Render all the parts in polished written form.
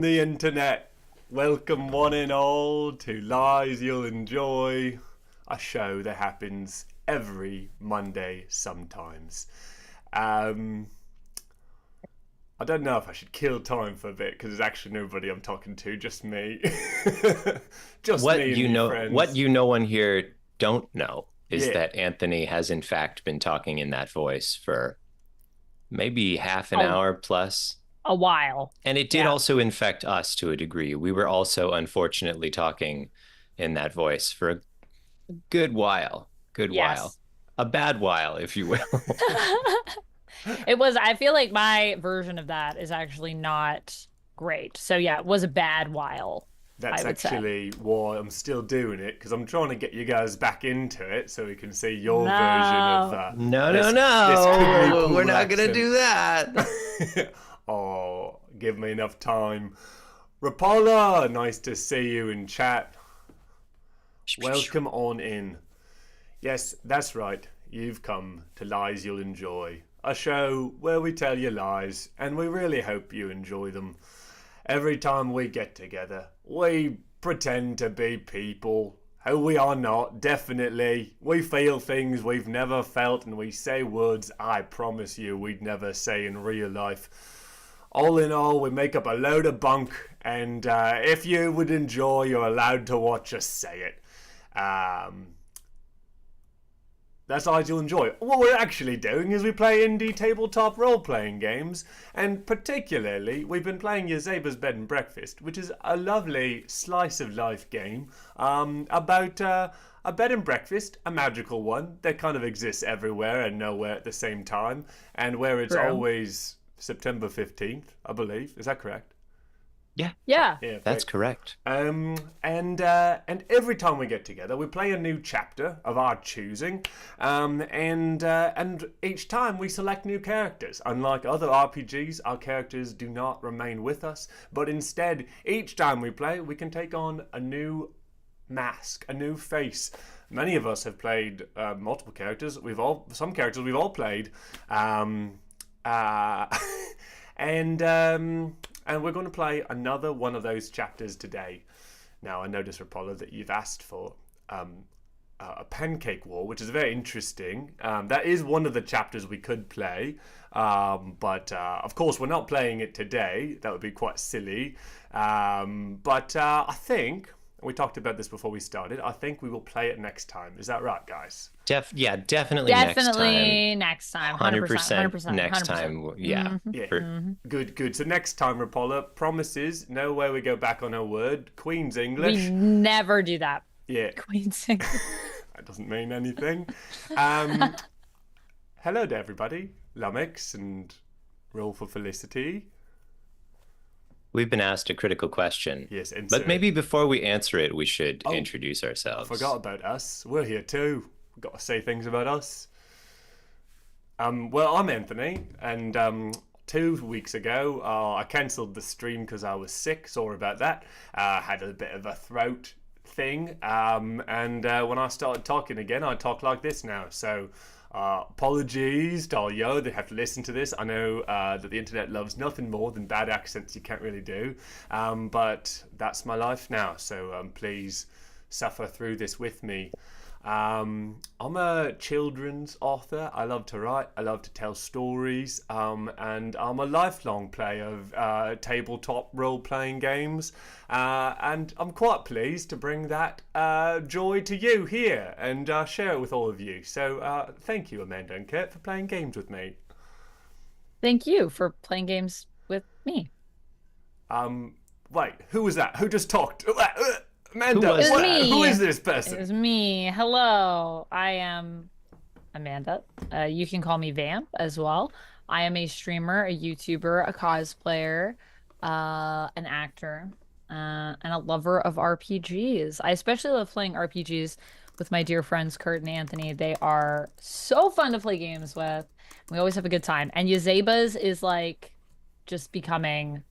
The internet. Welcome one and all to Lies You'll Enjoy, a show that happens every Monday sometimes. I don't know if I should kill time for a bit because there's actually nobody I'm talking to, just me. Just What me you and my know, what friends. you no one here don't know is Yeah. that Anthony has in fact been talking in that voice for maybe half an a, hour plus. a while. And it did Yeah. also infect us to a degree. We were also unfortunately talking in that voice for a good while, good while, Yes. a bad while, if you will. I feel like my version of that is actually not great. So yeah, it was a bad while, I That's would say. actually why I'm still doing it because I'm trying to get you guys back into it so we can see your version of No. No, no, this Kidney no. We're Pool not gonna accent. do that. Oh, give me enough time. Rapala, nice to see you in chat. Welcome on in. Yes, that's right. You've come to Lies You'll Enjoy, a show where we tell you lies and we really hope you enjoy them. Every time we get together, we pretend to be people who we are not, definitely. We feel things we've never felt and we say words I promise you we'd never say in real life. All in all, we make up a load of bunk, and if you would enjoy, you're allowed to watch us say it. That's all you'll enjoy. What we're actually doing is we play indie tabletop role-playing games, and particularly we've been playing Yazeba's Bed and Breakfast, which is a lovely slice-of-life game about a bed and breakfast, a magical one that kind of exists everywhere and nowhere at the same time, and where it's True. always September 15th, I believe. Is that correct? Yeah, Yeah. Yeah, that's great. correct. And every time we get together, we play a new chapter of our choosing, and each time we select new characters. Unlike other RPGs, our characters do not remain with us, but instead, each time we play, we can take on a new mask, a new face. Many of us have played multiple characters. Some characters we've all played, uh, and we're going to play another one of those chapters today. Now, I notice, Rapala, that you've asked for a pancake war, which is very interesting. That is one of the chapters we could play, but of course we're not playing it today. That would be quite silly. But I think, we talked about this before we started, I think we will play it next time. Is that right, guys? Definitely next time. Definitely next time. 100%. 100% next 100%. time. Yeah. Yeah. For- Good. So next time, Rapala, promises, no way we go back on her word. Queen's English. We never do that. Yeah. Queen sing. That doesn't mean anything. Hello to everybody. Lumix and Roll for Felicity. We've been asked a critical question. Yes, But maybe before we answer it, we should Oh, introduce ourselves. Forgot about us. We're here too. We've got to say things about us. Well, I'm Anthony, and 2 weeks ago I cancelled the stream because I was sick. Sorry about that. Had a bit of a throat thing, and when I started talking again, I talk like this now. So apologies to all you that have to listen to this. I know that the internet loves nothing more than bad accents you can't really do, but that's my life now. So please suffer through this with me. I'm a children's author. I love to write. I love to tell stories. And I'm a lifelong player of tabletop role-playing games. And I'm quite pleased to bring that joy to you here and share it with all of you. So thank you, Amanda and Kurt, for playing games with me. Thank you for playing games with me. Wait, who was that? Who just talked? Amanda, Who was It was me. who is this It person? was me. Hello. I am Amanda. You can call me Vamp as well. I am a streamer, a YouTuber, a cosplayer, an actor, and a lover of RPGs. I especially love playing RPGs with my dear friends Kurt and Anthony. They are so fun to play games with. We always have a good time. And Yazeba's is like just becoming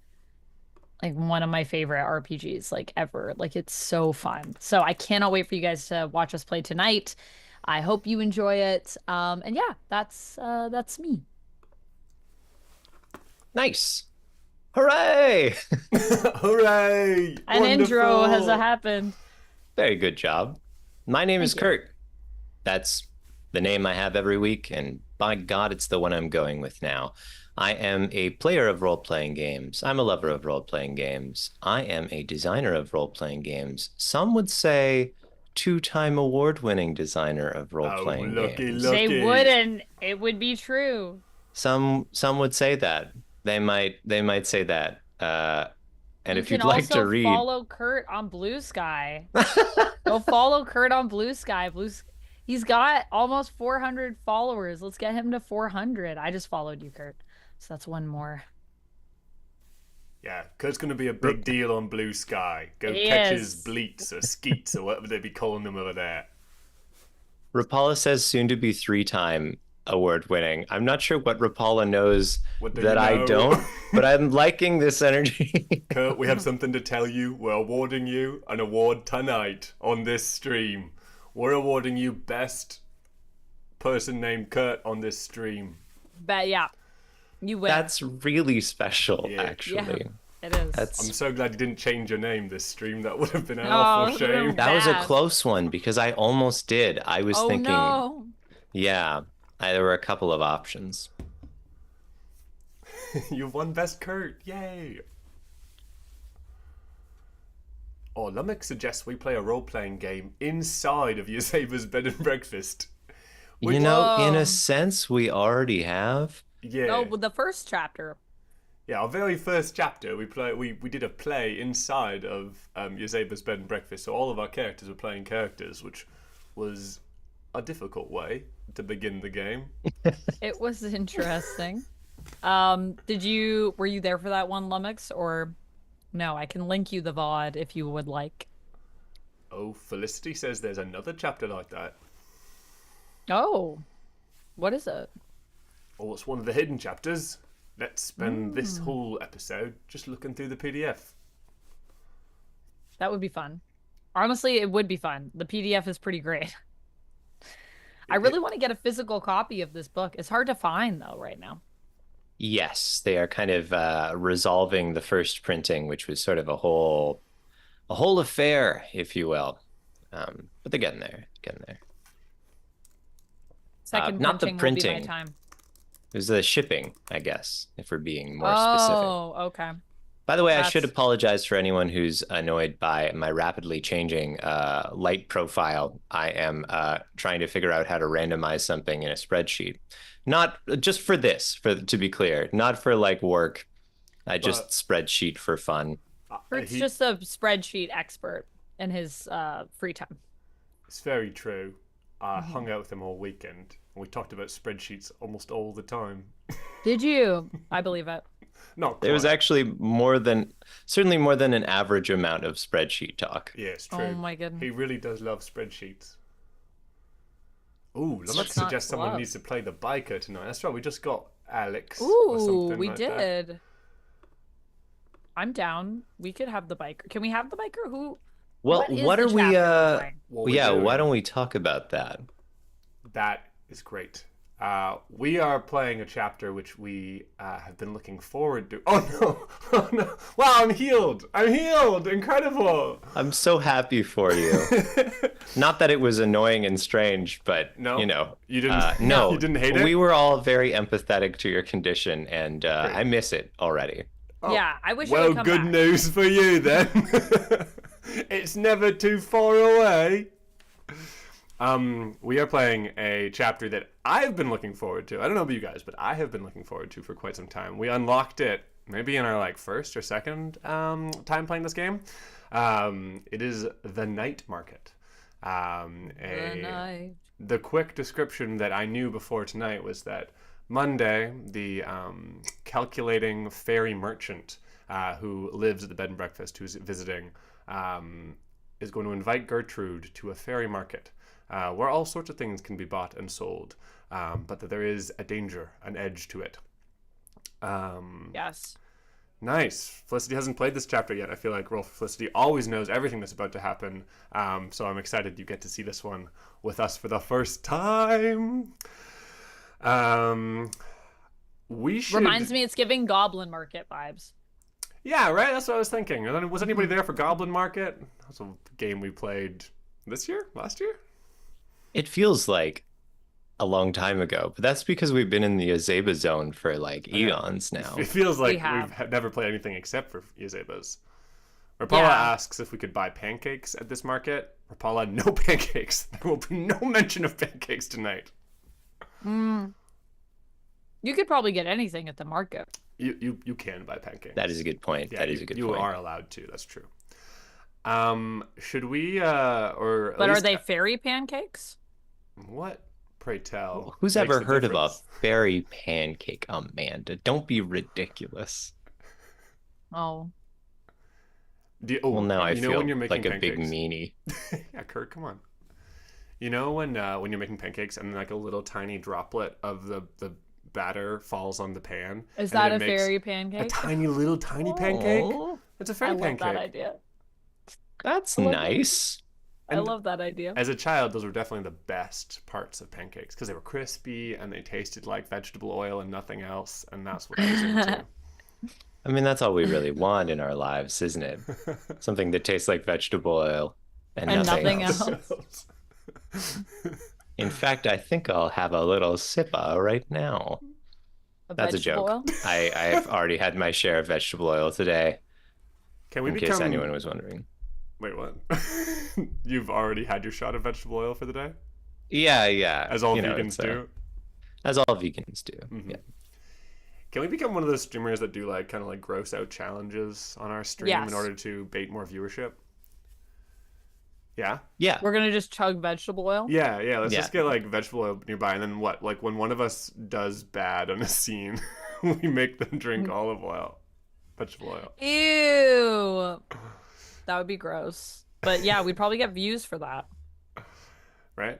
like one of my favorite RPGs like ever. Like it's so fun. So I cannot wait for you guys to watch us play tonight. I hope you enjoy it. And yeah, that's me. Nice. Hooray! Hooray! An intro has Wonderful. happened. Very good job. My name is Thank you. Kurt. That's the name I have every week, and by God, it's the one I'm going with now. I am a player of role-playing games. I'm a lover of role-playing games. I am a designer of role-playing games. Some would say two-time award-winning designer of Oh, role-playing looky, games. They looky. wouldn't. It would be true. Some would say that. They might say that. And You if can you'd like to also read, follow Kurt on Blue Sky. Go follow Kurt on Blue Sky. He's got almost 400 followers. Let's get him to 400. I just followed you, Kurt. So that's one more. Yeah, Kurt's going to be a big deal on Blue Sky. Go He catch is. his bleats or skeets or whatever they be calling them over there. Rapala says soon to be three-time award-winning. I'm not sure what Rapala knows What do that you I know? don't, but I'm liking this energy. Kurt, we have something to tell you. We're awarding you an award tonight on this stream. We're awarding you best person named Kurt on this stream. But yeah, you win. That's really special, Yeah. actually. It is. That's I'm so glad you didn't change your name this stream. That would have been an Oh, awful it would've shame. been that was a bad. close one because I almost did. I was Oh thinking, no. yeah, there were a couple of options. You've won best Kurt. Yay. Oh, Lummox suggests we play a role-playing game inside of Yazeba's bed and breakfast. You know, in Whoa. a sense, we already have. Yeah. No, with the first chapter. Yeah, our very first chapter, we did a play inside of Yazeba's bed and breakfast. So all of our characters were playing characters, which was a difficult way to begin the game. It was interesting. Were you there for that one, Lummox, or no? I can link you the VOD if you would like. Oh, Felicity says there's another chapter like that. Oh, what is it? Oh, it's one of the hidden chapters. Let's spend this whole episode just looking through the PDF. That would be fun. Honestly, it would be fun. The PDF is pretty great. I really want to get a physical copy of this book. It's hard to find though right now. Yes, they are kind of resolving the first printing, which was sort of a whole affair, if you will. But they're getting there. Second not the printing will be my printing. time. It was the shipping, I guess, if we're being more specific. Oh, okay. By the way, I That's- should apologize for anyone who's annoyed by my rapidly changing light profile. I am trying to figure out how to randomize something in a spreadsheet. Not just for this, to be clear, not for like work. I just spreadsheet for fun. Kurt's just a spreadsheet expert in his free time. It's very true. I hung out with him all weekend, and we talked about spreadsheets almost all the time. Did you? I believe it. Not There was quite. actually certainly more than an average amount of spreadsheet talk. Yeah, it's true. Oh my goodness. He really does love spreadsheets. Ooh, Lummox Let's not suggests someone love. needs to play the biker tonight. That's right, we just got Alex. or Ooh, something we like that. did. I'm down. We could have the biker. Can we have the biker? Who? Well, What is what the are we? chapter we're playing? What we're Yeah, doing. why don't we talk about that? That is great. We are playing a chapter which we have been looking forward to. Oh no! Oh no! Wow, I'm healed! I'm healed! Incredible! I'm so happy for you. Not that it was annoying and strange, but No? you know, You didn't- no, you didn't hate it? We were all very empathetic to your condition, and I miss it already. Oh, Yeah, I wish it well, would come good back. news for you then. It's never too far away. We are playing a chapter that I've been looking forward to. I don't know about you guys, but I have been looking forward to for quite some time. We unlocked it maybe in our like first or second time playing this game. It is the Night Market. The quick description that I knew before tonight was that Monday, the calculating fairy merchant who lives at the bed and breakfast, who's visiting, is going to invite Gertrude to a fairy market where all sorts of things can be bought and sold, but that there is a danger, an edge to it. Yes. Nice. Felicity hasn't played this chapter yet. I feel like Roll for Felicity always knows everything that's about to happen, so I'm excited you get to see this one with us for the first time. We should... Reminds me, it's giving Goblin Market vibes. Yeah, right. That's what I was thinking. And then, was anybody there for Goblin Market? That's a game we played this year, last year. It feels like a long time ago, but that's because we've been in the Yazeba zone for like eons now. It feels like have. we've never played anything except for Yazebas. Rapala Yeah. asks if we could buy pancakes at this market. Rapala, no pancakes. There will be no mention of pancakes tonight. You could probably get anything at the market. You can buy pancakes. That is a good point. Yeah, that is a good point. You are allowed to. That's true. Should we or But are they fairy pancakes? what? Pray tell. Who's makes ever the heard of a difference? fairy pancake, Amanda? Don't be ridiculous. Oh. Well, now I you know feel when you're making like a big pancakes? meanie. Yeah, Kurt, come on. You know when you're making pancakes and like a little tiny droplet of the batter falls on the pan? Is and that it a makes fairy pancake? A tiny little tiny pancake? Oh, It's a I fairy love pancake. that idea. that's I love nice. I And love that idea. as a child, those were definitely the best parts of pancakes because they were crispy and they tasted like vegetable oil and nothing else, and that's what I was into. I mean, that's all we really want in our lives, isn't it? Something that tastes like vegetable oil and, And nothing nothing else. else. In fact, I think I'll have a little sippa right now. That's a vegetable joke. oil? I've already had my share of vegetable oil today, Can we in become? case anyone was wondering. Wait, what? You've already had your shot of vegetable oil for the day, Yeah. as all you know, vegans it's, do. As all vegans do. Mhm. Yeah. Can we become one of those streamers that do like kind of like gross out challenges on our stream Yes. in order to bait more viewership? Yeah. Yeah. We're gonna just chug vegetable oil? Yeah. Let's Yeah. just get like vegetable oil nearby, and then what? Like when one of us does bad on a scene, we make them drink olive oil, vegetable oil. Ew. That would be gross. But yeah, we'd probably get views for that. Right?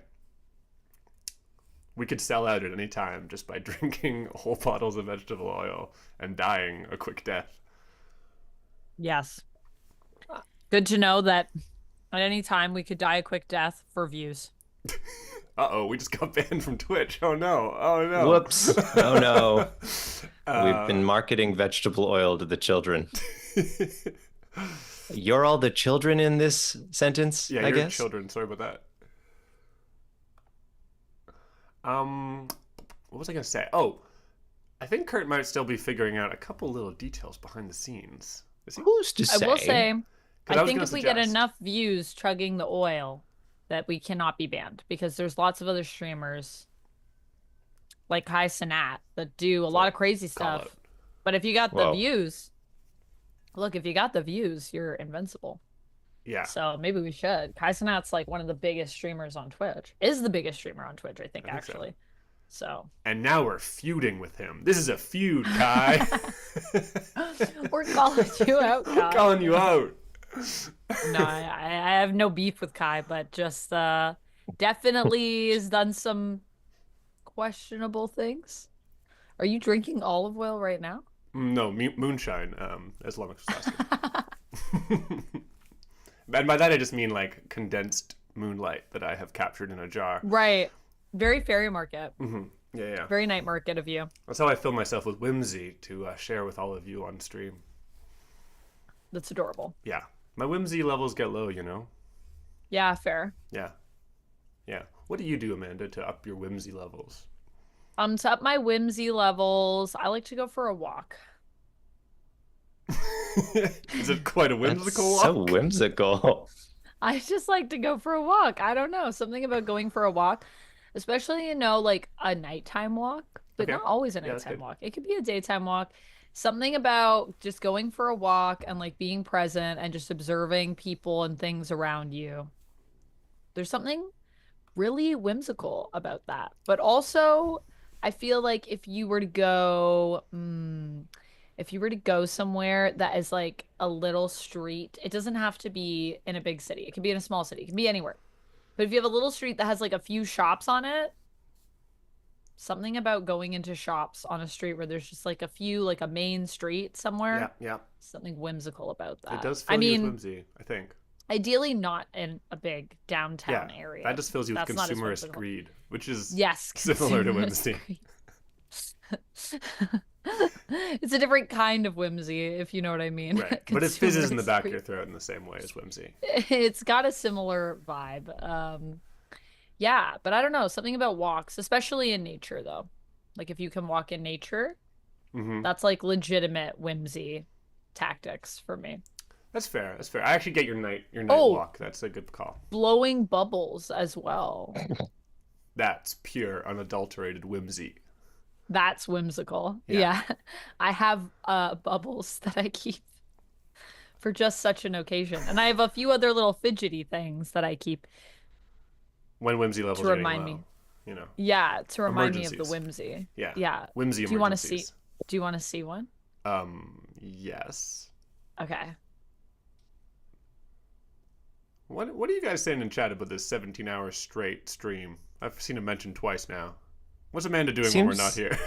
We could sell out at any time just by drinking whole bottles of vegetable oil and dying a quick death. Yes. Good to know that at any time we could die a quick death for views. Uh-oh, we just got banned from Twitch. Oh no. Oh no. Whoops. Oh no. Uh, We've been marketing vegetable oil to the children. You're all the children in this sentence, Yeah, I you're guess? children. Sorry about that. What was I gonna say? Oh, I think Kurt might still be figuring out a couple little details behind the scenes. Is he? Who's to I say? will say, 'Cause I I was think gonna if we get suggest- enough views chugging the oil, that we cannot be banned because there's lots of other streamers like Kai Sanat that do a lot of crazy Call stuff. out. But if you got the Whoa. views, look, if you got the views, you're invincible. Yeah. So maybe we should. Kai Sanat's like one of the biggest streamers on Twitch. Is the biggest streamer on Twitch, I think I think so. actually. So And now we're feuding with him. This is a feud, Kai. we're calling you out, I'm Kai. calling you out. No, I have no beef with Kai, but just definitely has done some questionable things. Are you drinking olive oil right now? No, moonshine, as long as it's lasting. And by that I just mean like condensed moonlight that I have captured in a jar. Right. Very fairy market. Yeah. Very night market of you. That's how I fill myself with whimsy to share with all of you on stream. That's adorable. Yeah. My whimsy levels get low, you know? Yeah, fair. Yeah. What do you do, Amanda, to up your whimsy levels? To up my whimsy levels, I like to go for a walk. Is it quite a That's whimsical walk? so whimsical. I just like to go for a walk. I don't know. Something about going for a walk, especially, like a nighttime walk, but Okay. not always a Yeah, that's nighttime good. walk. It could be a daytime walk. Something about just going for a walk and like being present and just observing people and things around you. There's something really whimsical about that. But also, I feel like if you were to go somewhere that is like a little street, it doesn't have to be in a big city. It can be in a small city. It can be anywhere. But if you have a little street that has like a few shops on it, something about going into shops on a street where there's just like a few, like a main street somewhere, Yeah. something whimsical about that. It does fill I you mean, with whimsy, I think. ideally not in a big downtown Yeah. area. That just fills you with That's not as consumerist whimsical. greed, which is Yes, similar to consumerist whimsy. greed. It's a different kind of whimsy, if you know what I mean. Right. But it fizzes in the back of your Consumers. throat in the same way as whimsy. It's got a similar vibe. Yeah, but I don't know, something about walks, especially in nature though. Like if you can walk in nature, Hmm. that's like legitimate whimsy tactics for me. That's fair. That's fair. I actually get your night Oh, walk. That's a good call. blowing bubbles as well. That's pure, unadulterated whimsy. That's whimsical. Yeah. Yeah. I have bubbles that I keep for just such an occasion. And I have a few other little fidgety things that I keep When whimsy levels to are getting remind low, me. you know. Yeah, to remind me of the Emergencies. whimsy. Yeah. Yeah. Whimsy Do you want to see emergencies. do you want to see one? Yes. Okay. What are you guys saying in chat about this 17-hour straight stream? I've seen it mentioned twice now. What's Amanda doing when we're not here?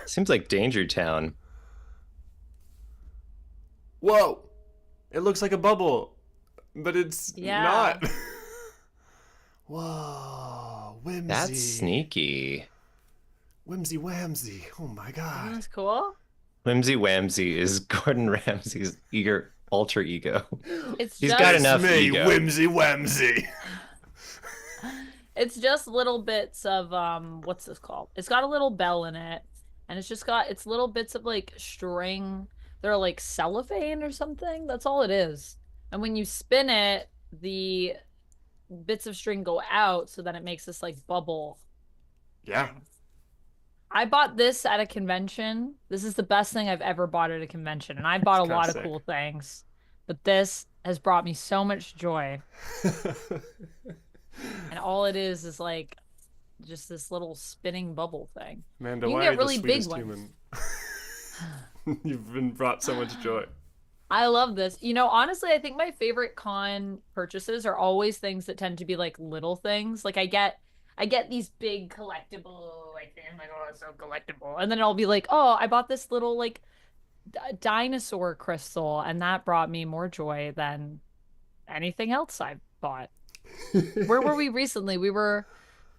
Seems like Danger Town. Whoa! It looks like a bubble, but it's Yeah. not. Whoa, whimsy. That's sneaky. Whimsy whamsy. Oh my Isn't god. this cool? Whimsy Whamsy is Gordon Ramsay's alter ego. It's He's just got enough me, ego. whimsy whamsy. it's just little bits of what's this called? It's got a little bell in it, and it's little bits of like string. They're like cellophane or something. That's all it is. And when you spin it, the bits of string go out, so then it makes this like bubble. Yeah. I bought this at a convention. This is the best thing I've ever bought at a convention, and I bought It's a lot kinda of sick. cool things. But this has brought me so much joy. And all it is like just this little spinning bubble thing. Amanda, You can why get are you really the big sweetest ones. human? You've been brought so much joy. I love this. You know, honestly, I think my favorite con purchases are always things that tend to be like little things. Like I get these big collectible like things, like, oh, it's so collectible. And then I'll be like, oh, I bought this little like dinosaur crystal, and that brought me more joy than anything else I bought. Where were we recently? We were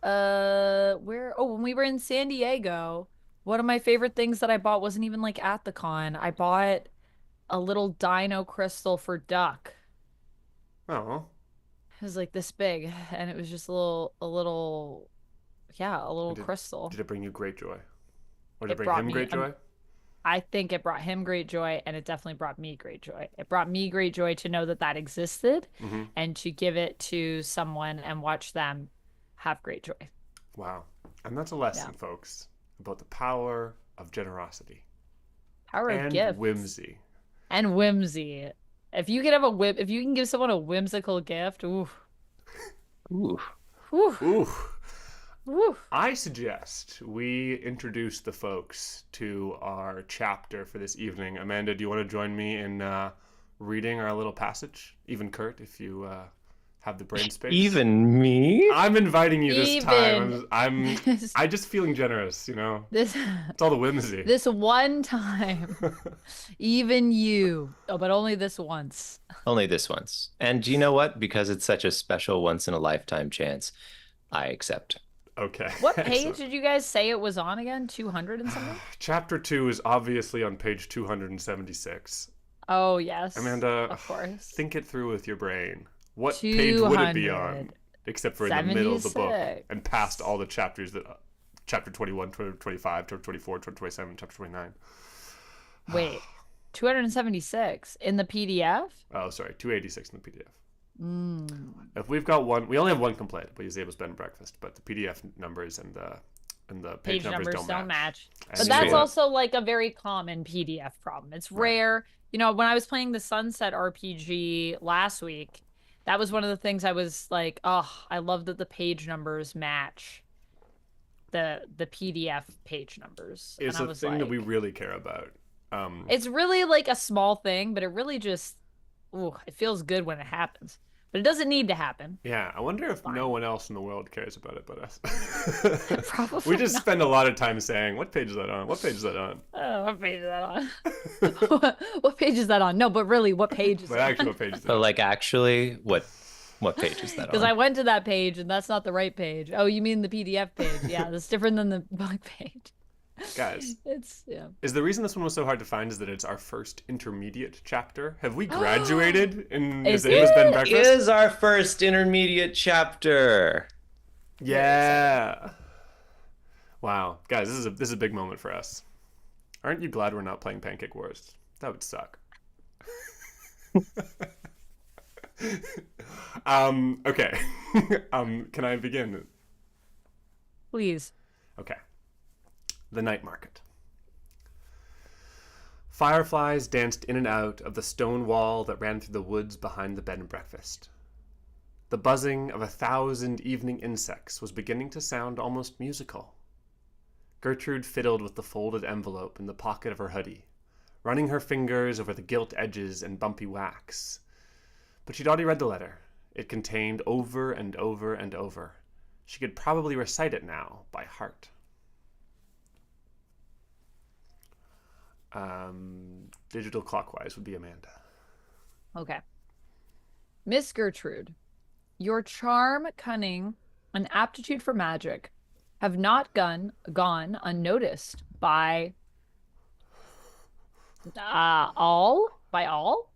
when we were in San Diego, one of my favorite things that I bought wasn't even like at the con. I bought a little dino crystal for Duck. Oh. It was like this big, and it was just a little crystal. Did it bring you great joy? Or did It it bring brought him me great joy? I think it brought him great joy, and it definitely brought me great joy. It brought me great joy to know that that existed Mm-hmm. and to give it to someone and watch them have great joy. Wow. And that's a lesson, folks, about the power of generosity Power of and gift whimsy. and whimsy. If you can have if you can give someone a whimsical gift, ooh, Ooh. whew, Ooh. whew. I suggest we introduce the folks to our chapter for this evening. Amanda, do you want to join me in reading our little passage? Even Kurt, if you have the brain space. Even me? I'm inviting you this time. Even. I'm just feeling generous, you know. This It's all the whimsy. this one time, even you. Oh, but only this once. Only this once. And you know what? Because it's such a special once in a lifetime chance, I accept. Okay. What page Excellent. did you guys say it was on again? 200 and something? Chapter 2 is obviously on page 276. Oh, yes. Amanda, Of course. think it through with your brain. What page would it be on? 200. Except for in the middle of the book 76. and past all the chapters that chapter 21, chapter 25, chapter 24, chapter 27, chapter 29. Wait, 276 in the PDF? Oh, sorry, 286 in the PDF. Mm. If we've got one, we only have one complaint, but Yazeba's bed and breakfast, but the PDF numbers and the page numbers don't match. But And that's so- also like a very common PDF problem. It's rare. You know, when I was playing the Sunset RPG last week, that was one of the things I was like, oh, I love that the page numbers match the PDF page numbers. It's and I a was thing like, that we really care about. it's really like a small thing, but it really just, ooh, it feels good when it happens. But it doesn't need to happen. Yeah, I wonder if no one else in the world cares about it but us. Probably We just not. spend a lot of time saying, what page is that on? What page is that on? Oh, what page is that on? What page is that on? No, but really, what page is But it on? actually, what page is that But on? like actually, what page is that Because on? I went to that page and that's not the right page. Oh, you mean the PDF page? Yeah, that's different than the book page. Guys, It's is the reason this one was so hard to find is that it's our first intermediate chapter? Have we graduated in Is Yazeba's Bed and it? Breakfast? Is our first intermediate chapter. Yeah. Wow, guys, this is a big moment for us. Aren't you glad we're not playing Pancake Wars? That would suck. Okay. Can I begin? Please. Okay. The night market. Fireflies danced in and out of the stone wall that ran through the woods behind the bed and breakfast. The buzzing of 1,000 evening insects was beginning to sound almost musical. Gertrude fiddled with the folded envelope in the pocket of her hoodie, running her fingers over the gilt edges and bumpy wax. But she'd already read the letter. It contained over and over and over. She could probably recite it now by heart. Digital clockwise would be Amanda. Okay. Miss Gertrude, your charm, cunning, and aptitude for magic have not gone unnoticed by all? By all?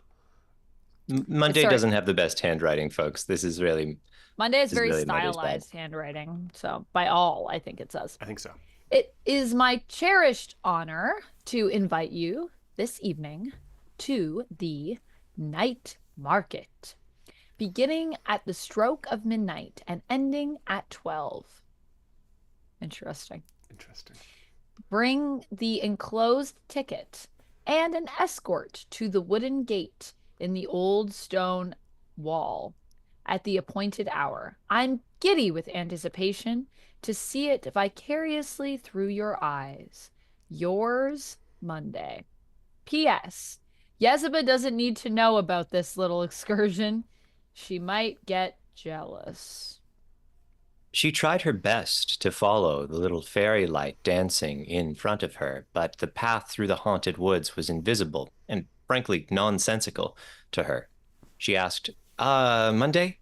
Monday Sorry. doesn't have the best handwriting, folks. This is really Monday is very really Monday's bad. stylized handwriting. So by all, I think it says. I think so. It is my cherished honor to invite you this evening to the night market, beginning at the stroke of midnight and ending at 12. Interesting. Interesting. Bring the enclosed ticket and an escort to the wooden gate in the old stone wall at the appointed hour. I'm giddy with anticipation to see it vicariously through your eyes. Yours, Monday. P.S. Yazeba doesn't need to know about this little excursion. She might get jealous. She tried her best to follow the little fairy light dancing in front of her, but the path through the haunted woods was invisible and frankly nonsensical to her. She asked, Monday,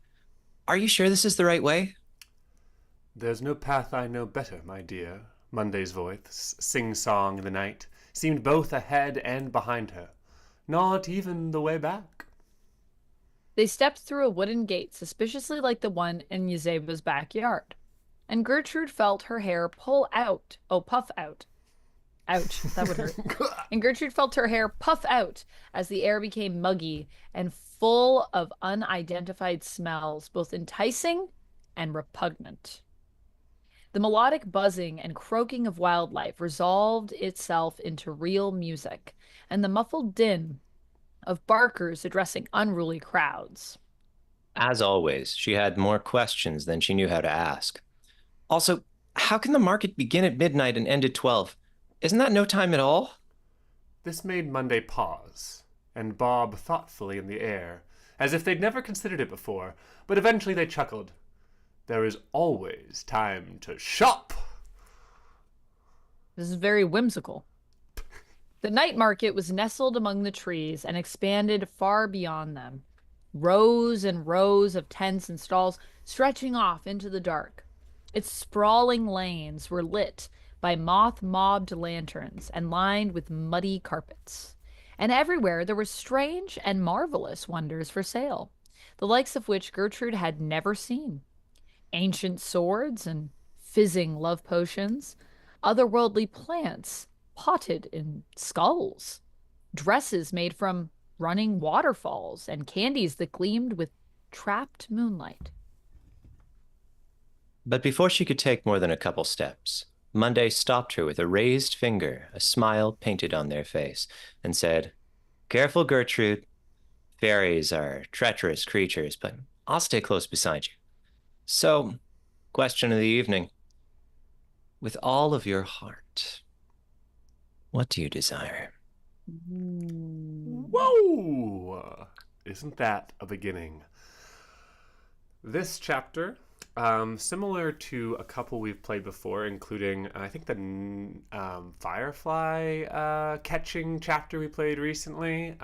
are you sure this is the right way? There's no path I know better, my dear. Monday's voice, sing-song in the night, seemed both ahead and behind her. Not even the way back. They stepped through a wooden gate suspiciously like the one in Yazeba's backyard, and Gertrude felt her hair puff out. Ouch, that would hurt. And Gertrude felt her hair puff out as the air became muggy and full of unidentified smells, both enticing and repugnant. The melodic buzzing and croaking of wildlife resolved itself into real music, and the muffled din of barkers addressing unruly crowds. As always, she had more questions than she knew how to ask. Also, how can the market begin at midnight and end at 12? Isn't that no time at all? This made Monday pause, and bob thoughtfully in the air, as if they'd never considered it before, but eventually they chuckled. There is always time to shop. This is very whimsical. The night market was nestled among the trees and expanded far beyond them. Rows and rows of tents and stalls stretching off into the dark. Its sprawling lanes were lit by moth-mobbed lanterns and lined with muddy carpets. And everywhere there were strange and marvelous wonders for sale, the likes of which Gertrude had never seen. Ancient swords and fizzing love potions, otherworldly plants potted in skulls, dresses made from running waterfalls, and candies that gleamed with trapped moonlight. But before she could take more than a couple steps, Monday stopped her with a raised finger, a smile painted on their face, and said, "Careful, Gertrude. Fairies are treacherous creatures, but I'll stay close beside you. So, question of the evening. With all of your heart, what do you desire?" Whoa! Isn't that a beginning? This chapter Similar to a couple we've played before, including I think the Firefly catching chapter we played recently,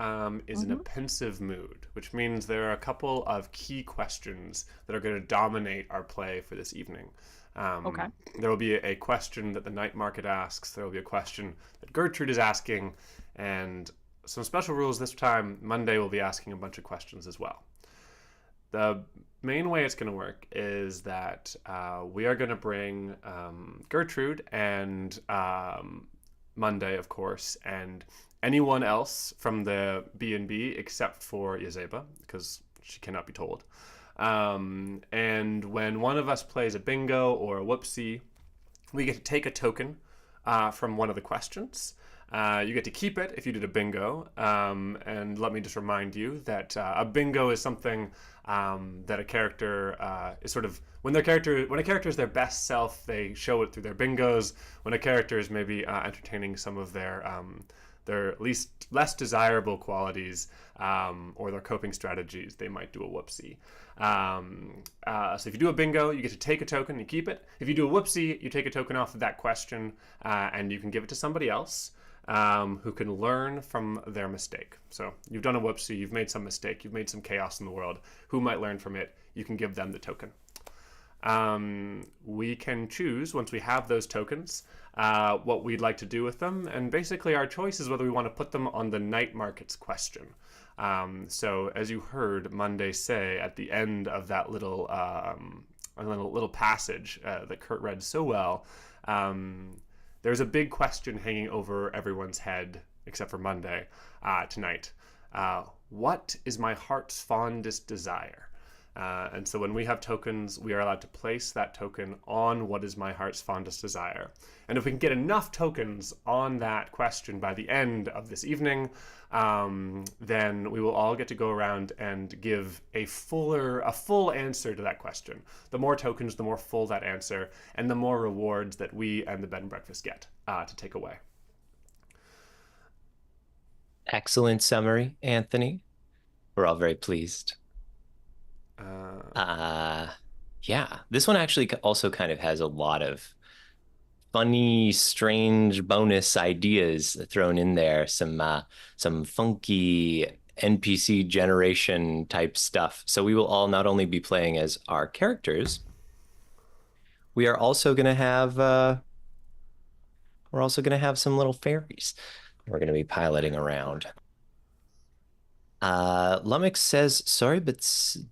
is in a pensive mood, which means there are a couple of key questions that are going to dominate our play for this evening. Okay. There will be a question that the night market asks. There will be a question that Gertrude is asking, and some special rules this time. Monday will be asking a bunch of questions as well. The main way it's going to work is that we are going to bring Gertrude and Monday, of course, and anyone else from the B&B except for Yazeba, because she cannot be told. And when one of us plays a bingo or a whoopsie, we get to take a token from one of the questions. You get to keep it if you did a bingo. And let me just remind you that a bingo is something that a character is sort of when a character is their best self, they show it through their bingos. When a character is maybe entertaining some of their less desirable qualities or their coping strategies, they might do a whoopsie. So if you do a bingo, you get to take a token, you keep it. If you do a whoopsie, you take a token off of that question, and you can give it to somebody else who can learn from their mistake. So you've done a whoopsie, you've made some mistake, you've made some chaos in the world. Who might learn from it? You can give them the token. We can choose, once we have those tokens, what we'd like to do with them. And basically our choice is whether we want to put them on the night markets question. So as you heard Monday say at the end of that little passage that Kurt read so well, there's a big question hanging over everyone's head, except for Monday, tonight. What is my heart's fondest desire? And so when we have tokens, we are allowed to place that token on what is my heart's fondest desire. And if we can get enough tokens on that question by the end of this evening, then we will all get to go around and give a full answer to that question. The more tokens, the more full that answer, and the more rewards that we and the bed and breakfast get to take away. Excellent summary, Anthony. We're all very pleased. Yeah, this one actually also kind of has a lot of funny, strange bonus ideas thrown in there. Some funky NPC generation type stuff. So we will all not only be playing as our characters, we are also going to have some little fairies we're going to be piloting around. Lummox says, sorry, but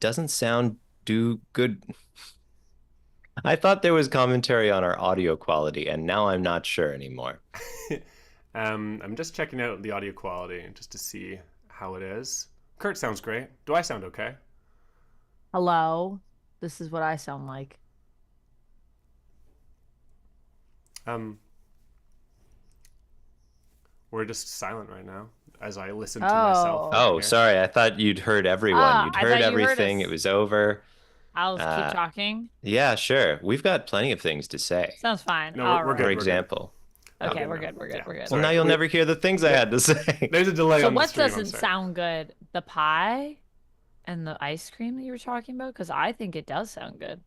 doesn't sound do good. I thought there was commentary on our audio quality, and now I'm not sure anymore. I'm just checking out the audio quality just to see how it is. Kurt sounds great. Do I sound okay? Hello. This is what I sound like. We're just silent right now as I listen to myself. Oh, sorry. I thought you'd heard everyone. You'd heard everything. It was over. I'll just keep talking. Yeah, sure. We've got plenty of things to say. Sounds fine. No, we're good. For example. Okay, we're good. We're good. Well, now you'll never hear the things I had to say. There's a delay so on the stream. So what doesn't sound good? The pie and the ice cream that you were talking about? Because I think it does sound good.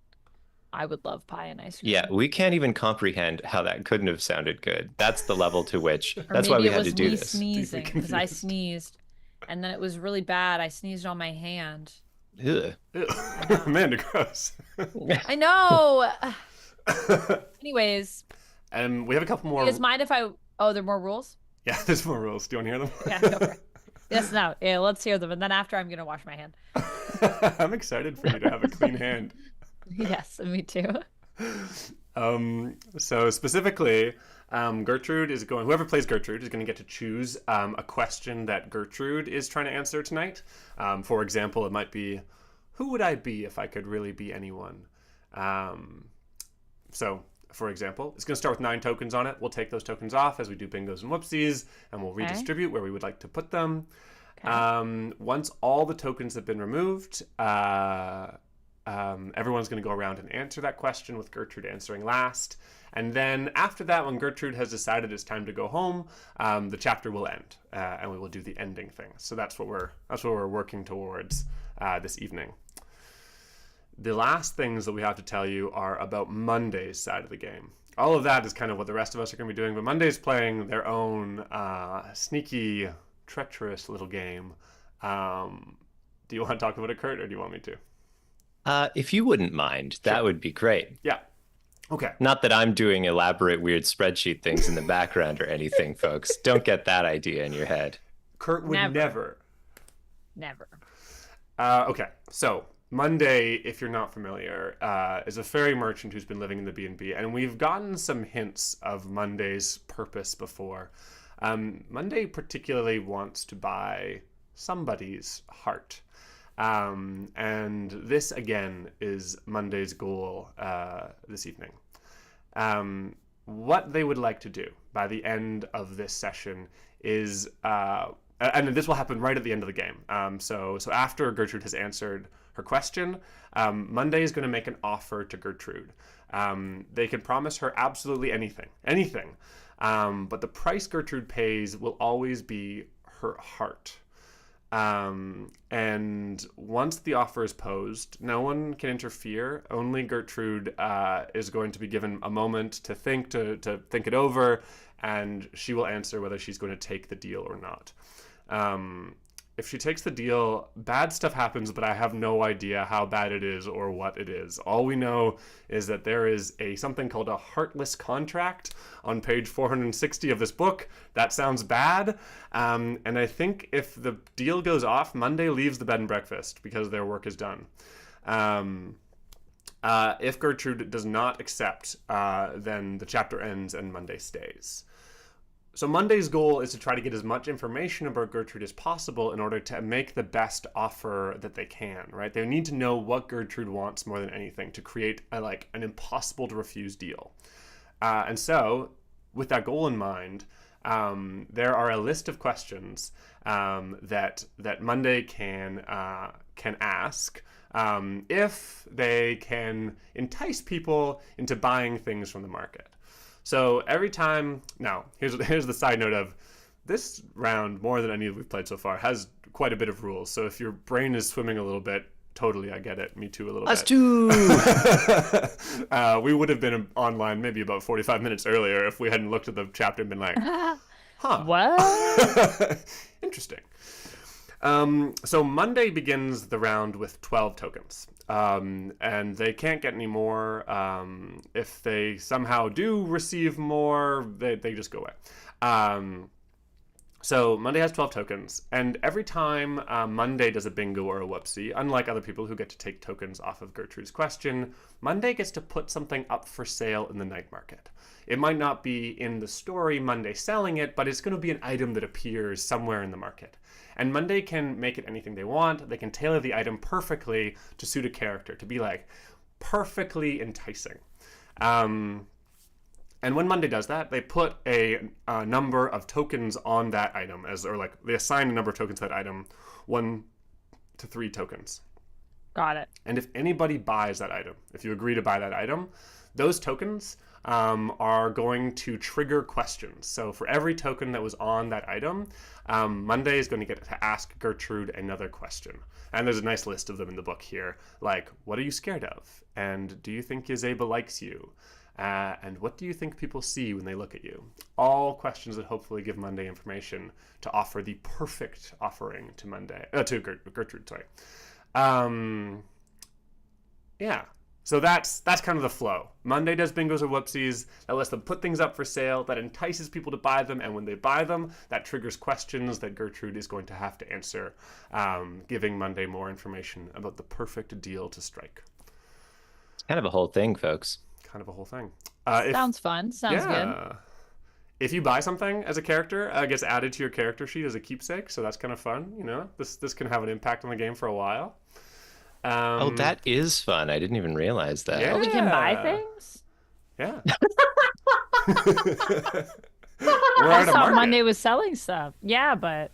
I would love pie and ice cream. Yeah, we can't even comprehend how that couldn't have sounded good. That's the level to which. That's why we had to do this. Sneezing because I sneezed, and then it was really bad. I sneezed on my hand. Ugh. Amanda, gross. I know. Anyways. We have a couple more. Do you guys mind if I? Oh, there are more rules. Yeah, there's more rules. Do you want to hear them? Yeah, go for it. Yes, no. Yeah, let's hear them, and then after I'm gonna wash my hand. I'm excited for you to have a clean hand. Yes, me too. So specifically, Gertrude is going. Whoever plays Gertrude is going to get to choose a question that Gertrude is trying to answer tonight. For example, it might be, "Who would I be if I could really be anyone?" So, for example, it's going to start with 9 tokens on it. We'll take those tokens off as we do bingos and whoopsies, and we'll redistribute where we would like to put them. Okay. Once all the tokens have been removed, everyone's going to go around and answer that question, with Gertrude answering last. And then after that, when Gertrude has decided it's time to go home, the chapter will end, and we will do the ending thing. So that's what we're working towards this evening. The last things that we have to tell you are about Monday's side of the game. All of that is kind of what the rest of us are going to be doing, but Monday's playing their own sneaky, treacherous little game. Do you want to talk about it, Kurt, or do you want me to? If you wouldn't mind, that would be great. Yeah. Okay. Not that I'm doing elaborate, weird spreadsheet things in the background or anything, folks. Don't get that idea in your head. Kurt would never. Never. Okay, so Monday, if you're not familiar, is a fairy merchant who's been living in the B&B, and we've gotten some hints of Monday's purpose before. Monday particularly wants to buy somebody's heart. And this, again, is Monday's goal this evening. What they would like to do by the end of this session is, and this will happen right at the end of the game. So after Gertrude has answered her question, Monday is going to make an offer to Gertrude. They can promise her absolutely anything. But the price Gertrude pays will always be her heart. And once the offer is posed, no one can interfere. Only Gertrude is going to be given a moment to think it over, and she will answer whether she's going to take the deal or not. If she takes the deal, bad stuff happens, but I have no idea how bad it is or what it is. All we know is that there is something called a heartless contract on page 460 of this book. That sounds bad. And I think if the deal goes off, Monday leaves the bed and breakfast because their work is done. If Gertrude does not accept, then the chapter ends and Monday stays. So Monday's goal is to try to get as much information about Gertrude as possible in order to make the best offer that they can, right? They need to know what Gertrude wants more than anything to create an impossible to refuse deal. And so, with that goal in mind, there are a list of questions that Monday can ask if they can entice people into buying things from the market. So every time, now, here's the side note of this round, more than any we've played so far, has quite a bit of rules. So if your brain is swimming a little bit, totally, I get it. Me too, a little Us bit. too! We would have been online maybe about 45 minutes earlier if we hadn't looked at the chapter and been like, huh. What? Interesting. So Monday begins the round with 12 tokens. And they can't get any more. If they somehow do receive more, they just go away. So Monday has 12 tokens, and every time Monday does a bingo or a whoopsie, unlike other people who get to take tokens off of Gertrude's question, Monday gets to put something up for sale in the night market. It might not be in the story Monday selling it, but it's going to be an item that appears somewhere in the market. And Monday can make it anything they want. They can tailor the item perfectly to suit a character, to be like perfectly enticing. And when Monday does that, they put a number of tokens on that item, they assign a number of tokens to that item, 1 to 3 tokens. Got it. And if anybody buys that item, if you agree to buy that item, those tokens are going to trigger questions. So for every token that was on that item, Monday is going to get to ask Gertrude another question. And there's a nice list of them in the book here, like, what are you scared of? And do you think Yazeba likes you? And what do you think people see when they look at you? All questions that hopefully give Monday information to offer the perfect offering to Gertrude. Sorry. Yeah. So that's kind of the flow. Monday does bingos or whoopsies. That lets them put things up for sale. That entices people to buy them. And when they buy them, that triggers questions that Gertrude is going to have to answer, giving Monday more information about the perfect deal to strike. It's kind of a whole thing, folks. Kind of a whole thing. Sounds fun. Sounds good. If you buy something as a character, it gets added to your character sheet as a keepsake. So that's kind of fun. You know, this can have an impact on the game for a while. Oh, that is fun. I didn't even realize that. Yeah. Oh, we can buy things? Yeah. I thought Monday was selling stuff. Yeah, but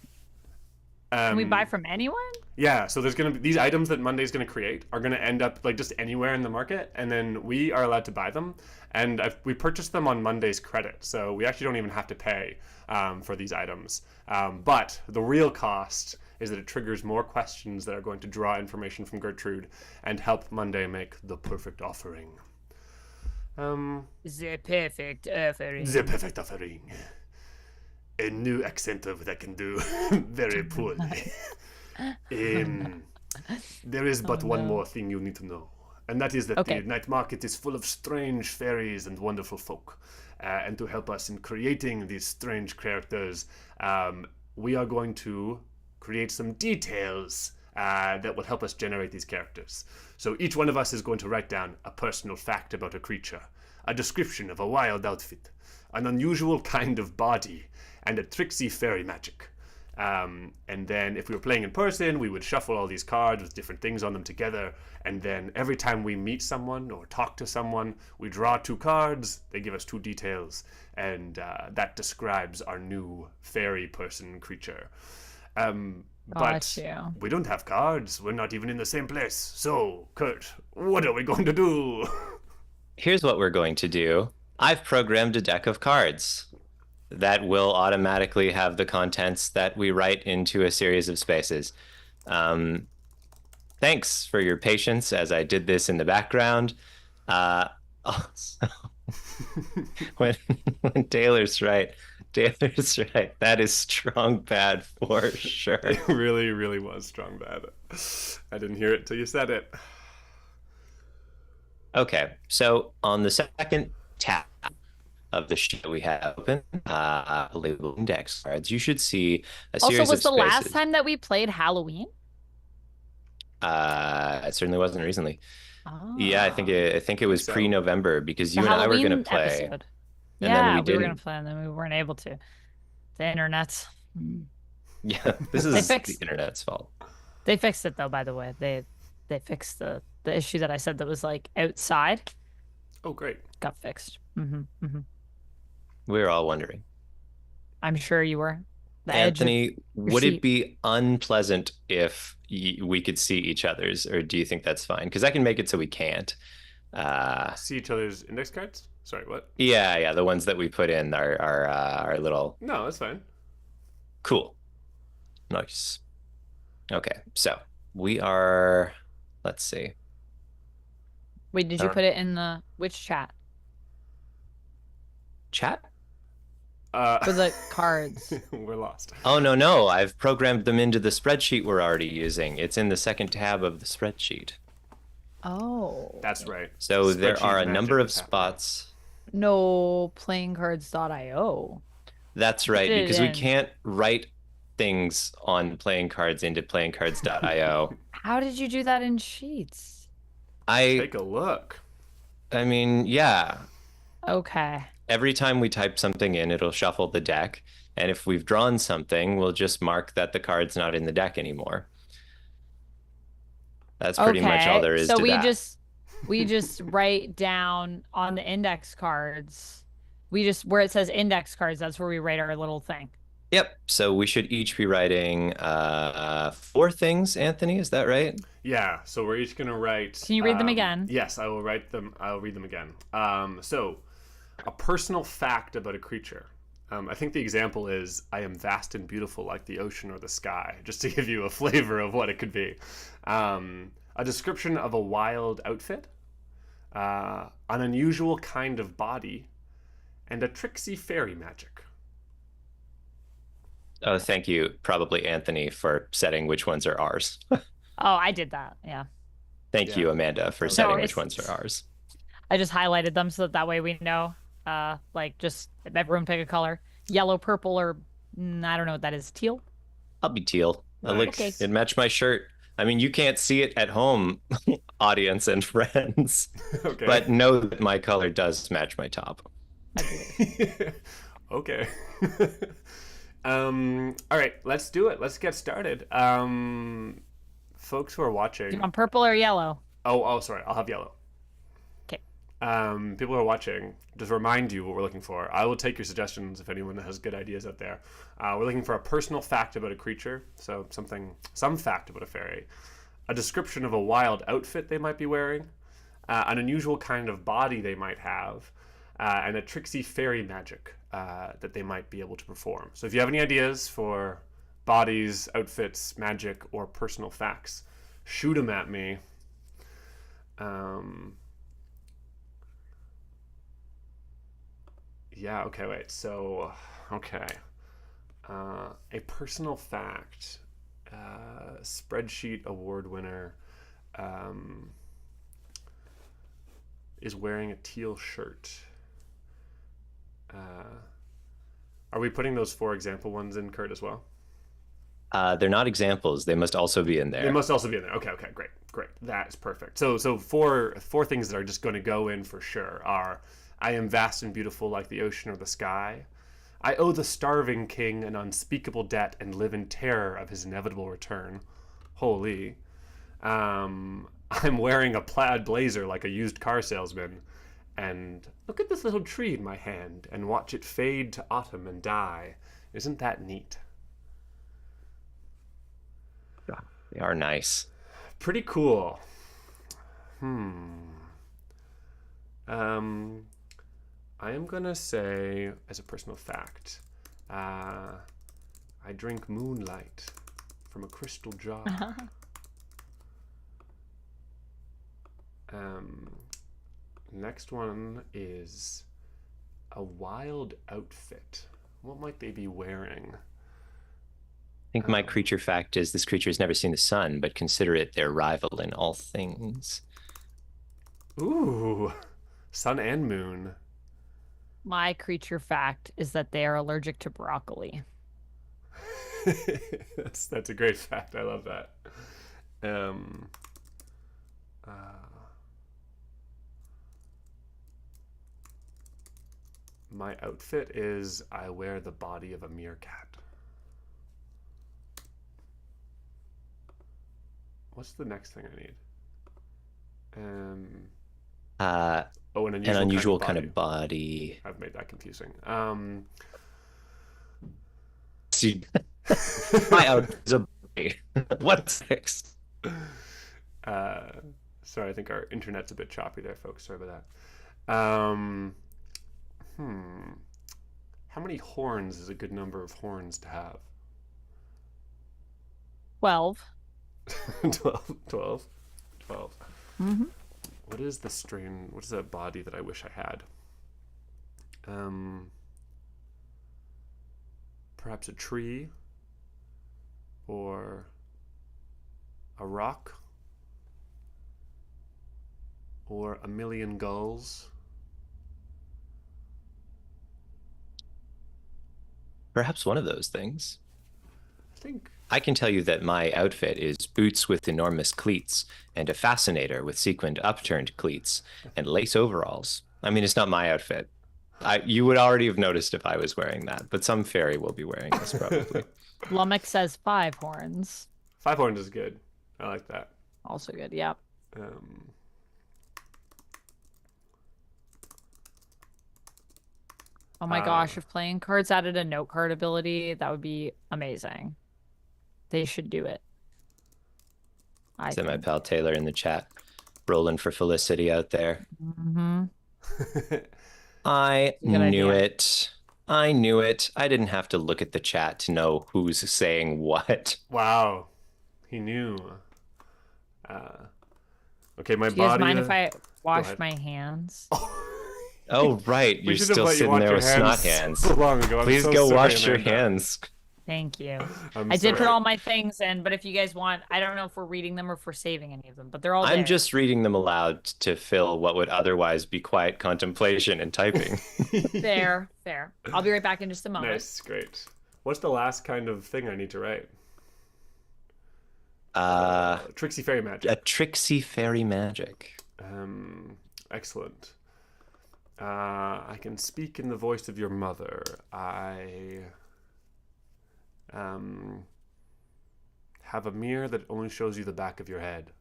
can we buy from anyone? Yeah, so there's going to be these items that Monday's going to create are going to end up like just anywhere in the market, and then we are allowed to buy them. And we purchased them on Monday's credit, so we actually don't even have to pay for these items. But the real cost is that it triggers more questions that are going to draw information from Gertrude and help Monday make the perfect offering. The perfect offering. The perfect offering. A new accent of that can do very poorly. There is but one more thing you need to know, and that is that the night market is full of strange fairies and wonderful folk. And to help us in creating these strange characters, we are going to create some details that will help us generate these characters. So each one of us is going to write down a personal fact about a creature, a description of a wild outfit, an unusual kind of body, and a tricksy fairy magic. And then if we were playing in person, we would shuffle all these cards with different things on them together. And then every time we meet someone or talk to someone, we draw 2 cards. They give us 2 details. And that describes our new fairy person creature. But we don't have cards. We're not even in the same place. So, Kurt, what are we going to do? Here's what we're going to do. I've programmed a deck of cards that will automatically have the contents that we write into a series of spaces. Thanks for your patience as I did this in the background. Also, when Taylor's right, that is strong bad for sure. It really, really was strong bad. I didn't hear it till you said it. Okay, so on the second tab of the sheet we have open, labeled index cards, you should see a series of spaces. Also, was the last time that we played Halloween? It certainly wasn't recently. Yeah, I think it was pre-November because you and I were going to play. Episode. Yeah, we were going to play and then we weren't able to. The internet. Yeah, this is the internet's fault. They fixed it though, by the way. They fixed the issue that I said that was like outside. Oh, great. Got fixed. We were all wondering. I'm sure you were. Anthony, would it be unpleasant if we could see each other's, or do you think that's fine? Because I can make it so we can't. See each other's index cards? Sorry, what? Yeah, the ones that we put in our little... No, that's fine. Cool. Nice. Okay, so we are... Let's see. Wait, did you put it in which chat? Chat? For the cards. We're lost. Oh, no. I've programmed them into the spreadsheet we're already using. It's in the second tab of the spreadsheet. Oh. That's right. So there are a number of spots. No, playingcards.io. That's right, because we can't write things on playing cards into playingcards.io. How did you do that in Sheets? Take a look. I mean, yeah. Okay. Every time we type something in, it'll shuffle the deck. And if we've drawn something, we'll just mark that the card's not in the deck anymore. That's pretty much all there is to that. So we just write down on the index cards. Where it says index cards, that's where we write our little thing. Yep. So we should each be writing 4 things, Anthony. Is that right? Yeah. So we're each going to write... Can you read them again? Yes, I will write them. I'll read them again. So a personal fact about a creature. I think the example is, I am vast and beautiful like the ocean or the sky, just to give you a flavor of what it could be. A description of a wild outfit, an unusual kind of body, and a tricksy fairy magic. Oh, thank you, probably Anthony, for setting which ones are ours. Oh, I did that, yeah. Thank you, Amanda, for setting which ones are ours. I just highlighted them so that way we know. Like, just everyone pick a color. Yellow, purple, or I don't know what that is. Teal? I'll be teal. Nice. It matched my shirt. I mean, you can't see it at home, audience and friends. Okay. But know that my color does match my top. Okay. All right, let's do it. Let's get started. Folks who are watching... Do you want purple or yellow? Oh, sorry. I'll have yellow. Okay. People who are watching, just remind you what we're looking for. I will take your suggestions if anyone has good ideas out there. We're looking for a personal fact about a creature, so some fact about a fairy, a description of a wild outfit they might be wearing, an unusual kind of body they might have, and a tricksy fairy magic that they might be able to perform. So if you have any ideas for bodies, outfits, magic, or personal facts. Shoot them at me. Yeah, okay, wait. So, okay. A personal fact. Spreadsheet award winner is wearing a teal shirt. Are we putting those 4 example ones in, Kurt, as well? They're not examples. They must also be in there. They must also be in there. Okay, great. That's perfect. So four things that are just going to go in for sure are: I am vast and beautiful like the ocean or the sky. I owe the starving king an unspeakable debt and live in terror of his inevitable return. Holy. I'm wearing a plaid blazer like a used car salesman. And look at this little tree in my hand and watch it fade to autumn and die. Isn't that neat? They are nice. Pretty cool. I am gonna say, as a personal fact, I drink moonlight from a crystal jar. Next one is a wild outfit. What might they be wearing? I think my creature fact is this creature has never seen the sun, but consider it their rival in all things. Ooh, sun and moon. My creature fact is that they are allergic to broccoli. That's a great fact. I love that. My outfit is I wear the body of a meerkat. What's the next thing I need? An unusual kind of body. I've made that confusing. See, my outfit is a body. What's next? Sorry, I think our internet's a bit choppy there, folks. Sorry about that. How many horns is a good number of horns to have? 12. 12. Mm-hmm. What is the strain? What is that body that I wish I had? Perhaps a tree, or a rock, or a million gulls. Perhaps one of those things. I I can tell you that my outfit is boots with enormous cleats and a fascinator with sequined upturned cleats and lace overalls. I mean, it's not my outfit. You would already have noticed if I was wearing that, but some fairy will be wearing this probably. Lummox says 5 horns. 5 horns is good. I like that. Also good, yeah. Oh my gosh, if playing cards added a note card ability, that would be amazing. They should do it. Is my pal Taylor in the chat? Rolling for Felicity out there. Mm-hmm. I knew it. I knew it. I didn't have to look at the chat to know who's saying what. Wow. He knew. Okay, my body... Do you guys mind if I wash my hands? Oh, right. You're still sitting there with snot hands. So long ago. Please go wash your hands. Thank you. I did put all my things in, but if you guys want, I don't know if we're reading them or if we're saving any of them, but they're all there. I'm just reading them aloud to fill what would otherwise be quiet contemplation and typing. Fair. I'll be right back in just a moment. Nice, great. What's the last kind of thing I need to write? Tricksy fairy magic. A tricksy fairy magic. Excellent. I can speak in the voice of your mother. I have a mirror that only shows you the back of your head.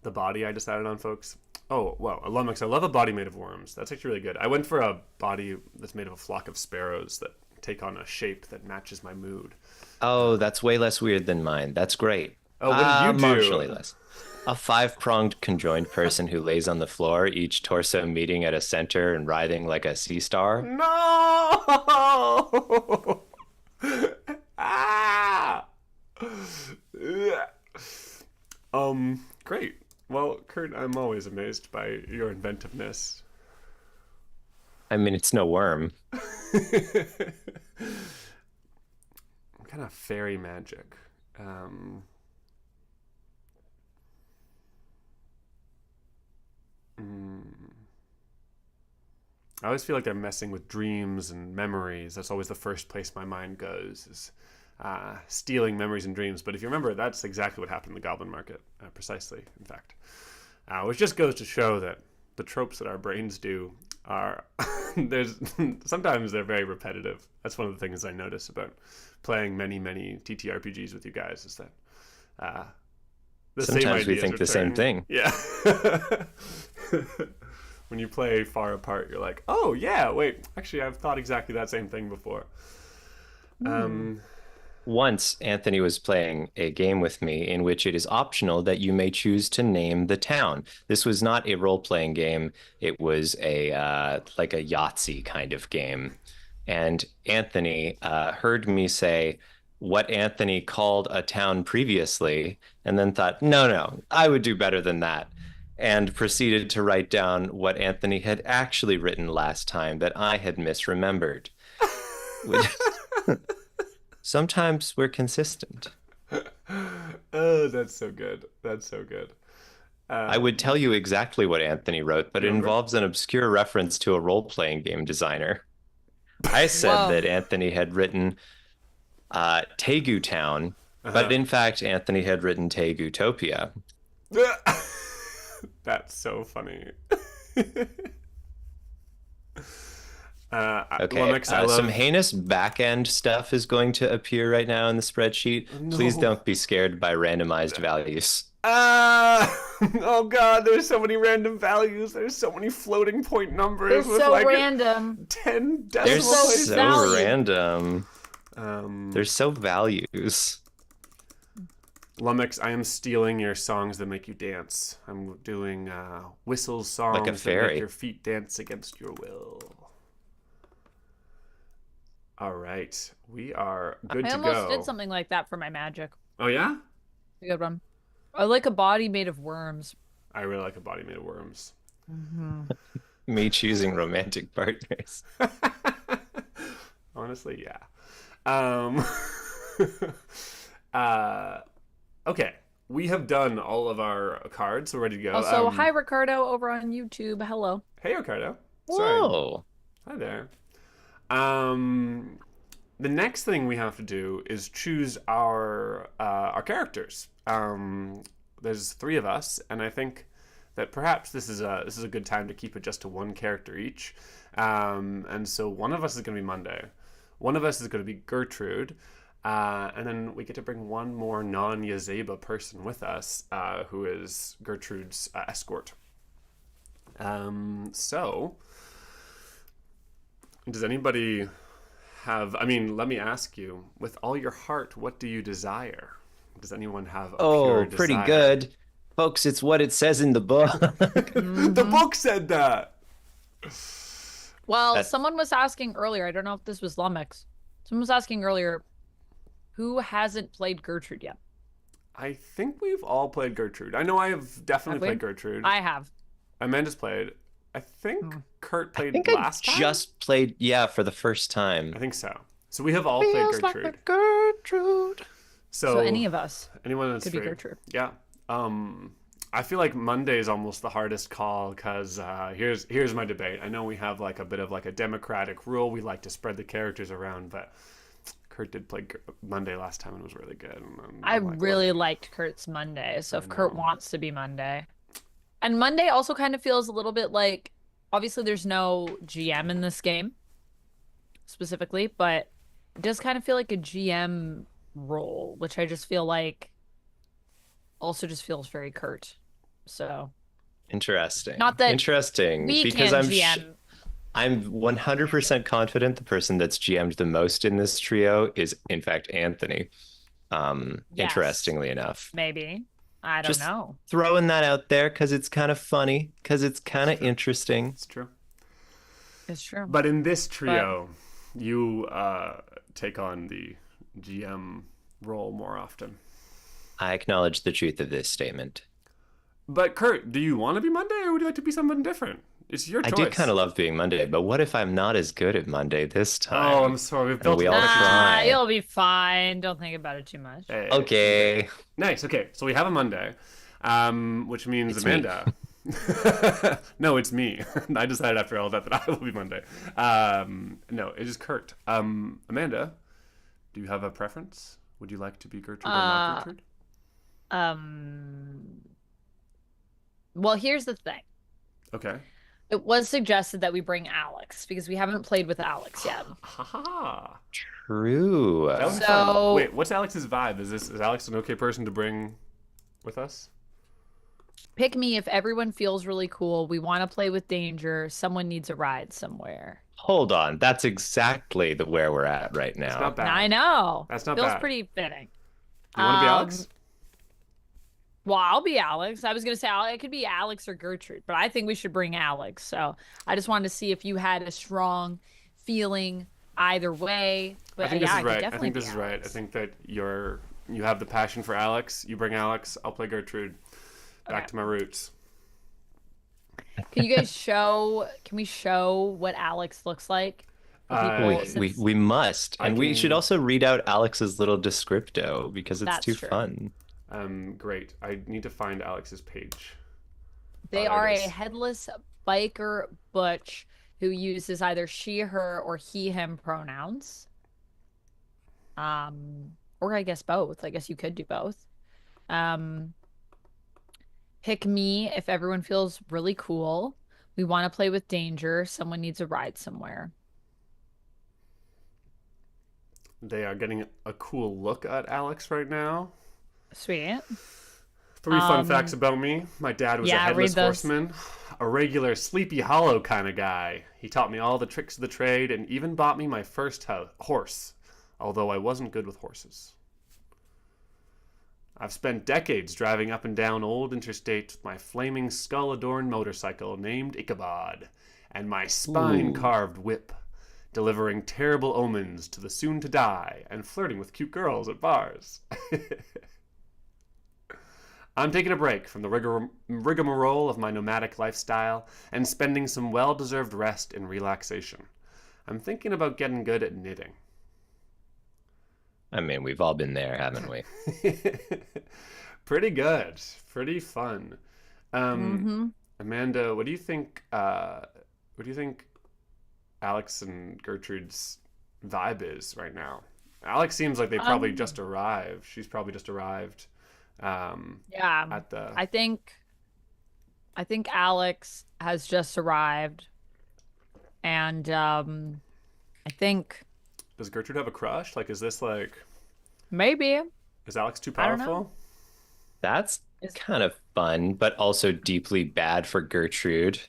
The body I decided on, folks. Oh, wow, Lummox. I love a body made of worms. That's actually really good. I went for a body that's made of a flock of sparrows that take on a shape that matches my mood. Oh, that's way less weird than mine. That's great. Oh, what did you do? Marginally less. A five-pronged conjoined person who lays on the floor, each torso meeting at a center and writhing like a sea star. No! Ah! Great. Well, Kurt, I'm always amazed by your inventiveness. I mean, it's no worm. What kind of fairy magic? I always feel like they're messing with dreams and memories. That's always the first place my mind goes, is stealing memories and dreams. But if you remember, that's exactly what happened in the Goblin Market, precisely, in fact. Which just goes to show that the tropes that our brains do are there's sometimes they're very repetitive. That's one of the things I notice about playing many ttrpgs with you guys, is that the Sometimes same we ideas think the same return. thing. Yeah. When you play far apart, you're like, oh yeah, wait, actually I've thought exactly that same thing before. Once, Anthony was playing a game with me in which it is optional that you may choose to name the town. This was not a role-playing game. It was a like a Yahtzee kind of game. And Anthony heard me say what Anthony called a town previously, and then thought, no, I would do better than that. And proceeded to write down what Anthony had actually written last time that I had misremembered. Sometimes we're consistent. Oh, that's so good. That's so good. I would tell you exactly what Anthony wrote, but it Remember? involves an obscure reference to a role-playing game designer. I said Whoa. that Anthony had written Tegu Town, but in fact, Anthony had written Tegutopia. That's so funny. Okay, Lumix, I love... some heinous back-end stuff is going to appear right now in the spreadsheet. No. Please don't be scared by randomized values. Oh god, there's so many random values. There's so many floating point numbers. They're with so like random. 10 They're decimal so places. so value. random. They're so values. Lumix, I am stealing your songs that make you dance. I'm doing whistle songs Like a that fairy. make your feet dance against your will. All right, we are good I to almost go. did something like that for my magic. Oh yeah? A good one. I like a body made of worms. I really like a body made of worms. Me choosing romantic partners. Honestly, yeah. Okay, we have done all of our cards. We're ready to go. Also, hi Ricardo over on YouTube. Hello. Hey, Ricardo. Sorry. Whoa. Hi there. The next thing we have to do is choose our characters. There's 3 of us, and I think that perhaps this is a good time to keep it just to one character each. And so one of us is going to be Monday, one of us is going to be Gertrude, and then we get to bring one more non-Yazeba person with us, who is Gertrude's escort. So, does anybody have... I mean, let me ask you, with all your heart, what do you desire? Does anyone have a pure Pretty desire? good. Folks, it's what it says in the book. The book said that! Well, That's- someone was asking earlier, I don't know if this was Lumix. Someone was asking earlier, who hasn't played Gertrude yet? I think we've all played Gertrude. I know I have definitely Have we? played Gertrude. I have. Amanda's played. I think Kurt I played think I last time? just played, for the first time. I think so. So we have all played Gertrude. Gertrude. So, So any of us. anyone that's could be free. Gertrude. Yeah. I feel like Monday is almost the hardest call because here's my debate. I know we have like a bit of like a democratic rule. We like to spread the characters around, but Kurt did play Monday last time and it was really good. And I I'm like, really look, liked Kurt's Monday, so if I Kurt know. wants to be Monday. And Monday also kind of feels a little bit like, obviously there's no GM in this game specifically, but it does kind of feel like a GM role, which I just feel like also just feels very Kurt. So Interesting. Not that Interesting. we because can I'm GM. I'm 100% confident the person that's GM'd the most in this trio is, in fact, Anthony. Yes. Interestingly enough. Maybe. I don't Just know. throwing that out there because it's kind of funny, because it's kind of interesting. It's true. It's true. But in this But trio, you take on the GM role more often. I acknowledge the truth of this statement. But Kurt, do you want to be Monday, or would you like to be someone different? It's your I choice. do kind of love being Monday, but what if I'm not as good at Monday this time? Oh, I'm sorry. We've built we a all reputation. try. you'll be fine. Don't think about it too much. Hey, Okay. Nice. Okay, so we have a Monday, which means It's me. Amanda. No, it's me. I decided after all that I will be Monday. No, it is Kurt. Amanda, do you have a preference? Would you like to be Gertrude or not Gertrude? Well, here's the thing. Okay. It was suggested that we bring Alex because we haven't played with Alex yet. Haha. True. That was So- fun. Wait, what's Alex's vibe? Is Alex an okay person to bring with us? Pick me if everyone feels really cool. We want to play with danger. Someone needs a ride somewhere. Hold on. That's exactly where we're at right It's now. not bad. I know. That's not feels bad. pretty fitting. You want to be Alex? Well, I'll be Alex. I was gonna say it could be Alex or Gertrude, but I think we should bring Alex. So I just wanted to see if you had a strong feeling either way. But I think yeah, this I is could right. I definitely think this be is right. I Alex. think that you have the passion for Alex. You bring Alex. I'll play Gertrude. Back Okay. to my roots. Can you guys show? Can we show what Alex looks like? For people, We- since- We must. I And we can- should also read out Alex's little descripto because it's That's too true. fun. Great. I need to find Alex's page. They there are it a is. headless biker butch who uses either she, her, or he, him pronouns. Or I guess both. I guess you could do both. Pick me if everyone feels really cool. We want to play with danger. Someone needs a ride somewhere. They are getting a cool look at Alex right now. Sweet. 3 fun facts about me. My dad was a yeah, headless read those. horseman, a regular Sleepy Hollow kind of guy. He taught me all the tricks of the trade and even bought me my first horse, although I wasn't good with horses. I've spent decades driving up and down old interstates with my flaming skull-adorned motorcycle named Ichabod and my spine-carved whip, delivering terrible omens to the soon-to-die and flirting with cute girls at bars. I'm taking a break from the rigmarole of my nomadic lifestyle and spending some well-deserved rest and relaxation. I'm thinking about getting good at knitting. I mean, we've all been there, haven't we? Pretty good. Pretty fun. Amanda, what do you think Alex and Gertrude's vibe is right now? Alex seems like they probably just arrived. She's probably just arrived. Yeah. At the I think Alex has just arrived. And I think Does Gertrude have a crush? Like, is this like, maybe. is Alex too I don't know. powerful? That's kind of fun, but also deeply bad for Gertrude.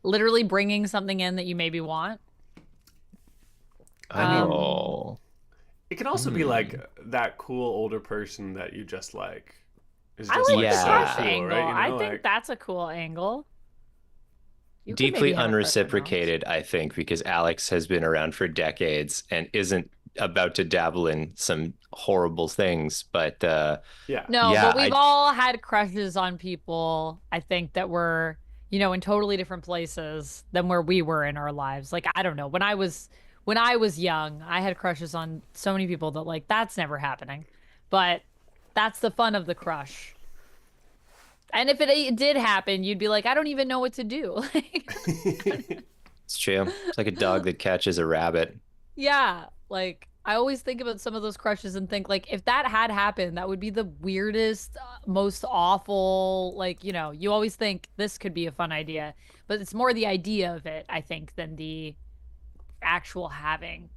Literally bringing something in that you maybe want. Oh. It can also be like that cool older person that you just like is I just like like the so crush cool, angle. right? You know, I think like, that's a cool angle. You could Deeply maybe have a crush on Alex. unreciprocated, I think, because Alex has been around for decades and isn't about to dabble in some horrible things. But yeah. No, Yeah, but we've all had crushes on people, I think, that were, in totally different places than where we were in our lives. Like, I don't know. When I was young, I had crushes on so many people that, like, that's never happening. But that's the fun of the crush. And if it did happen, you'd be like, I don't even know what to do. it's true. It's like a dog that catches a rabbit. Yeah, like I always think about some of those crushes and think like if that had happened, that would be the weirdest, most awful, like, you always think this could be a fun idea, but it's more the idea of it, I think, than the actual having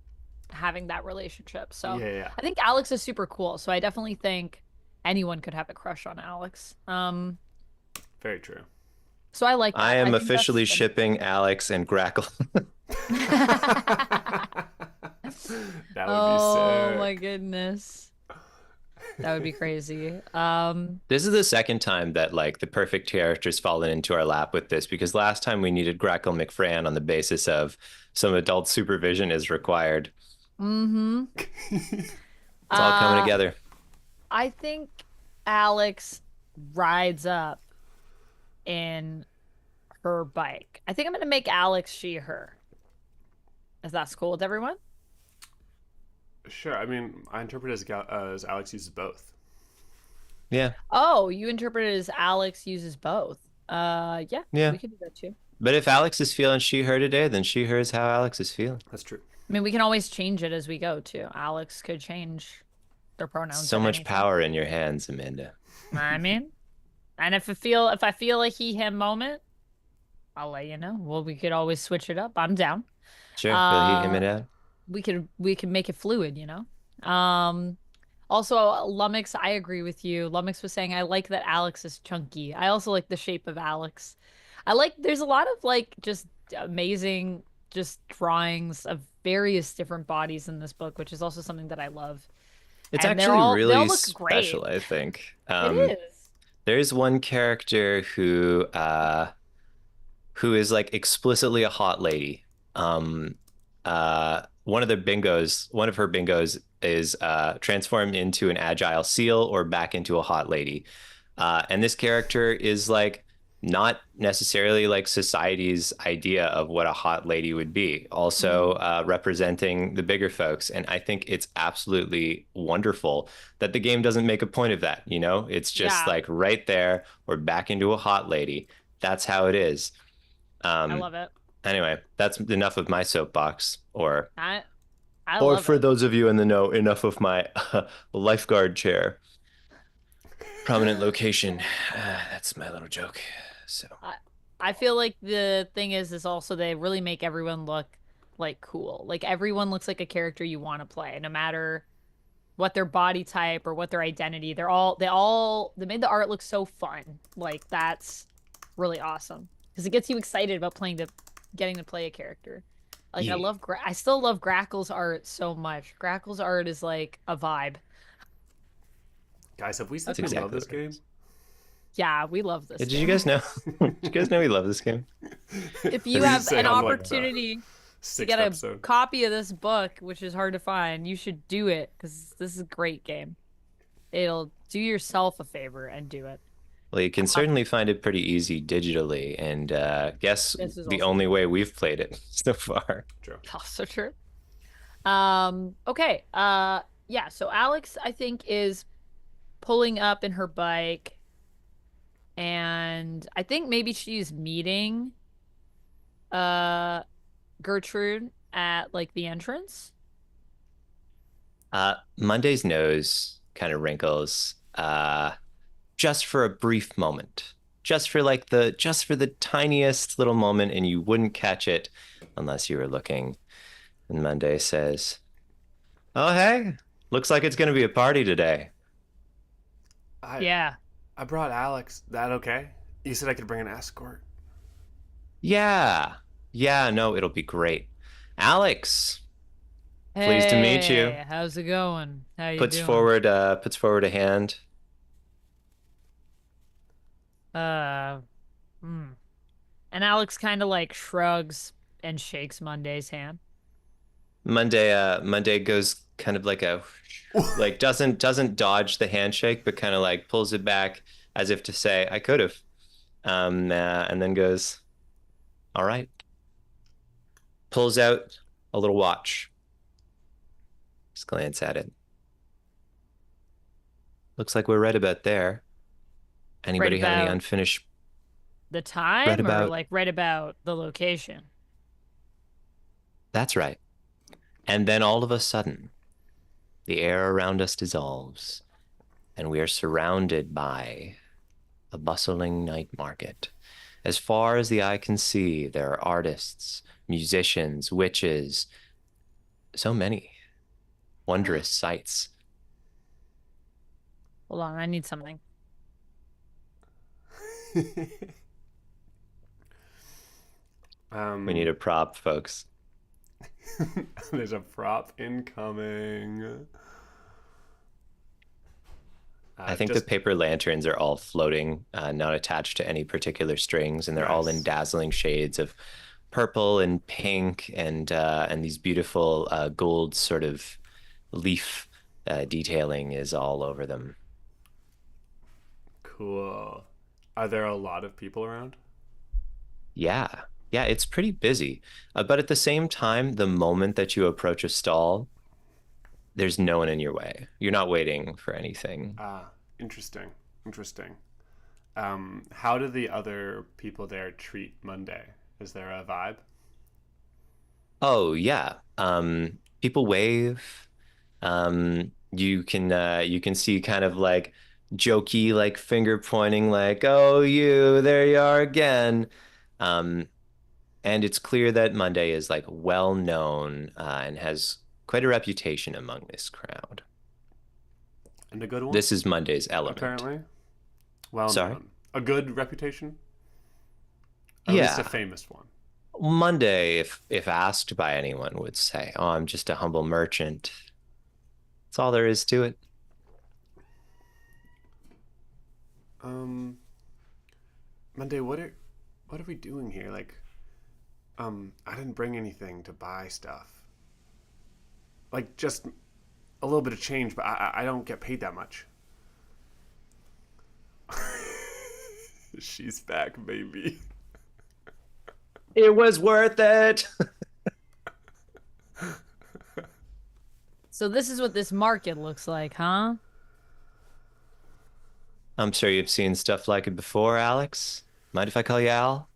that relationship. So Yeah. I think Alex is super cool. So I definitely think anyone could have a crush on Alex. Very true. So I like that. I am think officially that's- shipping Alex and Grackle. That would Oh be sick. my goodness. That would be crazy. This is the second time that like the perfect character's fallen into our lap with this, because last time we needed Grackle McFran on the basis of some adult supervision is required. Mm-hmm. It's all coming Uh, together. I think Alex rides up in her bike. I think I'm gonna make Alex she her. If that's cool with everyone. Sure. I mean, I interpret it as Alex uses both. Yeah, Oh, you interpret it as Alex uses both. Yeah, yeah. we could do that too. But if Alex is feeling she her today, then she her is how Alex is feeling. That's true. I mean, we can always change it as we go too. Alex could change their pronouns So at much any time. power in your hands, Amanda. I mean, and if I feel a he him moment, I'll let you know. Well, we could always switch it up. I'm down. Sure, you'll heat him Uh, it out. we can make it fluid, you know. Also, Lumix, I agree with you. Lumix was saying I like that Alex is chunky. I also like the shape of Alex. I like there's a lot of like just amazing just drawings of various different bodies in this book, which is also something that I love. It's And actually they all really look great. special, I think. It is. There's one character who is like explicitly a hot lady. One of her bingos is transformed into an agile seal or back into a hot lady. And this character is like not necessarily like society's idea of what a hot lady would be, also representing the bigger folks. And I think it's absolutely wonderful that the game doesn't make a point of that. You know, it's just Yeah, like right there, we're back into a hot lady. That's how it is. I Um, love it. anyway, that's enough of my soapbox, I I or love for it. those of you in the know, enough of my lifeguard chair. Prominent location. That's my little joke. So I I feel like the thing is also they really make everyone look like cool. Like everyone looks like a character you want to play, no matter what their body type or what their identity. They made the art look so fun. Like that's really awesome because it gets you excited about getting to play a character. Like yeah, I still love Grackle's art so much. Grackle's art is like a vibe. Guys, have we said that's Okay. we love exactly this what it game? is. Yeah, we love this Did you game. guys know? Did you guys know we love this game? If We you did have say an on like the opportunity to sixth get a episode. copy of this book, which is hard to find, you should do it because this is a great game. It'll do yourself a favor and do it. Well, you can certainly find it pretty easy digitally, and guess This is the also only true. way we've played it so far. True. Also true. Okay. Yeah, so Alex, I think, is pulling up in her bike, and I think maybe she's meeting uh Gertrude at like the entrance. Monday's nose kind of wrinkles, just for a brief moment, just for the tiniest little moment, and you wouldn't catch it unless you were looking. And Monday says, "Oh, hey, looks like it's going to be a party today." I Yeah. I brought Alex. That okay? You said I could bring an escort. Yeah, yeah, no, it'll be great. Alex, pleased to meet you. Hey, how's it going? How you doing? Puts forward a hand. Uh, hmm. And Alex kind of like shrugs and shakes Monday's hand. Monday goes kind of like a like doesn't dodge the handshake, but kind of like pulls it back as if to say, "I could have," and then goes, "All right." Pulls out a little watch. Just glance at it. Looks like we're right about there. Right Anybody have any about unfinished? the Right time or about like right about the location? that's right. And then all of a sudden, the air around us dissolves, and we are surrounded by a bustling night market. As far as the eye can see, there are artists, musicians, witches, so many wondrous sights. Hold on, I need something. We need a prop, folks. There's a prop incoming. I think the Just paper lanterns are all floating, not attached to any particular strings, and they're all in nice. dazzling shades of purple and pink and these beautiful gold sort of leaf detailing is all over them. Cool. Are there a lot of people around? Yeah. Yeah, it's pretty busy. But at the same time, the moment that you approach a stall, there's no one in your way. You're not waiting for anything. Ah, interesting. Interesting. How do the other people there treat Monday? Is there a vibe? Oh, yeah. People wave. You can see kind of like jokey, like finger pointing, like, oh, you, there you are again. Um, and it's clear that Monday is like well known and has quite a reputation among this crowd. And a good one, This is Monday's element. apparently. Well Sorry? known. A good reputation? Or at least a Yeah. famous one. Monday, if asked by anyone, would say, "Oh, I'm just a humble merchant." That's all there is to it. Um, Monday, what are we doing here? Like, I didn't bring anything to buy stuff. Like, just a little bit of change, but I don't get paid that much. She's back, baby. It was worth it. So this is what this market looks like, huh? I'm sure you've seen stuff like it before, Alex. Mind if I call you Al?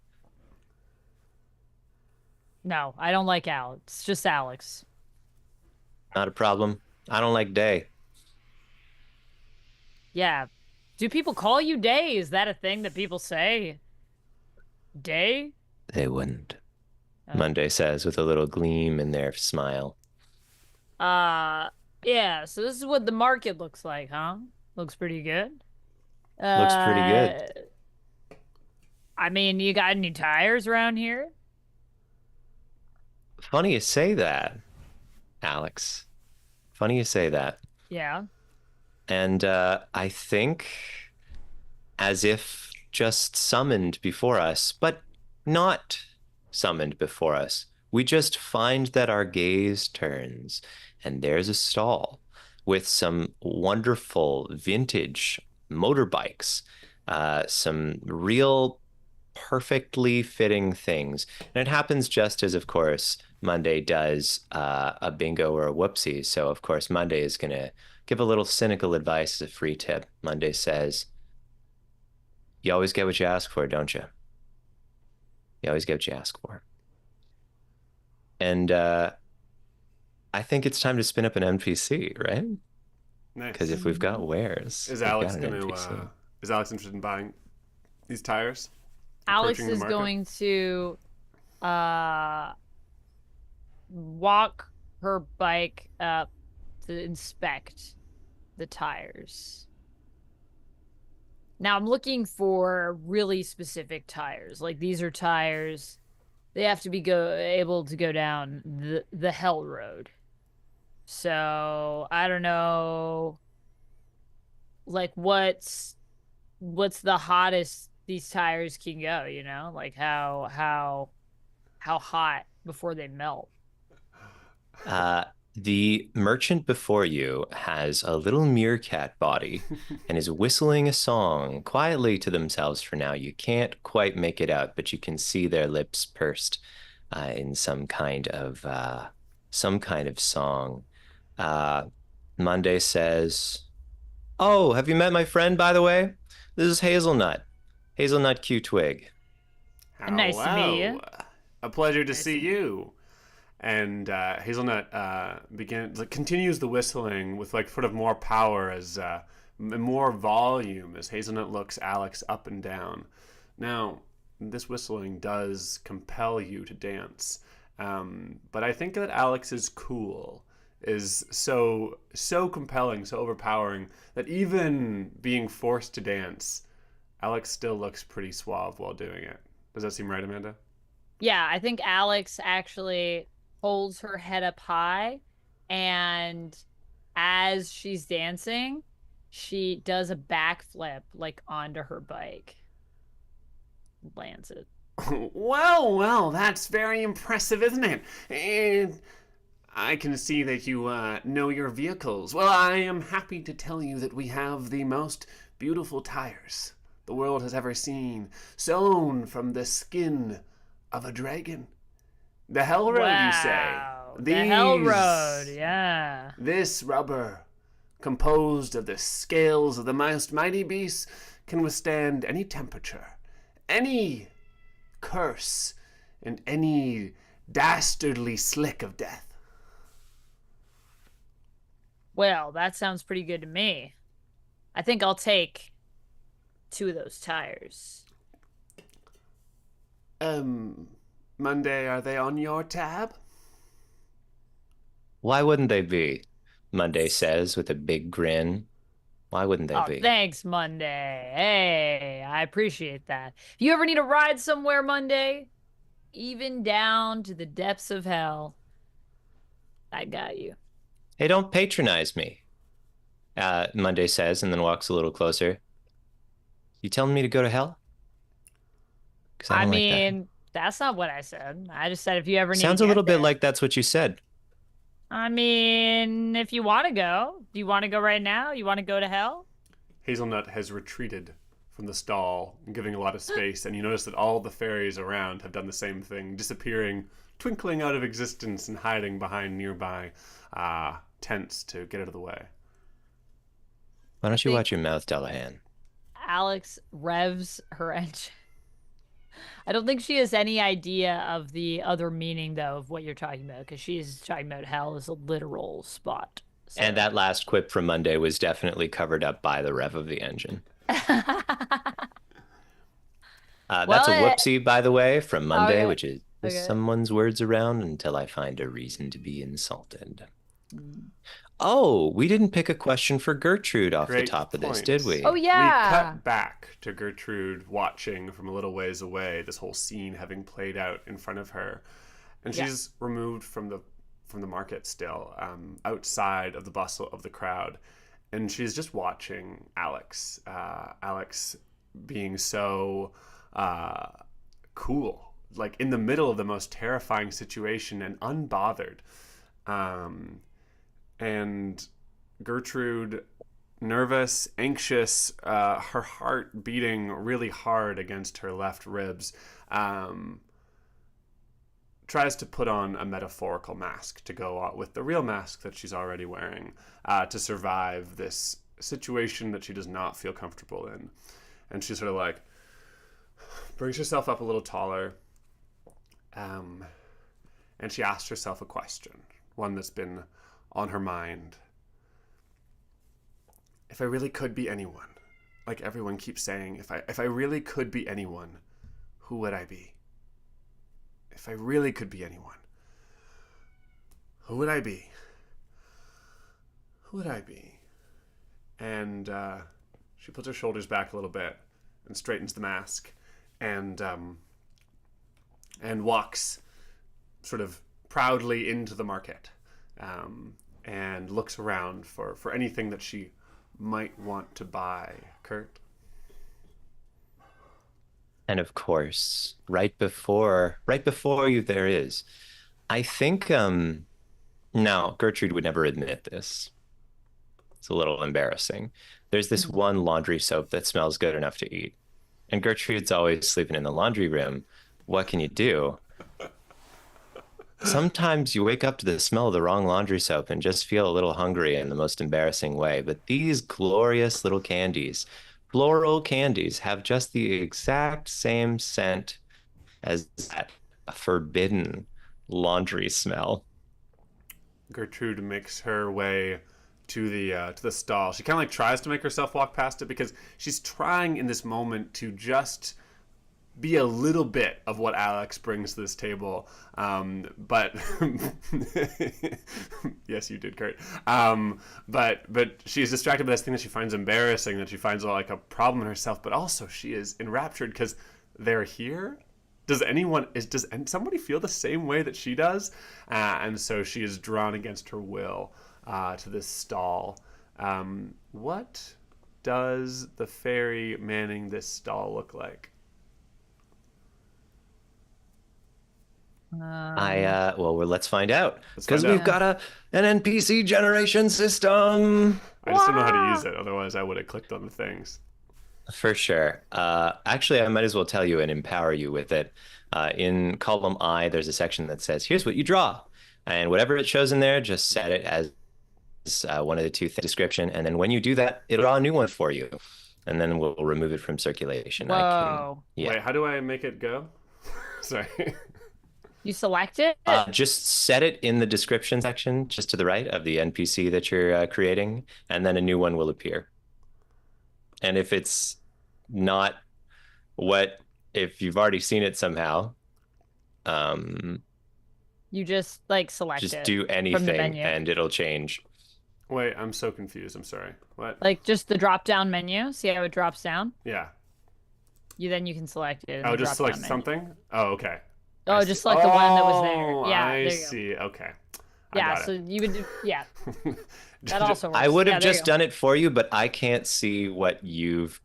No, I don't like Alex. It's just Alex. Not a problem. I don't like Day. Yeah. Do people call you Day? Is that a thing that people say? Day? They wouldn't. Oh. Monday says with a little gleam in their smile. Uh, yeah, so this is what the market looks like, huh? Looks pretty good. Looks pretty good. Uh, I mean, you got any tires around here? Funny you say that, Alex. Funny you say that. Yeah. And I think as if just summoned before us, but not summoned before us. We just find that our gaze turns, and there's a stall with some wonderful vintage motorbikes, some real perfectly fitting things. And it happens just as, of course, Monday does a bingo or a whoopsie. So, of course, Monday is going to give a little cynical advice as a free tip. Monday says, you always get what you ask for, don't you? You always get what you ask for. And I think it's time to spin up an NPC, right? Because Nice. if we've got wares, Is we've Alex got an gonna? NPC. Is Alex interested in buying these tires? Alex Approaching the is market? going to uh walk her bike up to inspect the tires. Now I'm looking for really specific tires. Like these are tires they have to be able to go down the hell road. So, I don't know like what's the hottest these tires can go, you know? Like how hot before they melt. Uh, the merchant before you has a little meerkat body and is whistling a song quietly to themselves for now. You can't quite make it out, but you can see their lips pursed in some kind of song. Uh, Monday says, "Oh, have you met my friend, by the way? This is Hazelnut, Hazelnut Q Twig." Nice to meet Hello. you. A pleasure to Nice see to- you. And Hazelnut continues the whistling with like sort of more power as more volume as Hazelnut looks Alex up and down. Now, this whistling does compel you to dance, but I think that Alex is cool, is so compelling, so overpowering that even being forced to dance, Alex still looks pretty suave while doing it. Does that seem right, Amanda? Yeah, I think Alex actually holds her head up high and as she's dancing, She does a backflip like onto her bike, lands it. Well, well, that's very impressive, isn't it? And I can see that you know your vehicles. Well, I am happy to tell you that we have the most beautiful tires the world has ever seen, sewn from the skin of a dragon. The Hell Road, you say? Wow, the Hell Road, yeah. This rubber, composed of the scales of the most mighty beasts, can withstand any temperature, any curse, and any dastardly slick of death. Well, that sounds pretty good to me. I think I'll take 2 of those tires. Monday, are they on your tab? Why wouldn't they be? Monday says with a big grin. Why wouldn't they Oh, be? thanks, Monday. Hey, I appreciate that. If you ever need a ride somewhere, Monday, even down to the depths of hell, I got you. Hey, don't patronize me, Monday says, and then walks a little closer. You telling me to go to hell? Because I I don't like that. mean, that's not what I said. I just said if you ever need to Sounds a get little bit there. like that's what you said. I mean, if you want to go, do you want to go right now? You want to go to hell? Hazelnut has retreated from the stall, giving a lot of space, and you notice that all the fairies around have done the same thing, disappearing, twinkling out of existence, and hiding behind nearby tents to get out of the way. Why don't you think- watch your mouth, Dellahan? Alex revs her engine. I don't think she has any idea of the other meaning, though, of what you're talking about, because she's talking about hell as a literal spot. So. And that last quip from Monday was definitely covered up by the rev of the engine. That's a whoopsie, by the way, from Monday, okay. which is someone's words around until I find a reason to be insulted. Oh, we didn't pick a question for Gertrude off the top of this, did we? Oh, yeah. We cut back to Gertrude watching from a little ways away, this whole scene having played out in front of her. And she's removed from the market still, outside of the bustle of the crowd. And she's just watching Alex. Alex being so cool, like in the middle of the most terrifying situation and unbothered. And Gertrude, nervous, anxious, her heart beating really hard against her left ribs, tries to put on a metaphorical mask to go with the real mask that she's already wearing to survive this situation that she does not feel comfortable in. And she sort of like brings herself up a little taller, and she asks herself a question, one that's been on her mind. If I really could be anyone, like everyone keeps saying, if I really could be anyone, who would I be? If I really could be anyone, who would I be? Who would I be? And she puts her shoulders back a little bit and straightens the mask and walks sort of proudly into the market. And looks around for anything that she might want to buy. Kurt? And of course, right before you there is, I think, now Gertrude would never admit this. It's a little embarrassing. There's this one laundry soap that smells good enough to eat. And Gertrude's always sleeping in the laundry room. What can you do? Sometimes you wake up to the smell of the wrong laundry soap and just feel a little hungry in the most embarrassing way. But these glorious little candies, floral candies, have just the exact same scent as that forbidden laundry smell. Gertrude makes her way to the stall. She kind of like tries to make herself walk past it because she's trying in this moment to just be a little bit of what Alex brings to this table. But yes, you did, Kurt. But she's distracted by this thing that she finds embarrassing, that she finds like a problem in herself, but also she is enraptured because they're here. Does somebody feel the same way that she does? And so she is drawn against her will to this stall. What does the fairy manning this stall look like? Let's find out. Let's Because find we've out. got an NPC generation system. I just don't know how to use it. Otherwise, I would have clicked on the things. For sure. Actually, I might as well tell you and empower you with it. In column I, there's a section that says, here's what you draw. And whatever it shows in there, just set it as one of the two description. And then when you do that, it'll draw a new one for you. And then we'll remove it from circulation. Whoa. Wait, how do I make it go? Sorry. You select it? Just set it in the description section, just to the right of the NPC that you're creating, and then a new one will appear. And if it's not if you've already seen it somehow, you just like select just it do from the anything menu. and it'll change. Wait, I'm so confused. I'm sorry. What? Like just the drop down menu. See how it drops down? Yeah. Then you can select it. Oh, just select something? Oh, okay. Oh, just select the one that was there. Yeah, I there you see. Okay. Yeah, so you would do, yeah. That also works. I would have there just done it for you, but I can't see what you've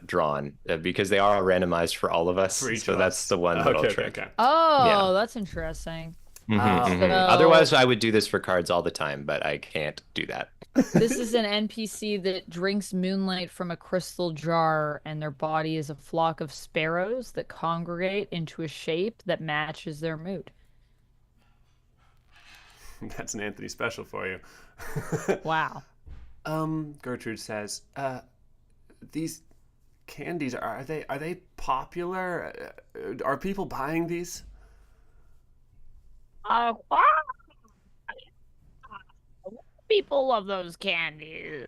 drawn because they are randomized for all of us. So that's the one that'll trick. Okay. Oh, Yeah. that's interesting. So- Otherwise, I would do this for cards all the time, but I can't do that. This is an NPC that drinks moonlight from a crystal jar, and their body is a flock of sparrows that congregate into a shape that matches their mood. That's an Anthony special for you. Wow. Gertrude says, these candies are they popular? Are people buying these? People love those candies.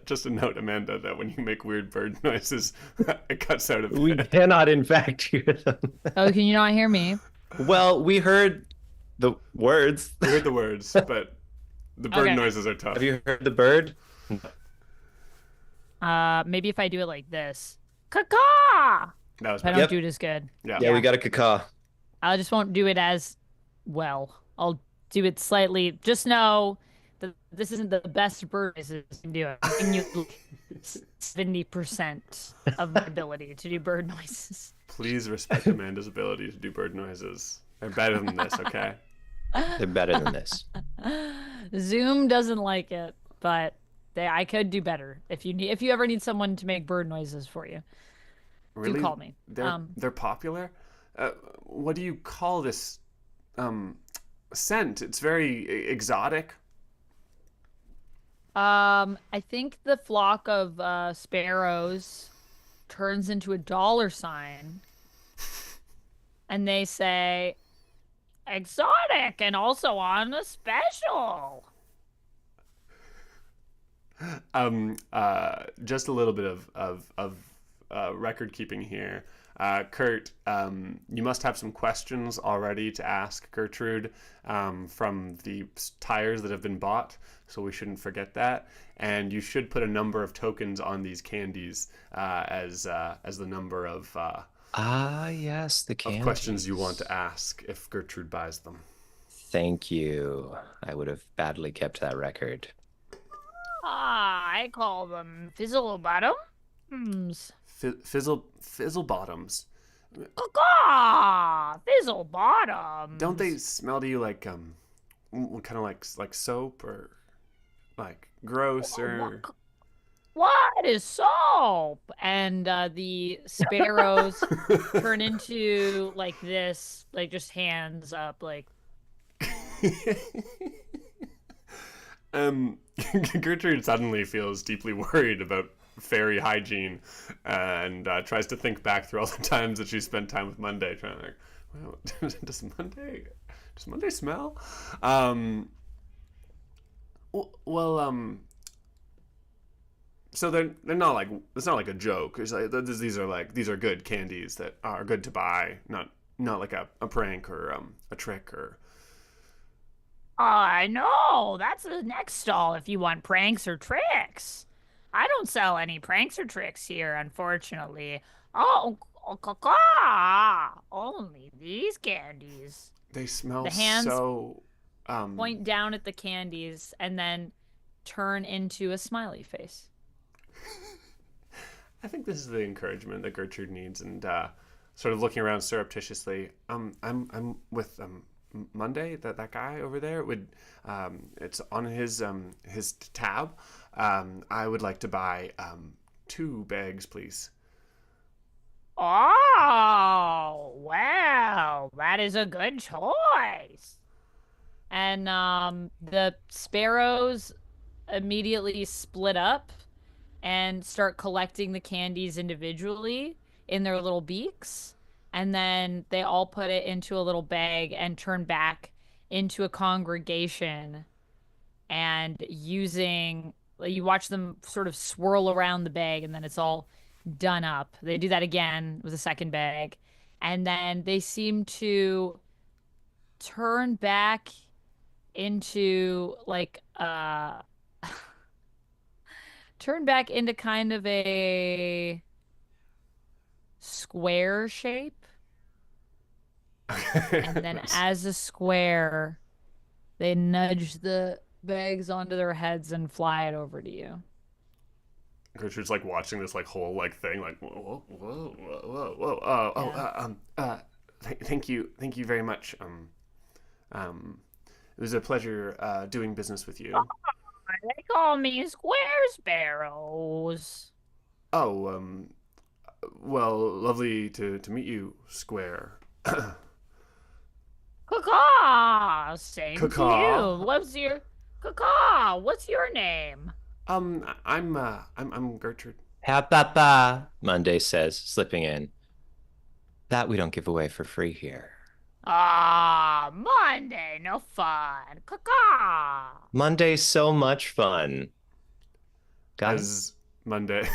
Just a note, Amanda, that when you make weird bird noises, it cuts out of We it. cannot, in fact, hear them. Oh, can you not hear me? Well, we heard the words. We heard the words, but the bird Okay. noises are tough. Have you heard the bird? Maybe if I do it like this. Caw-caw! That was I don't Yep. do it as good. yeah. Yeah, we got a caca. I just won't do it as well. I'll do it slightly. Just know that this isn't the best bird noises you can do. I'm giving you 70% of my ability to do bird noises. Please respect Amanda's ability to do bird noises. They're better than this, okay? They're better than this. Zoom doesn't like it, but I could do better. If you ever need someone to make bird noises for you, Really? do call me. They're popular? What do you call this scent? It's very exotic. I think the flock of sparrows turns into a $sign, and they say, "Exotic and also on a special." Just a little bit of record keeping here. Kurt, you must have some questions already to ask Gertrude from the tires that have been bought, so we shouldn't forget that. And you should put a number of tokens on these candies as the number of Yes, the candies. questions you want to ask if Gertrude buys them. Thank you. I would have badly kept that record. I call them fizzle bottoms. Fizzle bottoms. Fizzle bottoms. Don't they smell to you like kind of like soap or like gross or? What is soap? And the sparrows turn into like this, like just hands up, like. Gertrude suddenly feels deeply worried about fairy hygiene and tries to think back through all the times that she spent time with Monday, trying to well, does Monday smell? So they're not like, it's not like a joke. It's like these are good candies that are good to buy, not like a prank or a trick or. I know. That's the next stall if you want pranks or tricks. I don't sell any pranks or tricks here, unfortunately. Only these candies. They smell The hands so. Point down at the candies and then turn into a smiley face. I think this is the encouragement that Gertrude needs, and sort of looking around surreptitiously. I'm with Monday. That guy over there would. It's on his tab. I would like to buy 2 bags, please. Oh, well, that is a good choice. And the sparrows immediately split up and start collecting the candies individually in their little beaks. And then they all put it into a little bag and turn back into a congregation. And using, you watch them sort of swirl around the bag, and then it's all done up. They do that again with a second bag. And then they seem to turn back into like turn back into kind of a square shape. And then Nice. as a square, they nudge the bags onto their heads and fly it over to you. Gertrude's like watching this like whole like thing, like whoa, whoa, whoa, whoa, whoa. Thank you very much. It was a pleasure doing business with you. They call me Square Sparrows. Oh, well, lovely to meet you, Square. Caw, same to Caw. you. What's your name? I'm Gertrude. Pa pa pa, Monday says, slipping in. That we don't give away for free here. Ah, Monday, no fun. Caw. Monday's so much fun. Got it? As Monday,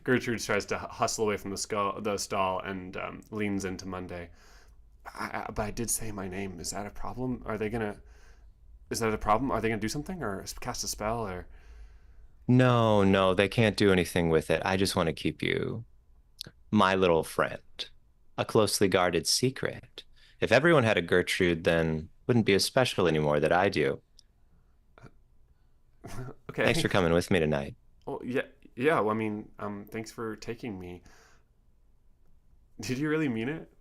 Gertrude tries to hustle away from the stall, and leans into Monday. But I did say my name. Is that a problem? Is that a problem? Are they gonna do something or cast a spell or? No, they can't do anything with it. I just want to keep you my little friend, a closely guarded secret. If everyone had a Gertrude, then wouldn't be as special anymore that I do. Okay. Thanks for coming with me tonight. Well, yeah. Well, I mean, thanks for taking me. Did you really mean it?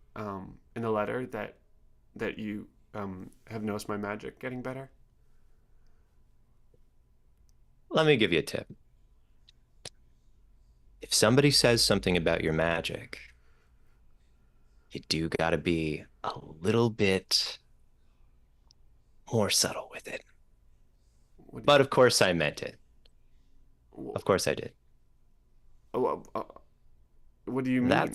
In the letter that you have noticed my magic getting better. Let me give you a tip. If somebody says something about your magic, you do gotta be a little bit more subtle with it. But of course I meant it. Of course I did. What do you mean?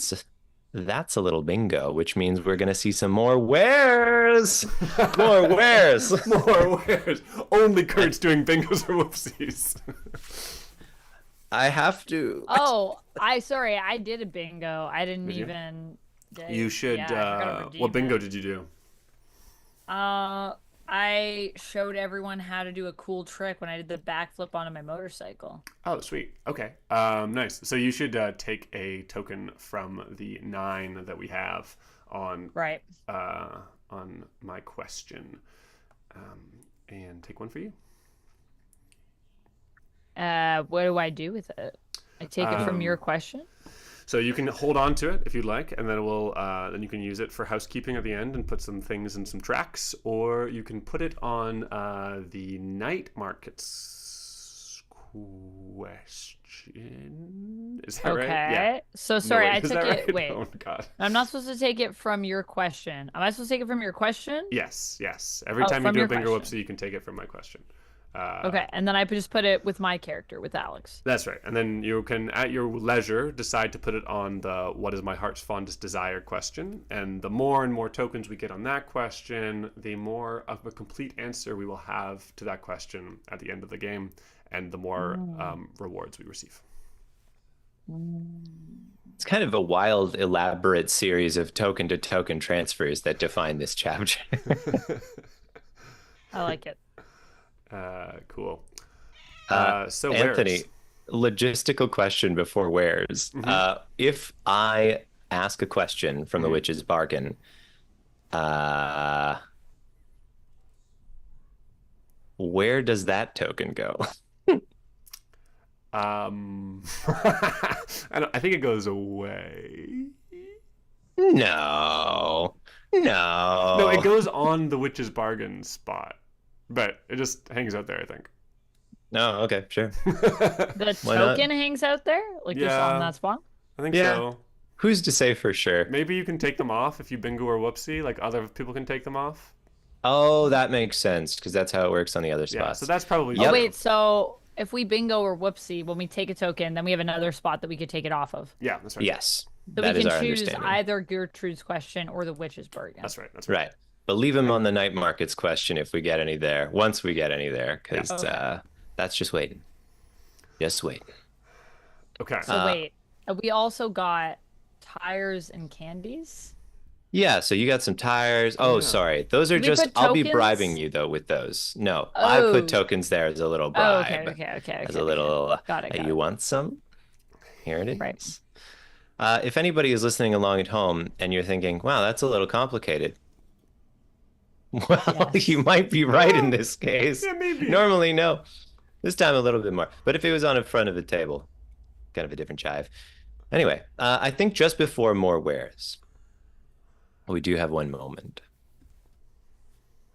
That's a little bingo, which means we're gonna see some more wares. More wares. More wares. Only Kurt's doing bingos or whoopsies. I have to. Oh, sorry, I did a bingo. I didn't Did you? even. You should. Yeah, I forgot to redeem What bingo it. did you do? I showed everyone how to do a cool trick when I did the backflip onto my motorcycle. Oh, sweet. Okay. Nice. So you should take a token from the 9 that we have on Right. on my question, and take one for you. What do I do with it? I take it from your question. So you can hold on to it if you'd like, and then it will. Then you can use it for housekeeping at the end and put some things in some tracks, or you can put it on the night market's question. Is that right? Yeah. So sorry, wait, I is took that it. right? Wait, Oh God. I'm not supposed to take it from your question. Am I supposed to take it from your question? Yes. Every Oh, time you from do a your bingo question. whoopsie, you can take it from my question. Okay, and then I just put it with my character, with Alex. That's right. And then you can, at your leisure, decide to put it on the "What is my heart's fondest desire?" question. And the more and more tokens we get on that question, the more of a complete answer we will have to that question at the end of the game, and the more rewards we receive. It's kind of a wild, elaborate series of token to token transfers that define this chapter. I like it. Cool. So Anthony, wares. logistical question before wares. If I ask a question from the Witch's Bargain, where does that token go? I think it goes away. No. No. No, it goes on the witch's bargain spot, but it just hangs out there, I think. No, okay, sure. The Why not? token hangs out there, like just Yeah. on that spot. I think Yeah. so. Who's to say for sure? Maybe you can take them off if you bingo or whoopsie, like other people can take them off. Oh, that makes sense because that's how it works on the other Yeah, spots. so that's probably Yep. Oh wait, so if we bingo or whoopsie, when we take a token, then we have another spot that we could take it off of. Yeah, that's right. Yes, So that we is can our choose understanding. either Gertrude's question or the witch's bargain. That's right. That's right. Right, but leave him on the night markets question if we get any there. Once we get any there, because Okay. that's just waiting. Just wait. Okay. So wait, we also got tires and candies. Yeah, so you got some tires. Oh, Yeah. sorry. Those are Did we just, put I'll be tokens? bribing you though with those. No, I Oh. put tokens there as a little Oh, bribe. okay. As a little, Got it. you want some? Here it is. Right. If anybody is listening along at home and you're thinking, wow, that's a little complicated. Well, Yes. you might be right in this case. Yeah, maybe. Normally, no. This time, a little bit more. But if it was on the front of the table, kind of a different jive. Anyway, I think just before more wares, we do have one moment.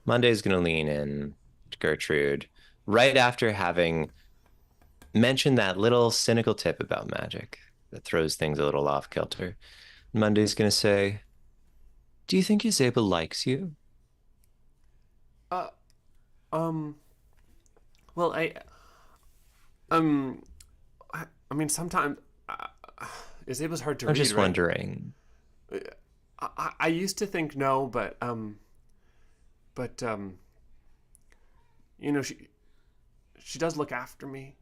Monday's going to lean in to Gertrude right after having mentioned that little cynical tip about magic that throws things a little off kilter. Monday's going to say, do you think Yazeba likes you? Well, I mean, sometimes Yazeba's hard to I'm read. just right? wondering. I used to think no, but you know, she does look after me.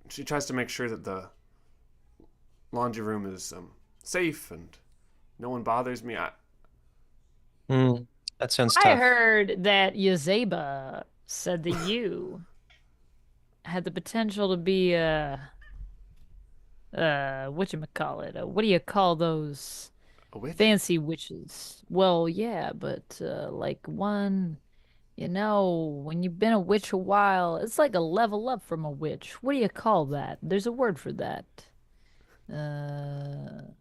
She tries to make sure that the laundry room is safe and no one bothers me. That sounds I tough. heard that Yazeba said that you had the potential to be whatchamacallit? What do you call those A witch? fancy witches? Well, yeah, but like one, you know, when you've been a witch a while, it's like a level up from a witch. What do you call that? There's a word for that. An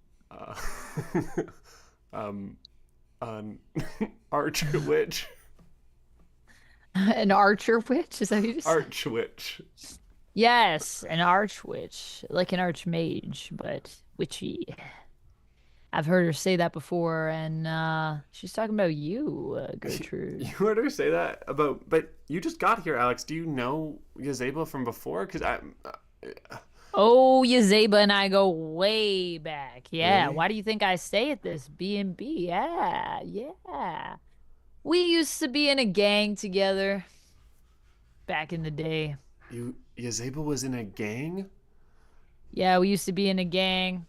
arch witch. An archer witch? Is that what you just said? Arch witch. Yes, an arch witch, like an archmage, but witchy. I've heard her say that before, and she's talking about you, Gertrude. You heard her say that about, but you just got here, Alex. Do you know Yazeba from before? Because Oh, Yazeba and I go way back. Yeah, Really? why do you think I stay at this B&B? Yeah. We used to be in a gang together back in the day. Yazeba was in a gang? Yeah, we used to be in a gang.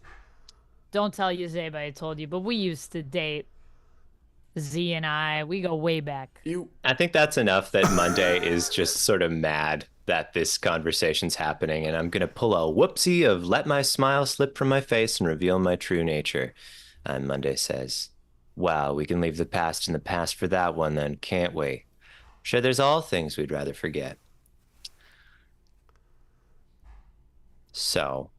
Don't tell Yazeba I told you, but we used to date. Z and I, we go way back. I think that's enough that Monday is just sort of mad that this conversation's happening, and I'm going to pull a whoopsie of let my smile slip from my face and reveal my true nature. And Monday says, wow, we can leave the past in the past for that one then, can't we? Sure, there's all things we'd rather forget. So,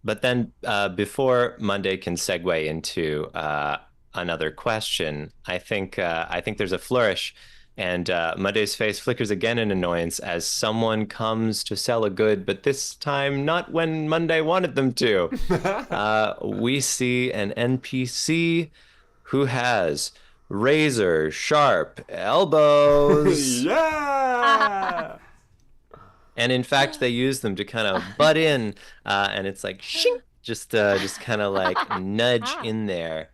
but then before Monday can segue into another question, I think there's a flourish, and Monday's face flickers again in annoyance as someone comes to sell a good, but this time not when Monday wanted them to. We see an NPC who has razor sharp elbows. Yeah! And in fact, they use them to kind of butt in, and it's like shink, just kind of like nudge in there.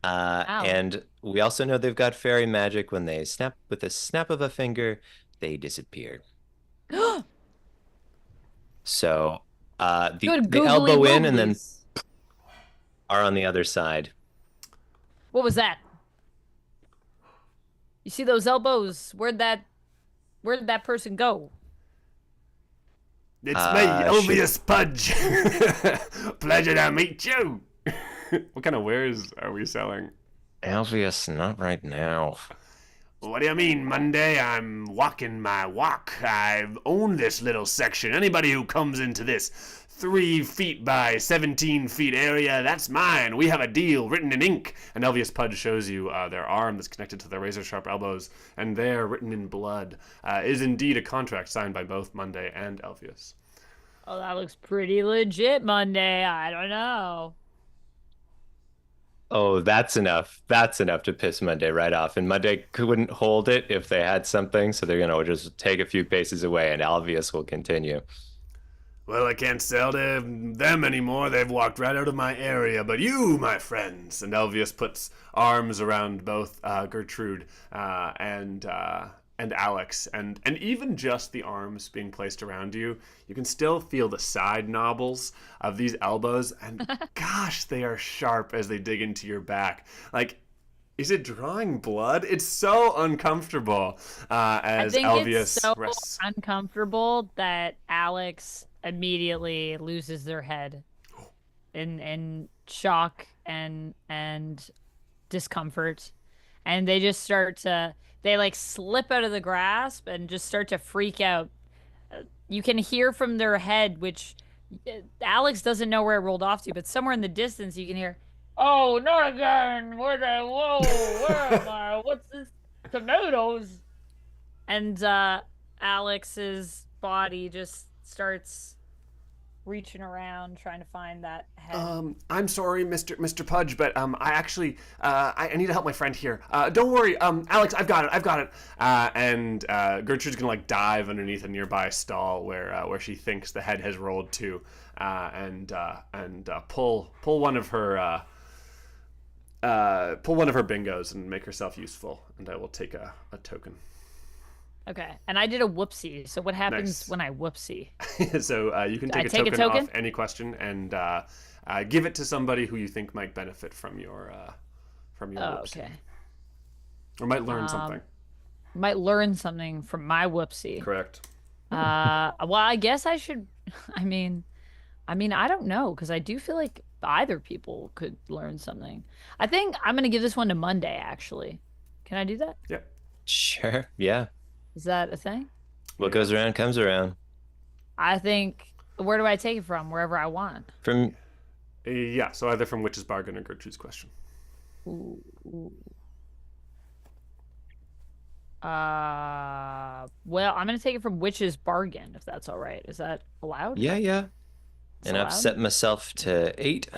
And we also know they've got fairy magic. When they snap with a snap of a finger, they disappear. So the Good elbow googly in and then wooglies. are on the other side. What was that? You see those elbows? Where did that person go? It's me, Elvius Pudge. Pleasure to meet you. What kind of wares are we selling? Alpheus, not right now. What do you mean, Monday? I'm walking my walk. I've owned this little section. Anybody who comes into this 3 feet by 17 feet area, that's mine. We have a deal written in ink. And Elvius Pudge shows you their arm that's connected to their razor-sharp elbows, and there, written in blood, is indeed a contract signed by both Monday and Elvius. Oh, that looks pretty legit, Monday. I don't know. Oh, that's enough. That's enough to piss Monday right off. And Monday couldn't hold it if they had something, so they're gonna just take a few paces away, and Alvius will continue. Well, I can't sell to them anymore. They've walked right out of my area. But you, my friends, and Elvius puts arms around both Gertrude and Alex, and even just the arms being placed around you, you can still feel the side knobbles of these elbows, and gosh, they are sharp as they dig into your back. Like, is it drawing blood? It's so uncomfortable as I think Elvius it's so rests. uncomfortable that Alex immediately loses their head in shock and discomfort, and they just start to like slip out of the grasp and just start to freak out. You can hear from their head, which Alex doesn't know where it rolled off to, but somewhere in the distance you can hear, "Oh, not again! Where am I? What's this? Tomatoes!" And Alex's body just starts reaching around trying to find that head. I'm sorry, Mr. Pudge, but I actually I need to help my friend here. Don't worry, Alex, I've got it. And Gertrude's gonna like dive underneath a nearby stall where she thinks the head has rolled to, and pull one of her bingos and make herself useful, and I will take a token. Okay, and I did a whoopsie. So what happens Nice. when I whoopsie? So you can take a token off any question and give it to somebody who you think might benefit from your whoopsie. Okay. Or might learn something. Might learn something from my whoopsie. Correct. Well, I guess I should. I mean, I don't know, because I do feel like either people could learn something. I think I'm gonna give this one to Monday. Actually, can I do that? Yep. Sure, yeah. Is that a thing? What goes around comes around. I think. Where do I take it from? Wherever I want. From Yeah. So either from Witch's Bargain or Gertrude's Question. Ooh. Well, I'm gonna take it from Witch's Bargain, if that's all right. Is that allowed? yeah. It's And I've allowed? set myself to 8.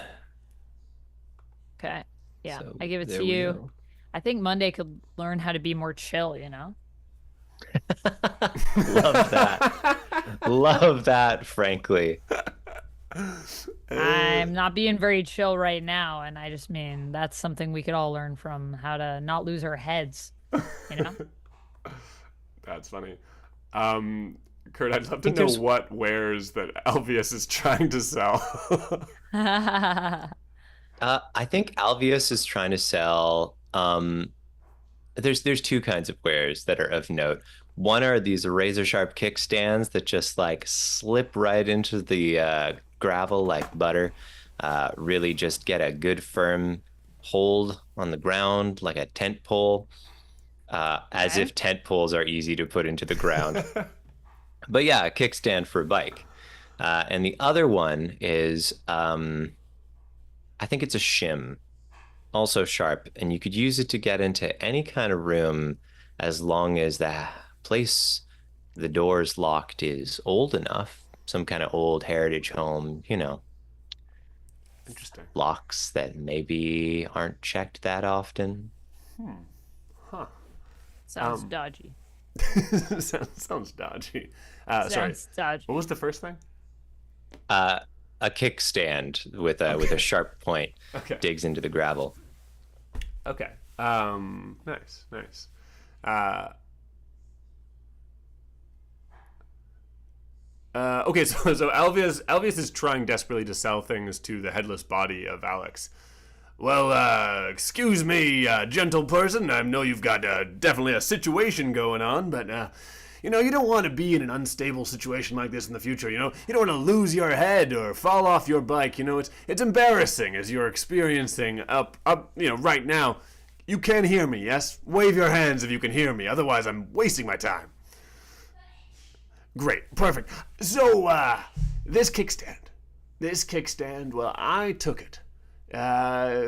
Okay. Yeah, So I give it there to we you. go. I think Monday could learn how to be more chill, you know? Love that. Love that, frankly. I'm not being very chill right now, and I just mean that's something we could all learn from, how to not lose our heads, you know? That's funny. Kurt, I'd love to know what wares that Elvius is trying to sell. I think Alvius is trying to sell. There's 2 kinds of wares that are of note. One are these razor sharp kickstands that just like slip right into the gravel like butter. Really just get a good firm hold on the ground like a tent pole. As if tent poles are easy to put into the ground. But yeah, a kickstand for a bike. And the other one is, I think it's a shim, also sharp, and you could use it to get into any kind of room as long as the place the door's locked is old enough. Some kind of old heritage home, you know. Interesting. Locks that maybe aren't checked that often. Huh. Sounds dodgy. Sounds dodgy. Sorry. Sounds dodgy. What was the first thing? A kickstand with a sharp point Okay. digs into the gravel. Okay. Nice. Okay, so Alvius is trying desperately to sell things to the headless body of Alex. Well, excuse me, gentle person. I know you've got definitely a situation going on, but you don't want to be in an unstable situation like this in the future. You don't want to lose your head or fall off your bike. It's embarrassing as you're experiencing up. Right now. You can hear me, yes? Wave your hands if you can hear me. Otherwise, I'm wasting my time. Great. Perfect. So, this kickstand, well, I took it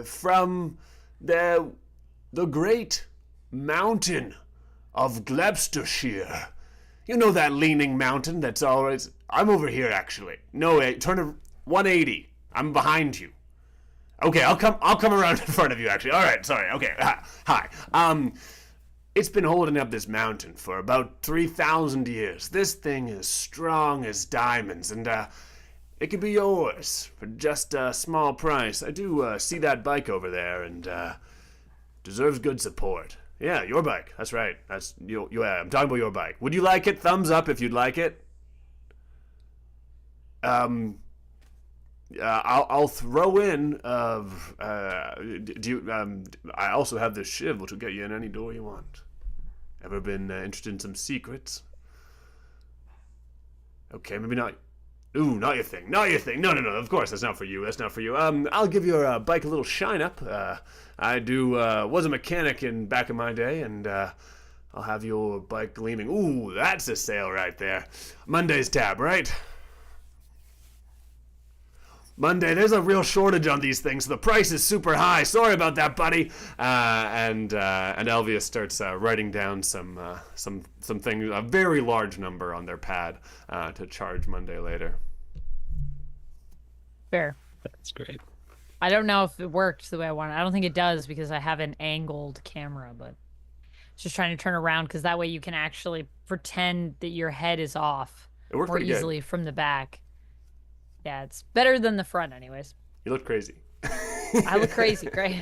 from the great mountain of Gloucestershire. You know that leaning mountain that's always... I'm over here, actually. No, turn it 180. I'm behind you. Okay, I'll come around in front of you, actually. All right, sorry. Okay, hi. It's been holding up this mountain for about 3,000 years. This thing is strong as diamonds, and it could be yours for just a small price. I do see that bike over there, and deserves good support. Yeah, your bike. That's right. That's you. Yeah, I'm talking about your bike. Would you like it? Thumbs up if you'd like it. I'll throw in. Do you? I also have this shiv, which will get you in any door you want. Ever been interested in some secrets? Okay, maybe not. Ooh, not your thing. Not your thing. No. Of course, that's not for you. That's not for you. I'll give your bike a little shine up. I was a mechanic in back in my day, and I'll have your bike gleaming. Ooh, that's a sale right there. Monday's tab, right? Monday, there's a real shortage on these things. So the price is super high. Sorry about that, buddy. And Elvius starts writing down some things, a very large number on their pad to charge Monday later. Fair. That's great. I don't know if it worked the way I wanted. I don't think it does because I have an angled camera, but just trying to turn around because that way you can actually pretend that your head is off It worked more pretty easily from the back. Yeah, it's better than the front anyways. You look crazy. I look crazy, great.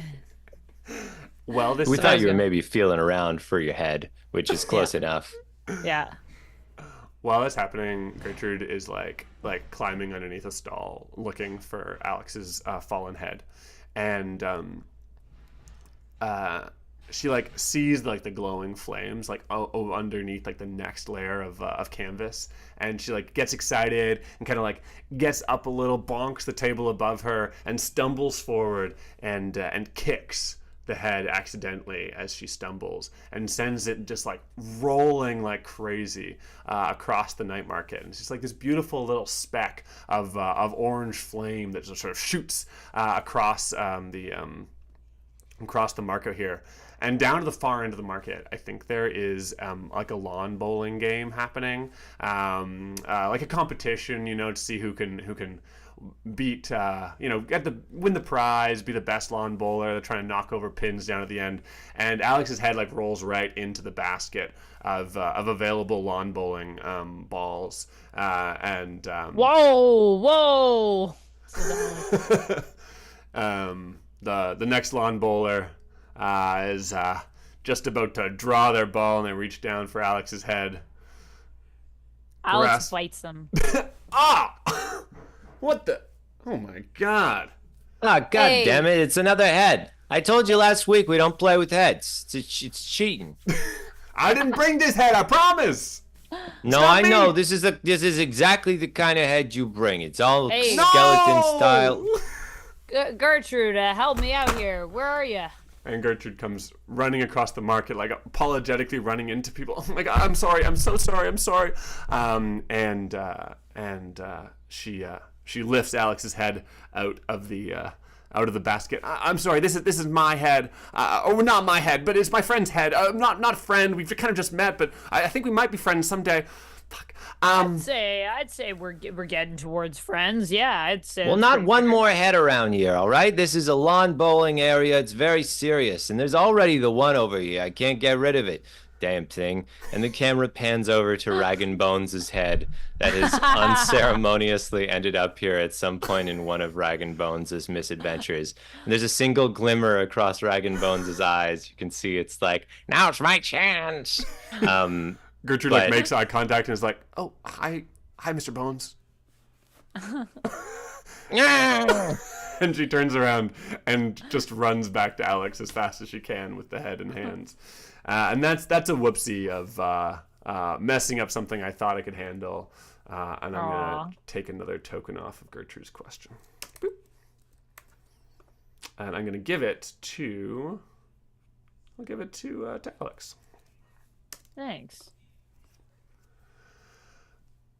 Well, we thought you were maybe feeling around for your head, which is close enough. Yeah. While that's happening, Gertrude is like climbing underneath a stall, looking for Alex's fallen head, and she like sees like the glowing flames like underneath like the next layer of canvas, and she like gets excited and kind of like gets up a little, bonks the table above her, and stumbles forward and kicks the head accidentally as she stumbles and sends it just like rolling like crazy across the night market. And it's just like this beautiful little speck of orange flame that just sort of shoots across the market here. And down to the far end of the market, I think there is like a lawn bowling game happening, like a competition, to see who can beat, win the prize, be the best lawn bowler. They're trying to knock over pins down at the end, and Alex's head like rolls right into the basket of available lawn bowling balls, and whoa. The next lawn bowler is just about to draw their ball, and they reach down for Alex's head. Alex bites them. Ah! What the? Oh my god. Oh, god damn it. It's another head. I told you last week we don't play with heads. It's cheating. I didn't bring this head, I promise. No, I know. This is exactly the kind of head you bring. It's all skeleton style. Gertrude, help me out here. Where are you? And Gertrude comes running across the market, like apologetically running into people. Oh my god, I'm sorry. I'm so sorry. I'm sorry. She lifts Alex's head out of the basket. I'm sorry. This is my head. Or not my head, but it's my friend's head. Not friend. We've kind of just met, but I think we might be friends someday. Fuck. I'd say we're getting towards friends. Yeah, I'd say. Well, not one more head around here, all right? This is a lawn bowling area. It's very serious, and there's already the one over here. I can't get rid of it. Damn thing. And the camera pans over to Rag and Bones' head that has unceremoniously ended up here at some point in one of Rag and Bones' misadventures. And there's a single glimmer across Rag and Bones' eyes. You can see it's like, now it's my chance. Gertrude makes eye contact and is like, "Oh, hi, Mr. Bones." And she turns around and just runs back to Alex as fast as she can with the head and hands. And that's a whoopsie of messing up something I thought I could handle. And I'm gonna take another token off of Gertrude's question. Boop. And I'm gonna give it to I'll give it to Alex. Thanks.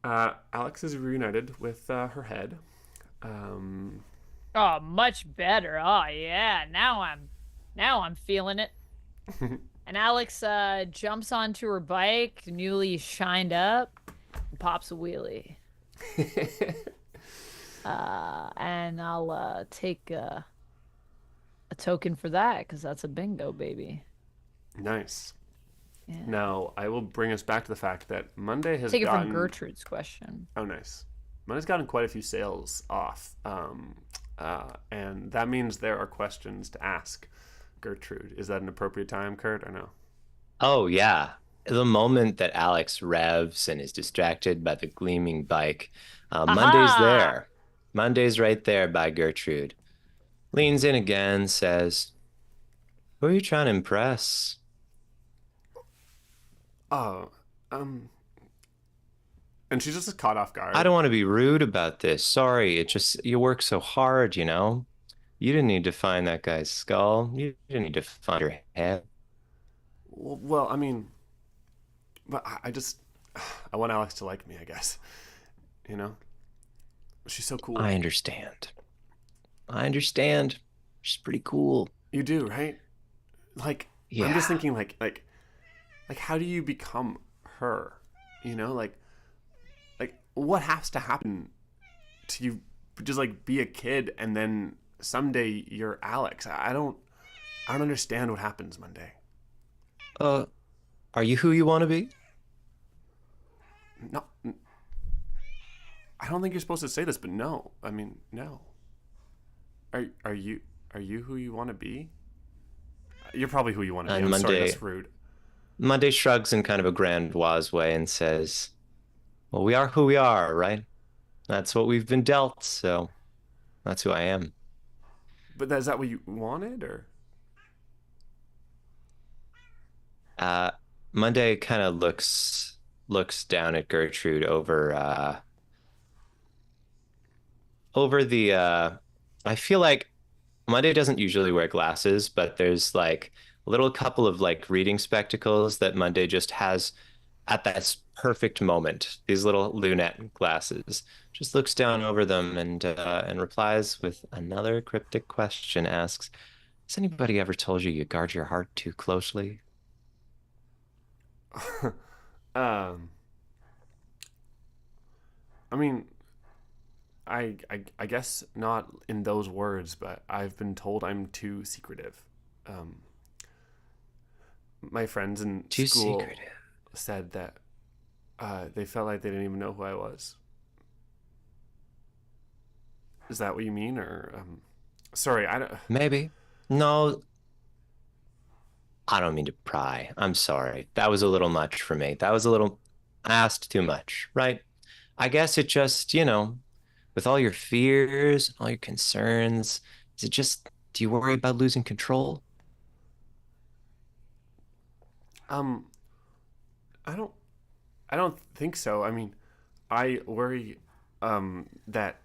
Alex is reunited with her head. Oh, much better. Oh yeah, now I'm feeling it. And Alex jumps onto her bike, newly shined up, and pops a wheelie. And I'll take a token for that because that's a bingo, baby. Nice. Yeah. Now, I will bring us back to the fact that Monday has Take it gotten... from Gertrude's question. Oh, nice. Monday's gotten quite a few sales off. And that means there are questions to ask Gertrude. Is that an appropriate time, Kurt, or no? Oh, yeah. The moment that Alex revs and is distracted by the gleaming bike, Monday's Aha! there. Monday's right there by Gertrude. Leans in again, says, "Who are you trying to impress?" Oh, and she's just caught off guard. I don't want to be rude about this. Sorry, it just, you work so hard, you know? You didn't need to find that guy's skull. You didn't need to find her head. Well, I mean, but I just, I want Alex to like me, I guess. You know? She's so cool. I understand. I understand. She's pretty cool. You do, right? Like, Yeah. I'm just thinking, like, how do you become her? You know, like, what has to happen to you? Just like be a kid, and then someday you're Alex. I don't understand what happens Monday. Are you who you want to be? No, I don't think you're supposed to say this, but no. I mean, no. Are you who you want to be? You're probably who you want to be. On I'm sorry, Monday, that's rude. Monday shrugs in kind of a grandiose way and says, "Well, we are who we are, right? That's what we've been dealt, so that's who I am." But is that what you wanted, or? Uh, Monday kind of looks down at Gertrude over the I feel like Monday doesn't usually wear glasses, but there's like a little couple of like reading spectacles that Monday just has at that perfect moment. These little lunette glasses. Just looks down over them and replies with another cryptic question, asks, "Has anybody ever told you you guard your heart too closely?" um, I mean, I guess not in those words, but I've been told I'm too secretive. My friends in Too school secretive. said that they felt like they didn't even know who I was. Is that what you mean, or sorry, I don't. Maybe. No, I don't mean to pry. I'm sorry. That was a little much for me. That was a little asked too much, right? I guess it just, with all your fears, all your concerns, is it just, do you worry about losing control? Um, I don't. I don't think so. I mean, I worry that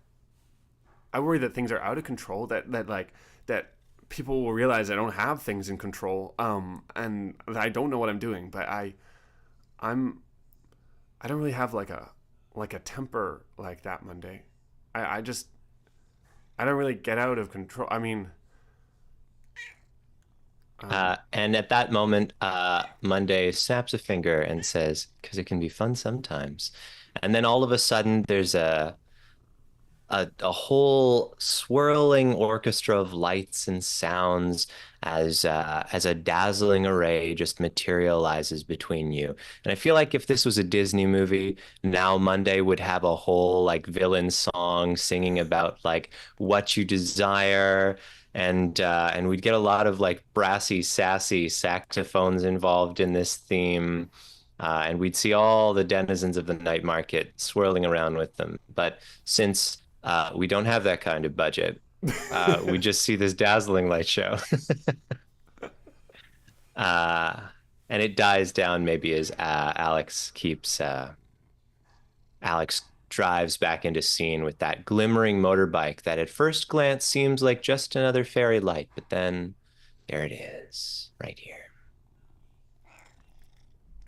things are out of control. That people will realize I don't have things in control. And that I don't know what I'm doing. But I'm I don't really have like a temper like that Monday. I just I don't really get out of control. I mean, And at that moment, Monday snaps a finger and says, "Because it can be fun sometimes." And then all of a sudden, there's a whole swirling orchestra of lights and sounds as a dazzling array just materializes between you. And I feel like if this was a Disney movie, now Monday would have a whole like villain song singing about like what you desire. And we'd get a lot of like brassy, sassy saxophones involved in this theme. And we'd see all the denizens of the night market swirling around with them. But since we don't have that kind of budget, we just see this dazzling light show. uh, and it dies down maybe as Alex drives back into scene with that glimmering motorbike that at first glance seems like just another fairy light, but then there it is, right here.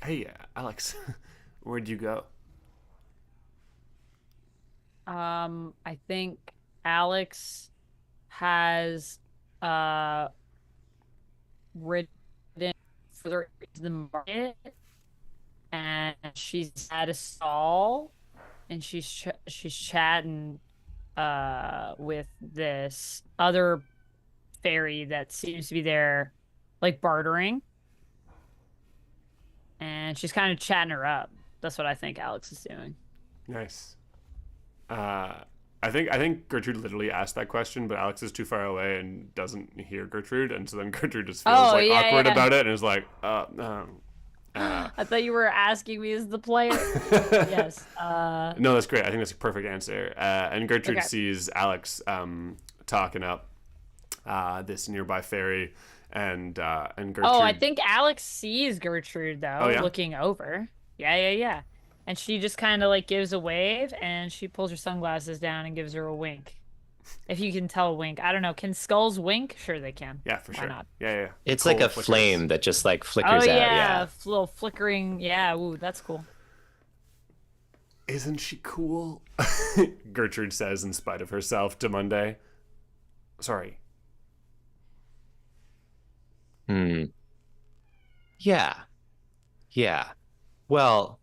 Hey, Alex, where'd you go? I think Alex has uh ridden further into the market, and she's at a stall, and she's chatting with this other fairy that seems to be there, like bartering, and she's kind of chatting her up. That's what I think Alex is doing. Nice. Uh, I think Gertrude literally asked that question, but Alex is too far away and doesn't hear Gertrude, and so then Gertrude just feels Oh, like yeah, awkward yeah. about it and is like, uh. I thought you were asking me as the player. Yes. No, that's great. I think that's a perfect answer. And Gertrude Okay. sees Alex talking up this nearby fairy, and Oh, I Gertrude. think Alex sees Gertrude Oh though, yeah, looking over. Yeah, yeah, yeah. And she just kind of like gives a wave, and she pulls her sunglasses down and gives her a wink. If you can tell a wink. I don't know. Can skulls wink? Sure they can. yeah, for Why sure. not? Yeah, yeah. The It's like coal a flickers. flame that just like Oh flickers out. yeah, Yeah. little flickering. Yeah, ooh, that's cool. Isn't she cool? Gertrude says in spite of herself to Monday. Sorry. Hmm. Yeah. Yeah. Well,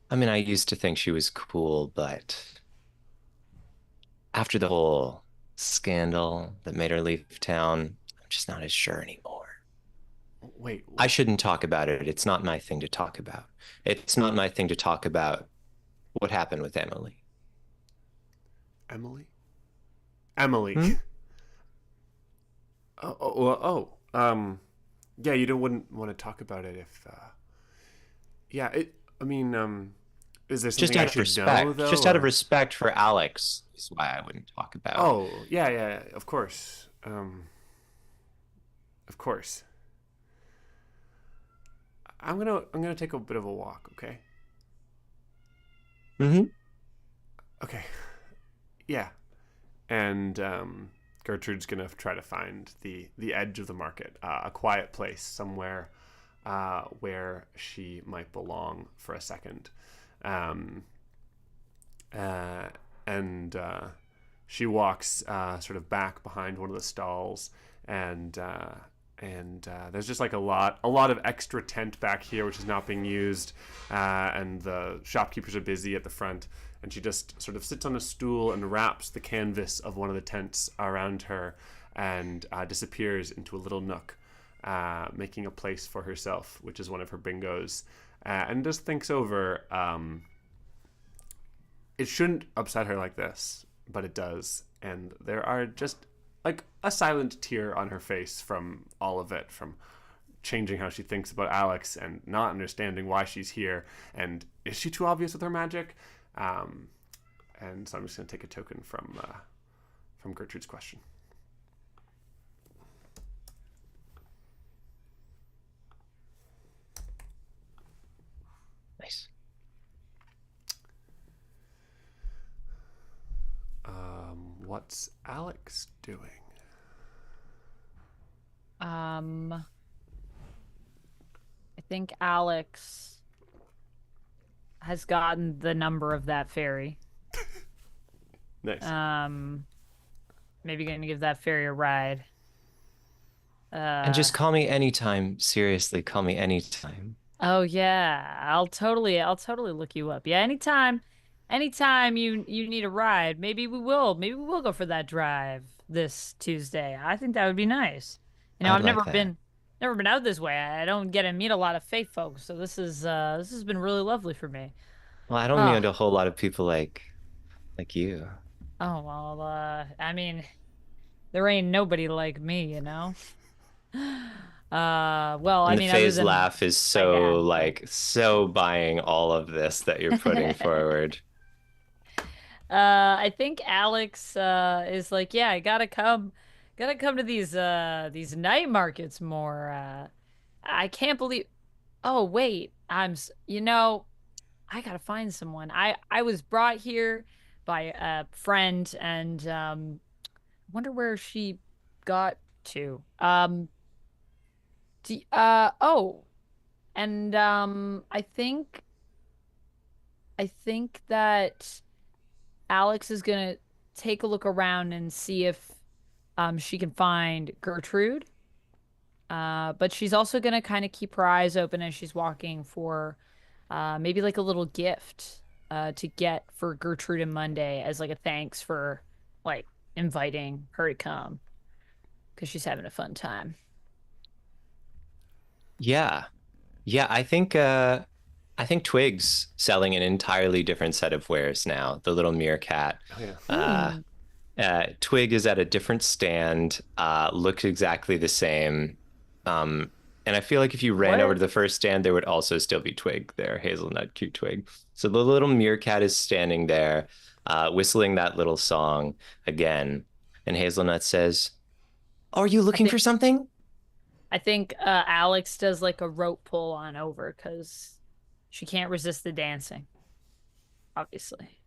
I mean, I used to think she was cool, but after the whole scandal that made her leave town, I'm just not as sure anymore. Wait, I what? shouldn't talk about it. It's not my thing to talk about. It's not my thing to talk about what happened with Emily. Emily? Emily. Hmm? Yeah, you don't wouldn't want to talk about it if. Yeah, it. I mean, is there Just something I out of should know respect. though, Just out of or? respect for Alex is why I wouldn't talk about. Oh, yeah, yeah, of course. Of course. I'm gonna take a bit of a walk, okay? Hmm. Okay. Yeah. And Gertrude's gonna try to find the edge of the market, a quiet place somewhere where she might belong for a second. Um, uh, and she walks sort of back behind one of the stalls, and there's just like a lot of extra tent back here which is not being used, and the shopkeepers are busy at the front, and she just sort of sits on a stool and wraps the canvas of one of the tents around her, and disappears into a little nook, making a place for herself, which is one of her bingos, and just thinks over. It shouldn't upset her like this, but it does. And there are just like a silent tear on her face from all of it, from changing how she thinks about Alex and not understanding why she's here. And is she too obvious with her magic? Um, and so I'm just going to take a token from Gertrude's question. Nice. What's Alex doing? Um, I think Alex has gotten the number of that fairy. Nice. Um, Maybe gonna give that fairy a ride. And Uh, just call me anytime. Seriously, call me anytime. oh yeah, I'll totally look you up. Yeah, anytime you need a ride, maybe we will go for that drive this Tuesday. I think that would be nice. I'd I've like that. never been out this way. I don't get to meet a lot of faith folks, so this has been really lovely for me. Well, I don't Oh, meet a whole lot of people like you. oh well, I mean, there ain't nobody like me, you know? Well, I And the mean, other phase than laugh is my so dad, but so buying all of this that you're putting forward. I think Alex is like, yeah, I gotta come to these night markets more. I can't believe. Oh wait, you know, I gotta find someone. I was brought here by a friend, and wonder where she got to. Oh. And I think that Alex is gonna take a look around and see if she can find Gertrude. But she's also gonna kind of keep her eyes open as she's walking for maybe like a little gift to get for Gertrude and Monday as like a thanks for like inviting her to come because she's having a fun time. Yeah. Yeah, I think Twig's selling an entirely different set of wares now. The little meerkat. Oh yeah. Uh, Hmm. Twig is at a different stand, looks exactly the same. And I feel like if you ran over What? to the first stand, there would also still be Twig there, hazelnut, cute Twig. So the little meerkat is standing there, whistling that little song again. And Hazelnut says, "Are you I looking think for something?" I think Alex does like a rope pull on over because she can't resist the dancing, obviously.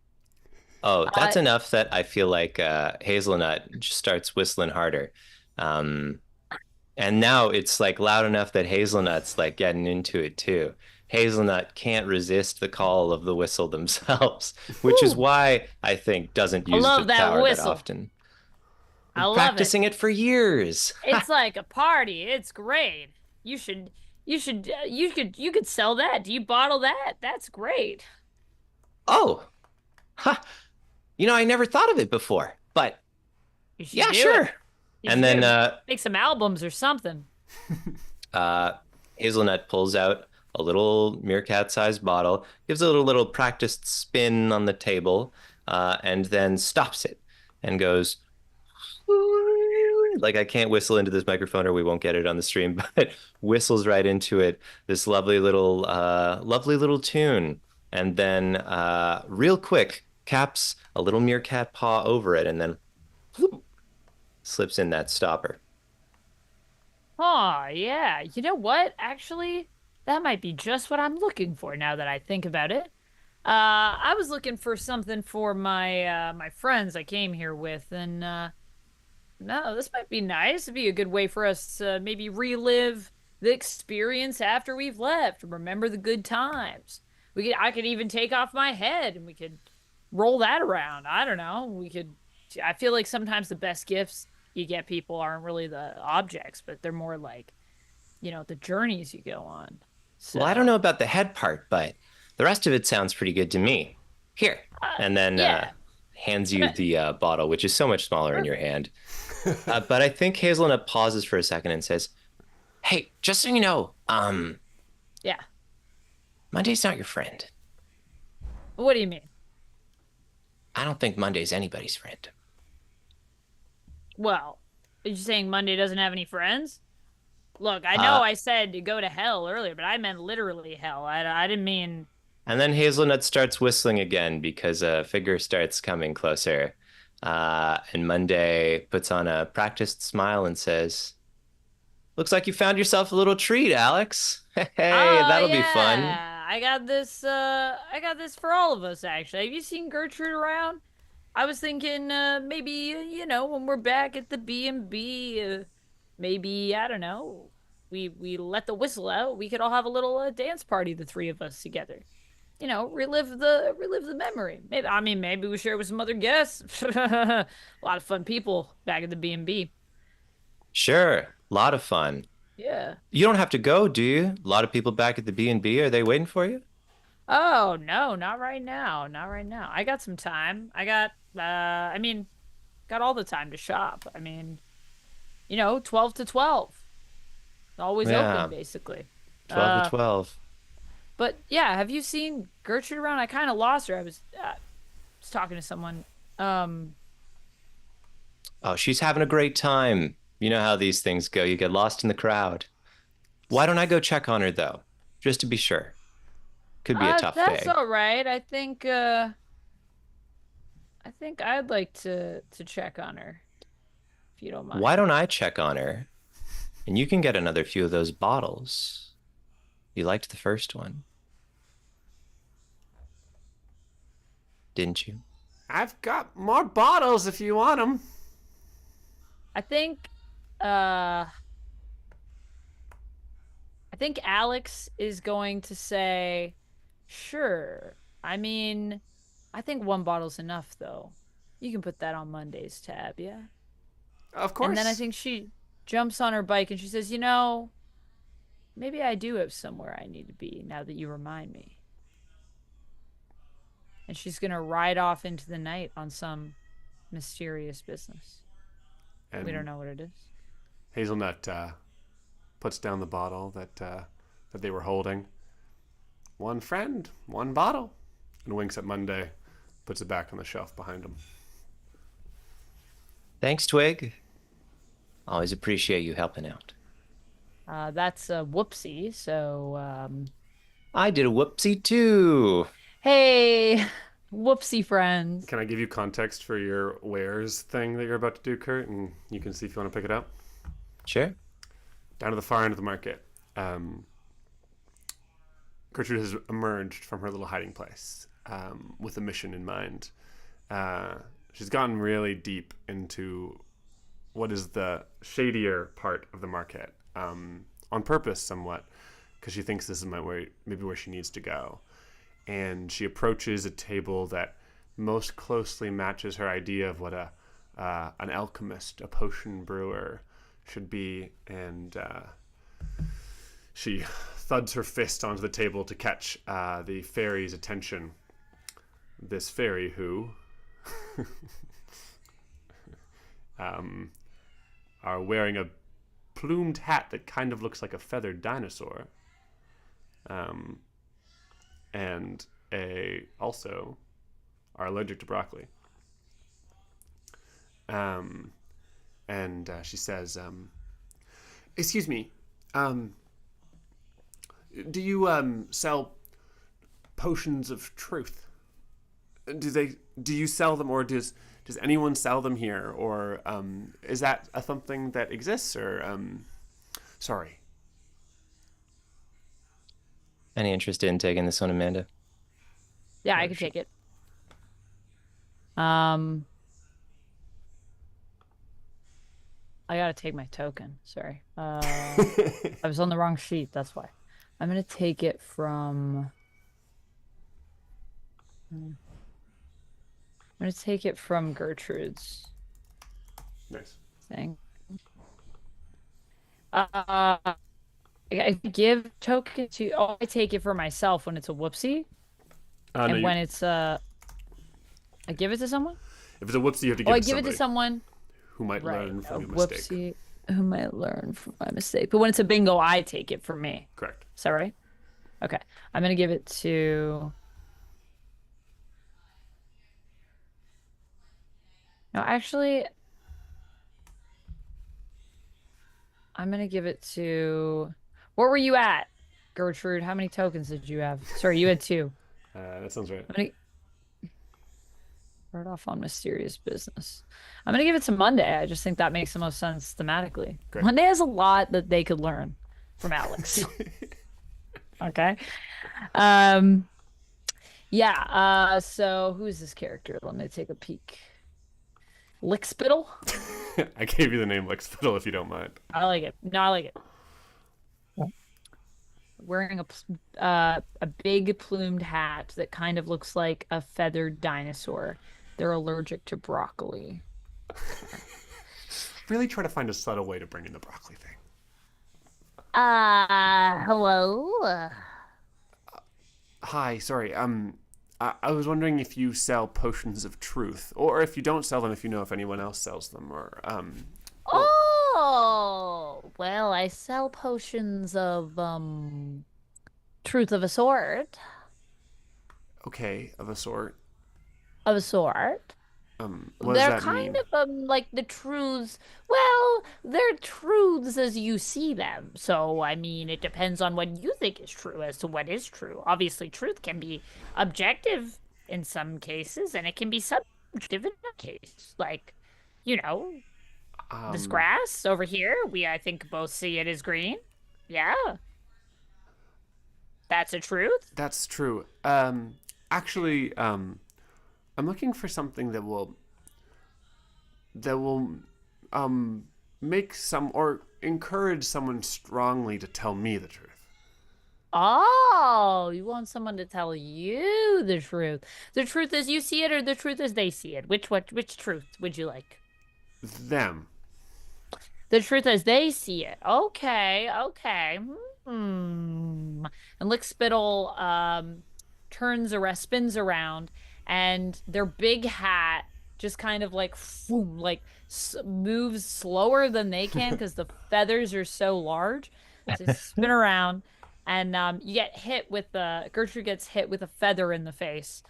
Oh, Uh, that's enough that I feel like Hazelnut just starts whistling harder. Um, And now it's like loud enough that Hazelnut's like getting into it too. Hazelnut can't resist the call of the whistle themselves, which is whew, why I think doesn't I use the love that power that whistle. often. I Been love it. practicing it for years. It's like a party. It's great. You could sell that. Do you bottle that? That's great. Oh, huh. I never thought of it before, but You should yeah, do it. sure. You And should then do make some albums or something. uh, Hazelnut pulls out a little meerkat-sized bottle, gives it a little practiced spin on the table, and then stops it and goes, like I can't whistle into this microphone or we won't get it on the stream, but whistles right into it, this lovely little tune, and then real quick caps a little meerkat paw over it, and then whoop, slips in that stopper. Oh, yeah. You know what? Actually, that might be just what I'm looking for now that I think about it. I was looking for something for my friends I came here with, and no, this might be nice. It'd be a good way for us to maybe relive the experience after we've left. Remember the good times. I could even take off my head and we could roll that around. I don't know. I feel like sometimes the best gifts you get people aren't really the objects, but they're more like, the journeys you go on. Well, I don't So, know about the head part, but the rest of it sounds pretty good to me. Here, and then yeah. hands you the bottle, which is so much smaller in your Perfect. hand. But I think Hazelnut pauses for a second and says, "Hey, just so you know, Yeah. Monday's not your friend. What do you mean? I don't think Monday's anybody's friend." Well, are you saying Monday doesn't have any friends? Look, I know Uh, I said to go to hell earlier, but I meant literally hell. I didn't mean. and then Hazelnut starts whistling again because a figure starts coming closer. And Monday puts on a practiced smile and says, "Looks like you found yourself a little treat, Alex. Hey, Oh that'll be fun." yeah, I got this for all of us actually. Have you seen Gertrude around? I was thinking maybe when we're back at the B&B, maybe I don't know. We let the whistle out. We could all have a little dance party, the three of us together. Relive the memory. Maybe we share with some other guests. A lot of fun people back at the B&B. Sure, a lot of fun. Yeah. You don't have to go, do you? A lot of people back at the B&B, are they waiting for you? Oh, no, not right now. Not right now. I got some time. Got all the time to shop. 12 to 12. Always open, Yeah, basically. 12 to Uh, 12. but yeah, have you seen Gertrude around? I kind of lost her. I was talking to someone. Um, Oh, she's having a great time. You know how these things go. You get lost in the crowd. Why don't I go check on her, though? Just to be sure. Could be a tough that's day. all right. I think I'd like to check on her, if you don't Why mind. don't I check on her? And you can get another few of those bottles. You liked the first one, didn't you? I've got more bottles if you want them. I think, uh, I think Alex is going to say, sure. I mean, I think one bottle's enough, though. You can put that on Monday's tab, yeah? Of And then I course. think she jumps on her bike and she says, maybe I do have somewhere I need to be now that you remind me. And she's going to ride off into the night on some mysterious business. We don't And know what it is. Hazelnut puts down the bottle that they were holding. One friend, one bottle, and winks at Monday, puts it back on the shelf behind him. Thanks, Twig. Always appreciate you helping out. That's a whoopsie. So, I did a whoopsie too. hey, whoopsie friends. Can I give you context for your wares thing that you're about to do, Kurt? And you can see if you want to pick it up. Sure. Down to the far end of the market, Gertrude has emerged from her little hiding place with a mission in mind. She's gotten really deep into what is the shadier part of the market, on purpose somewhat, because she thinks this is maybe where she needs to go. And she approaches a table that most closely matches her idea of what an alchemist, a potion brewer, should be. And she thuds her fist onto the table to catch the fairy's attention. This fairy who are wearing a plumed hat that kind of looks like a feathered dinosaur, and also are allergic to broccoli. And she says, "Excuse me, do you sell potions of truth? Do you sell them, or does anyone sell them here, or is that something that exists, or sorry." Any interest in taking this one, Amanda? Yeah, I could take it. I gotta take my token. Sorry. I was on the wrong sheet. That's why. I'm gonna take it from. I'm gonna take it from Gertrude's Nice. thing. I give token to. Oh, I take it for myself when it's a whoopsie, and when it's I give it to someone. If it's a whoopsie, you have to give I it to give it somebody to someone who might learn from a your mistake. whoopsie who might learn from my mistake. But when it's a bingo, I take it for me. Correct. Is that right? Okay. I'm gonna give it to. No, actually, I'm gonna give it to. Where were you at, Gertrude? How many tokens did you have? Sorry, you had 2. That sounds right. I'm gonna start off on mysterious business. I'm gonna give it to Monday. I just think that makes the most sense thematically. Great. Monday has a lot that they could learn from Alex. Okay. Yeah. So who's this character? Let me take a peek. Lickspittle? I gave you the name Lickspittle if you don't mind. I like it. No, I like it. Wearing a big plumed hat that kind of looks like a feathered dinosaur. They're allergic to broccoli. Really try to find a subtle way to bring in the broccoli thing. Hello? Hi, sorry. I was wondering if you sell potions of truth, or if you don't sell them, if you know if anyone else sells them, or Oh, well, I sell potions of truth of a sort. Okay, of a sort. Of a sort. What They're does that kind mean? of like the truths. Well, they're truths as you see them. So, I mean, it depends on what you think is true as to what is true. Obviously, truth can be objective in some cases, and it can be subjective in another case. Like, this grass over here, I think both see it as green. Yeah. That's a truth. That's true. Actually, I'm looking for something that will make some or encourage someone strongly to tell me the truth. Oh, you want someone to tell you the truth. The truth as you see it, or the truth as they see it? Which truth would you like? Them. The truth as they see it. Okay, okay. And Lick Spittle turns around, spins around, and their big hat just kind of like boom, like moves slower than they can because the feathers are so large. So they spin around, and you get hit with the Gertrude gets hit with a feather in the face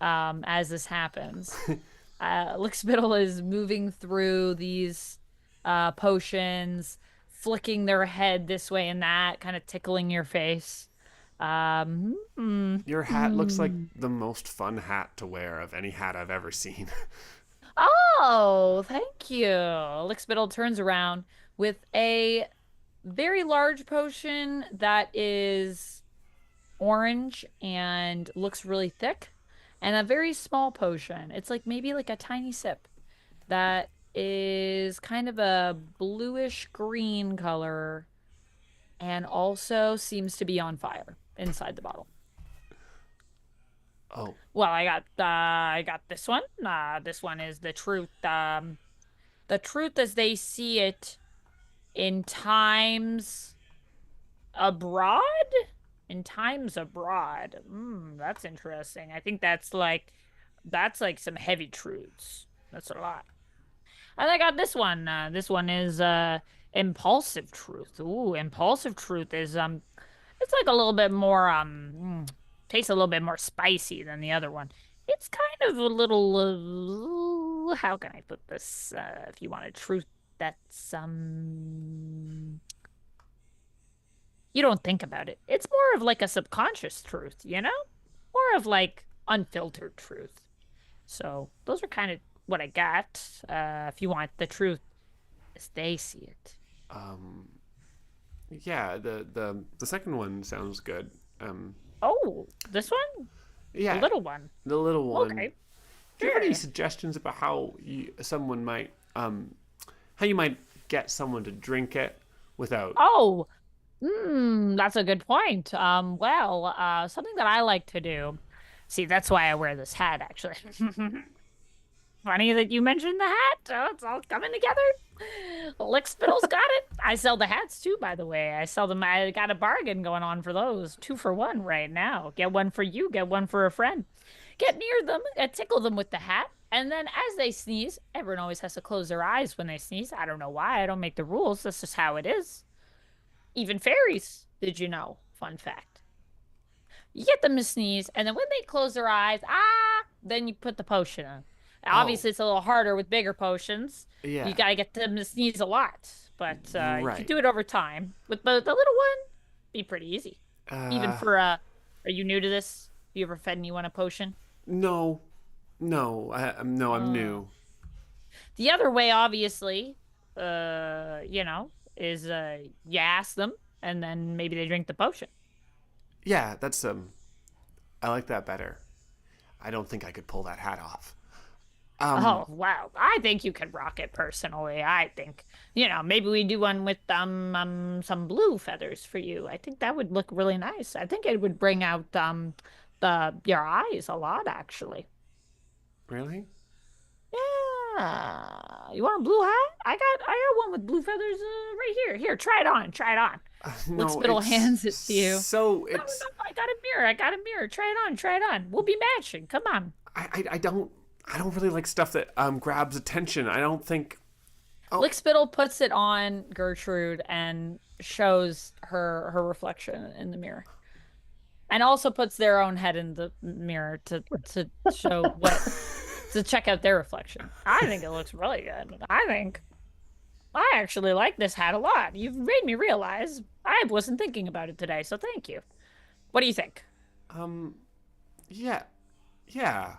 as this happens. Lick Spittle is moving through these potions, flicking their head this way and that, kind of tickling your face. Your hat looks like the most fun hat to wear of any hat I've ever seen. Oh, thank you. Lick Spittle turns around with a very large potion that is orange and looks really thick, and a very small potion. It's like maybe like a tiny sip that is kind of a bluish green color and also seems to be on fire inside the bottle. Oh, Well, I got this one. This one is the truth as they see it in times abroad. In times abroad. That's interesting. I think that's like some heavy truths. That's a lot. And I got this one. This one is impulsive truth. Ooh, impulsive truth is it's like a little bit more tastes a little bit more spicy than the other one. It's kind of a little how can I put this if you want a truth that's you don't think about it. It's more of like a subconscious truth, you know? More of like unfiltered truth. So those are kind of what I got. If you want the truth as they see it. yeah. The second one sounds good. Oh, this one? Yeah, The little one. the little one. Okay. Do you have any Sure. suggestions about someone might how you might get someone to drink it without? Oh, that's a good point. Well, something that I like to do. See, that's why I wear this hat, actually. Funny that you mentioned the hat. Oh, it's all coming together. Lick Spittle's got it. I sell the hats too, by the way. I sell them. I got a bargain going on for those. 2 for 1 right now. Get one for you, get one for a friend. Get near them, tickle them with the hat, and then as they sneeze, everyone always has to close their eyes when they sneeze. I don't know why. I don't make the rules. That's just how it is. Even fairies, did you know? Fun fact. You get them to sneeze, and then when they close their eyes, then you put the potion on. Oh, Obviously, it's a little harder with bigger potions. yeah. You gotta get them to sneeze a lot, but you can Right. do it over time. With the little one, be pretty easy. Even Uh, for are you new to this? You ever fed anyone a potion? no, no. No, I'm Uh, new. the other way, obviously, is you ask them, and then maybe they drink the potion. Yeah, that's I like that better. I don't think I could pull that hat off. Oh, wow. I think you could rock it personally. I think, maybe we do one with some blue feathers for you. I think that would look really nice. I think it would bring out the your eyes a lot actually. Really? Yeah. You want a blue hat? I got one with blue feathers right here. Here, try it on. Try it on. Lick No, Spittle it's hands it to you. so No, it's no, I got a mirror. I got a mirror. Try it on. Try it on. We'll be matching. Come on. I don't really like stuff that grabs attention. I don't think. Oh, Lick Spittle puts it on Gertrude and shows her reflection in the mirror. And also puts their own head in the mirror to show to check out their reflection. I think it looks really good. I actually like this hat a lot. You've made me realize I wasn't thinking about it today, so thank you. What do you think? yeah, yeah.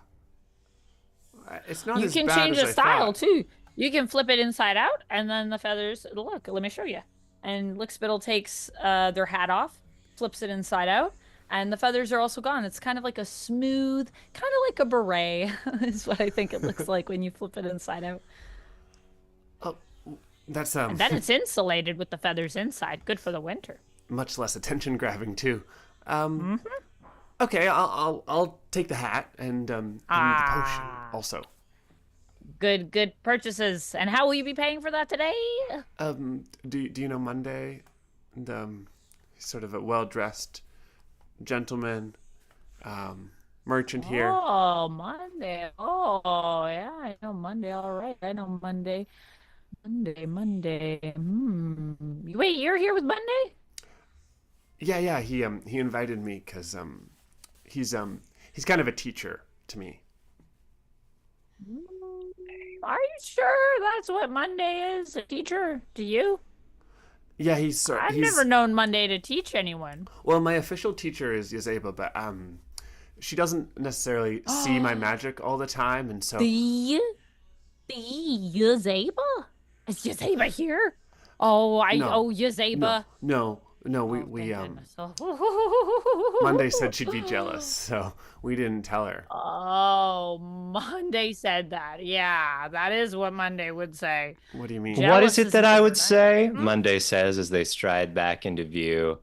It's not You as can bad change as the I style thought. too. You can flip it inside out, and then the feathers. Look, let me show you. And Lick Spittle takes their hat off, flips it inside out, and the feathers are also gone. It's kind of like a smooth, kind of like a beret, is what I think it looks like when you flip it inside out. Oh, that's And then it's insulated with the feathers inside. Good for the winter. much less attention grabbing too. Um, okay, I'll take the hat and the potion Ah, also. good purchases. And how will you be paying for that today? Do you know Monday? And, he's sort of a well-dressed gentleman, merchant here. Oh, Monday. Oh, yeah, I know Monday. All right, I know Monday. Monday. Wait, you're here with Monday? Yeah. He invited me because he's kind of a teacher to me. Are you sure that's what Monday is? A teacher to you? Yeah, I've he's never known Monday to teach anyone. well, my official teacher is Yazeba, but she doesn't necessarily see my magic all the time, and so The Yazeba? Is Yazeba here? Oh, no, Yazeba. no. We Oh, we thank goodness. Monday said she'd be jealous, so we didn't tell her. Oh, Monday said that. Yeah, that is what Monday would say. What do you mean? What is Jealous it is that a I good would word. say? Hmm? Monday says as they stride back into view.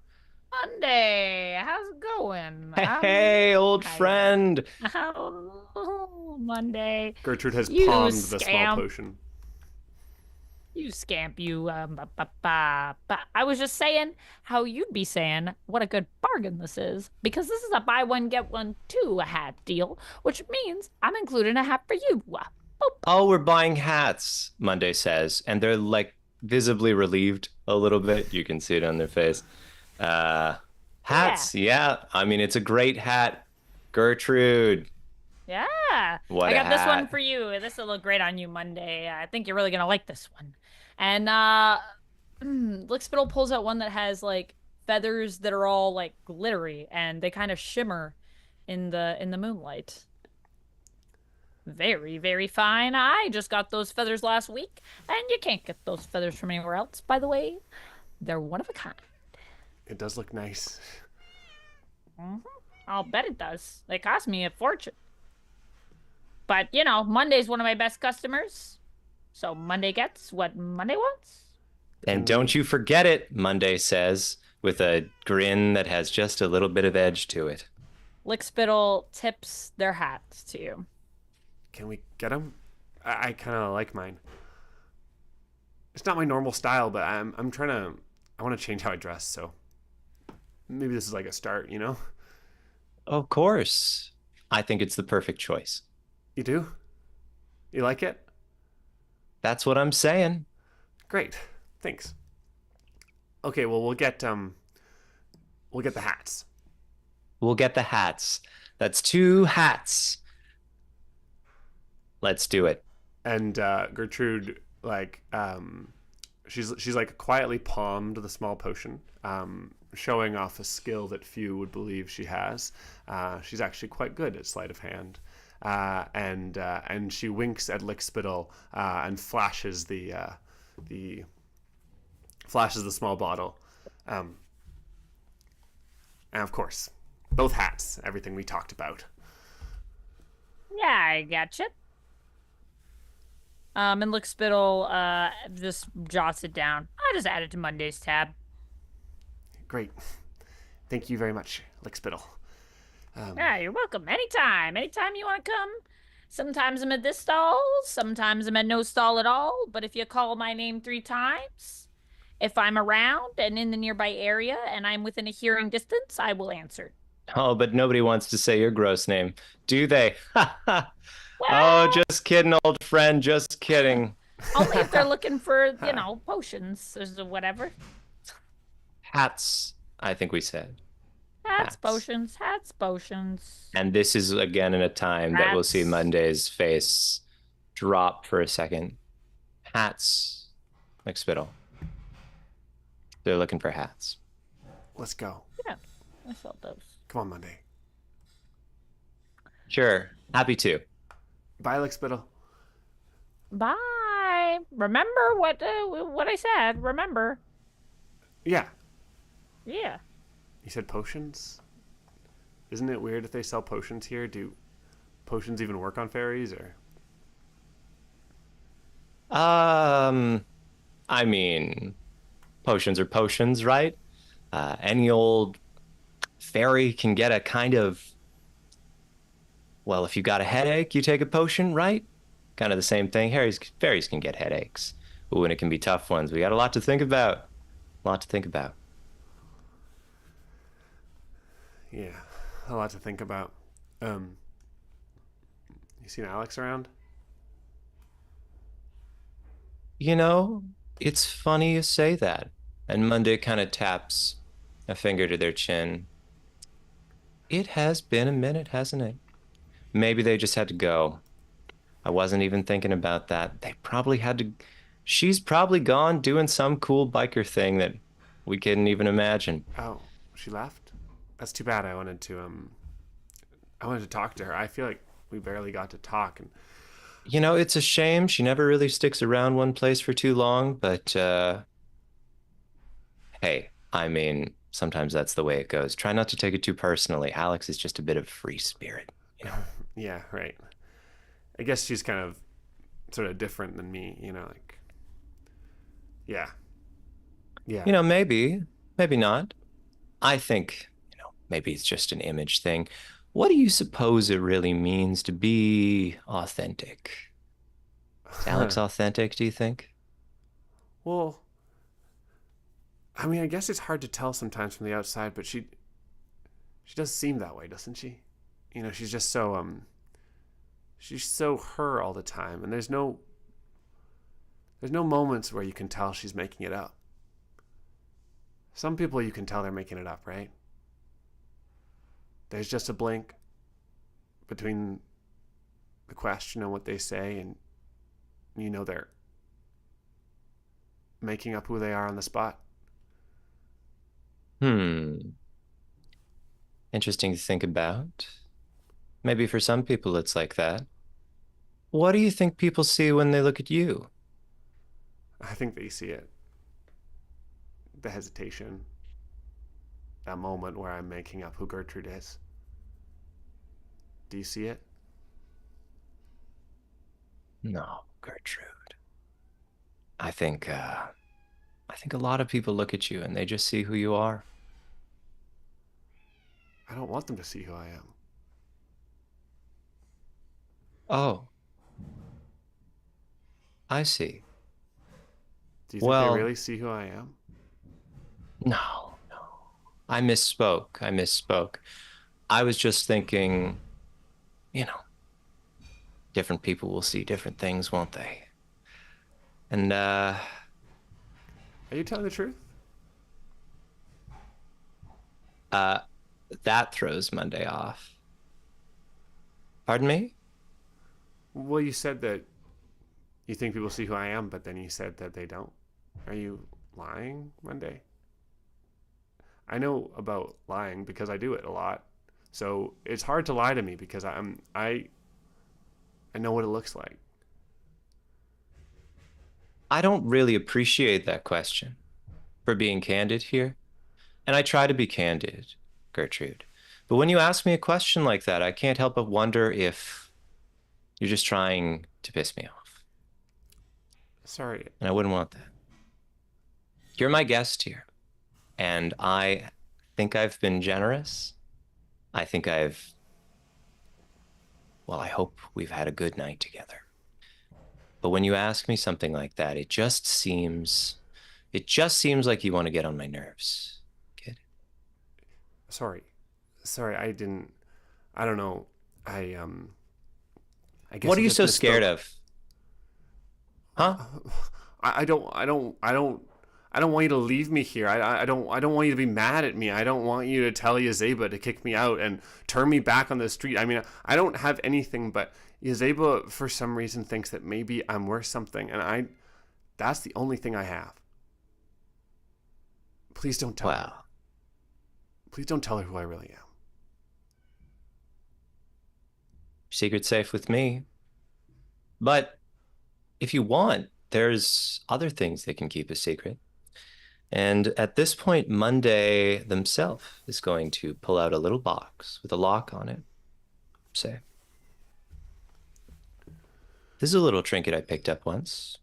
Monday, how's it going? Hey, old Hiya. friend. Oh, Monday. Gertrude has You palmed the small scamp. potion. You scamp, you. I was just saying how you'd be saying what a good bargain this is because this is a buy one get one two a hat deal, which means I'm including a hat for you. Boop. Oh, we're buying hats, Monday says, and they're like visibly relieved a little bit. You can see it on their face. Hats, yeah. I mean, it's a great hat. Gertrude, Yeah, what I a got this one hat. for you. This will look great on you Monday. I think you're really gonna like this one. And Lickspittle pulls out one that has like feathers that are all like glittery and they kind of shimmer in the moonlight. Very, very fine. I just got those feathers last week, and you can't get those feathers from anywhere else, by the way. They're one of a kind. It does look nice. I'll bet it does. They cost me a fortune. But, you know, Monday's one of my best customers. So Monday gets what Monday wants. And don't you forget it, Monday says, with a grin that has just a little bit of edge to it. Lickspittle tips their hats to you. Can we get them? I kind of like mine. It's not my normal style, but I'm trying to. I want to change how I dress, so maybe this is like a start, you know? Of course. I think it's the perfect choice. You do? You like it? That's what I'm saying. Great. Thanks. Okay, well we'll get the hats. We'll get the hats. That's 2 hats. Let's do it. And Gertrude, like, she's like quietly palmed the small potion, showing off a skill that few would believe she has. She's actually quite good at sleight of hand, and she winks at Lickspittle and flashes the small bottle, and of course, both hats, everything we talked about. Yeah, I gotcha. And Lickspittle just jots it down. I just add it to Monday's tab. Great. Thank you very much, Lickspittle. Yeah, you're welcome. Anytime. Anytime you want to come. Sometimes I'm at this stall, sometimes I'm at no stall at all. But if you call my name 3 times, if I'm around and in the nearby area and I'm within a hearing distance, I will answer. Oh, but nobody wants to say your gross name, do they? Oh, Well, just kidding, old friend. Just kidding. only if they're looking for, potions or whatever. Hats, I think we said. Hats, potions. And this is again in a time that we'll see Hats. Monday's face drop for a second. Hats, like spittle. They're looking for hats. Let's go. Yeah, I felt those. Come on, Monday. Sure, happy to. Bye, Lickspittle. Bye. Remember what I said. Remember. Yeah. Yeah. You said potions? Isn't it weird if they sell potions here? Do potions even work on fairies, or? I mean, potions are potions, right? Any old fairy can get a kind of, well, if you got a headache, you take a potion, right? Kind of the same thing. Fairies can get headaches. Ooh, and it can be tough ones. We got a lot to think about. A lot to think about. Yeah, a lot to think about. You seen Alex around? You know, it's funny you say that. And Monday kind of taps a finger to their chin. It has been a minute, hasn't it? Maybe they just had to go. I wasn't even thinking about that. They probably had to. She's probably gone doing some cool biker thing that we couldn't even imagine. Oh, she left? That's too bad. I wanted to talk to her. I feel like we barely got to talk, and You know, it's a shame. She never really sticks around one place for too long, but hey, I mean, sometimes that's the way it goes. Try not to take it too personally. Alex is just a bit of free spirit, you know. yeah, right. I guess she's kind of sort of different than me, like yeah. Yeah. You know, maybe not. I think, maybe it's just an image thing. What do you suppose it really means to be authentic? Is Alex authentic, do you think? Well, I mean, I guess it's hard to tell sometimes from the outside, but she does seem that way, doesn't she? She's just so she's so her all the time, and there's no moments where you can tell she's making it up. Some people you can tell they're making it up, right? There's just a blink between the question and what they say, and they're making up who they are on the spot. Interesting to think about. Maybe for some people it's like that. What do you think people see when they look at you? I think they see it. The hesitation. That moment where I'm making up who Gertrude is. Do you see it? No, Gertrude. I think a lot of people look at you and they just see who you are. I don't want them to see who I am. Oh, I see. Do you think Well, they really see who I am? no. I misspoke. I was just thinking, different people will see different things, won't they? And Are you telling the truth? that throws Monday off. Pardon me? Well, you said that you think people see who I am, but then you said that they don't. Are you lying, Monday? I know about lying because I do it a lot. So it's hard to lie to me because I know what it looks like. I don't really appreciate that question, for being candid here. And I try to be candid, Gertrude. But when you ask me a question like that, I can't help but wonder if you're just trying to piss me off. Sorry. And I wouldn't want that. You're my guest here. And I think I've been generous. I hope we've had a good night together. But when you ask me something like that, it just seems like you want to get on my nerves, kid. Sorry, I don't know. I guess What are I you just so misspoke. scared of? Huh? I don't want you to leave me here. I don't want you to be mad at me. I don't want you to tell Yazeba to kick me out and turn me back on the street. I mean, I don't have anything, but Yazeba for some reason thinks that maybe I'm worth something, and that's the only thing I have. Please don't tell her. Please don't tell her who I really am. Secret safe with me. But if you want, there's other things they can keep a secret. And at this point, Monday themselves is going to pull out a little box with a lock on it. Say, this is a little trinket I picked up once.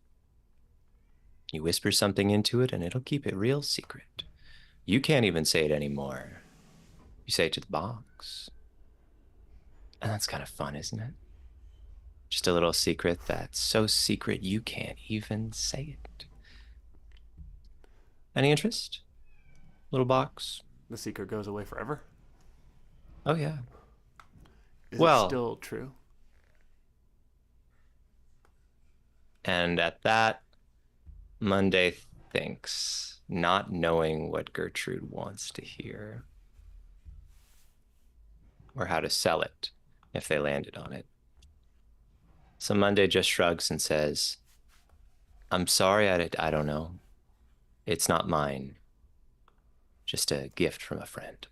You whisper something into it and it'll keep it real secret. You can't even say it anymore. You say to the box. And that's kind of fun, isn't it? Just a little secret that's so secret you can't even say it. Any interest? Little box? The secret goes away forever. Oh, yeah. Is it Well, still true? and at that, Monday thinks, not knowing what Gertrude wants to hear or how to sell it if they landed on it. So Monday just shrugs and says, I'm sorry, I don't know. It's not mine. Just a gift from a friend.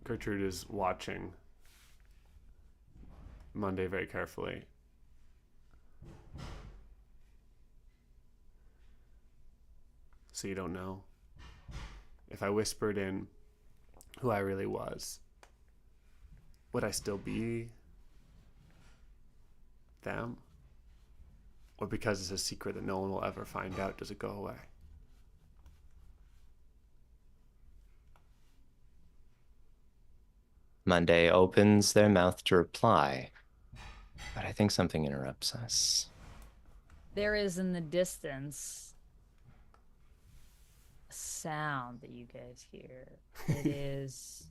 Gertrude is watching Monday very carefully. So you don't know. If I whispered in who I really was, would I still be them? Or because it's a secret that no one will ever find out, does it go away? Monday opens their mouth to reply, but I think something interrupts us. There is in the distance a sound that you guys hear. It is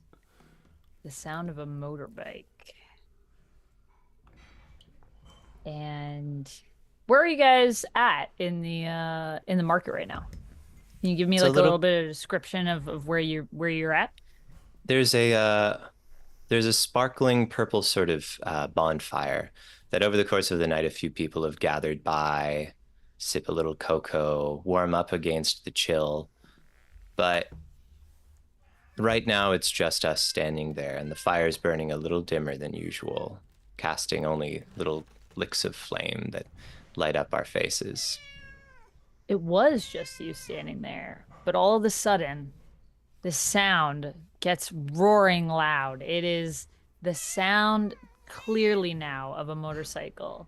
the sound of a motorbike. And where are you guys at in the market right now? Can you give me It's like a little bit of description of where you're at? There's a sparkling purple sort of bonfire that over the course of the night, a few people have gathered by, sip a little cocoa, warm up against the chill. But right now, it's just us standing there, and the fire's burning a little dimmer than usual, casting only little licks of flame that light up our faces. It was just you standing there, but all of a sudden, the sound gets roaring loud. It is the sound clearly now of a motorcycle.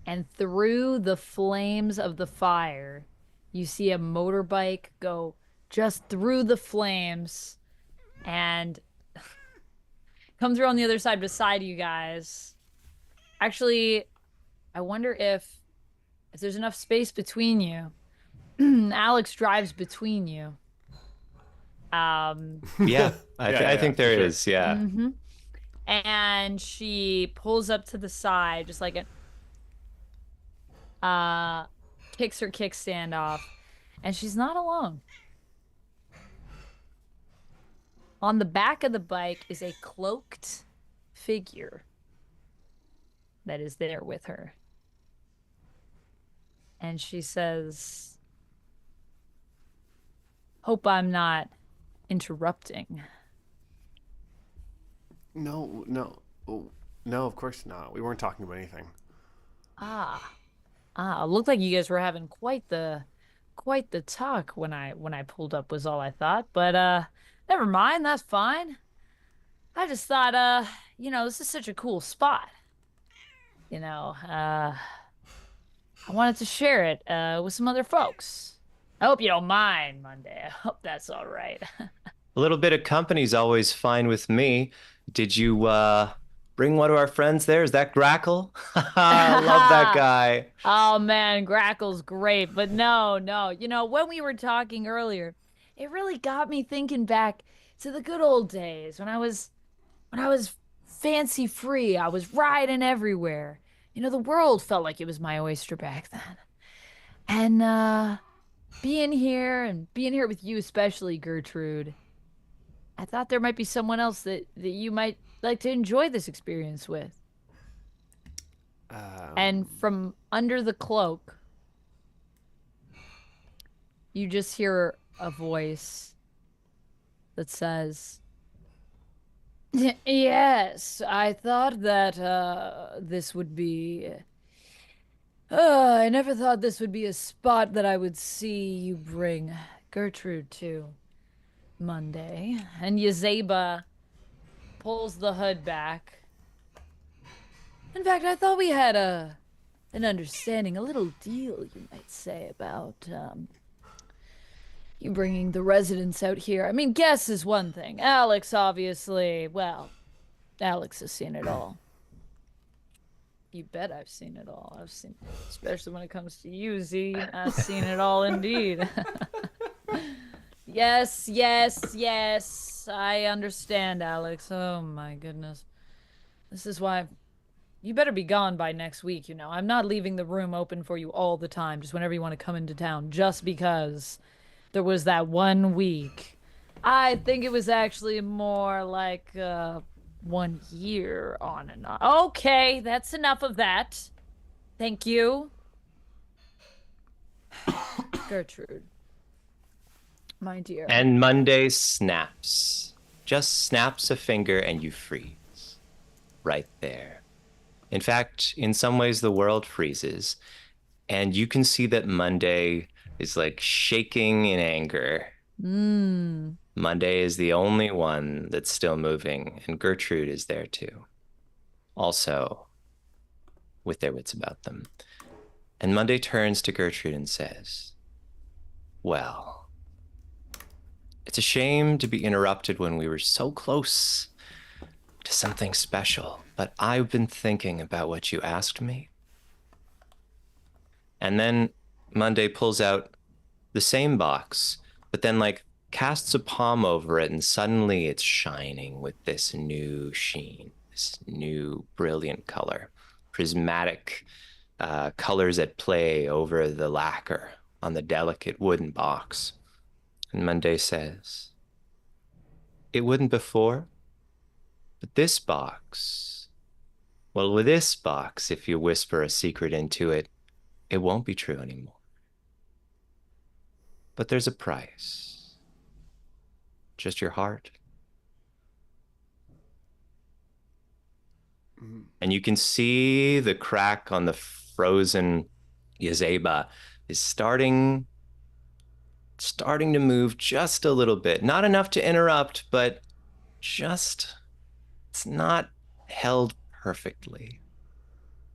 And through the flames of the fire, you see a motorbike go just through the flames and come through on the other side beside you guys. Actually, I wonder if there's enough space between you. Alex drives between you. Yeah, I think there sure. is. Yeah. Mm-hmm. And she pulls up to the side, just like kicks her kickstand off, and she's not alone. On the back of the bike is a cloaked figure that is there with her. And she says, "Hope I'm not interrupting." No, of course not. We weren't talking about anything. Looked like you guys were having quite the talk when I pulled up was all I thought. But never mind, that's fine. I just thought this is such a cool spot. I wanted to share it with some other folks. I hope you don't mind, Monday. I hope that's all right. A little bit of company's always fine with me. Did you bring one of our friends there? Is that Grackle? I love that guy. Oh man, Grackle's great, but no. When we were talking earlier, it really got me thinking back to the good old days when I was fancy free. I was riding everywhere. The world felt like it was my oyster back then. And being here with you especially, Gertrude, I thought there might be someone else that you might like to enjoy this experience with. And from under the cloak, you just hear a voice that says, "Yes, I thought that this would be. I never thought this would be a spot that I would see you bring Gertrude to, Monday." And Yazeba pulls the hood back In fact, I thought we had an understanding, a little deal, you might say, about you bringing the residents out here. I mean, guess is one thing. Alex, obviously, well, Alex has seen it all. You bet I've seen it all. I've seen, especially when it comes to you, Z. I've seen it all indeed. Yes, yes, yes. I understand, Alex. Oh my goodness. This is why you better be gone by next week, you know. I'm not leaving the room open for you all the time, just whenever you want to come into town, just because there was that 1 week. I think it was actually more like 1 year on and on. Okay, that's enough of that. Thank you. Gertrude, my dear. And Monday snaps. Just snaps a finger and you freeze. Right there. In fact, in some ways, the world freezes. And you can see that Monday is like shaking in anger. Mmm. Monday is the only one that's still moving, and Gertrude is there too. Also, with their wits about them. And Monday turns to Gertrude and says, well, it's a shame to be interrupted when we were so close to something special, but I've been thinking about what you asked me. And then Monday pulls out the same box, but then like casts a palm over it, and suddenly it's shining with this new sheen, this new brilliant color, prismatic colors at play over the lacquer on the delicate wooden box. And Monday says, it wouldn't before, but this box, well, with this box, if you whisper a secret into it, it won't be true anymore. But there's a price. Just your heart. And you can see the crack on the frozen Yazeba is starting to move just a little bit. Not enough to interrupt, but just, it's not held perfectly.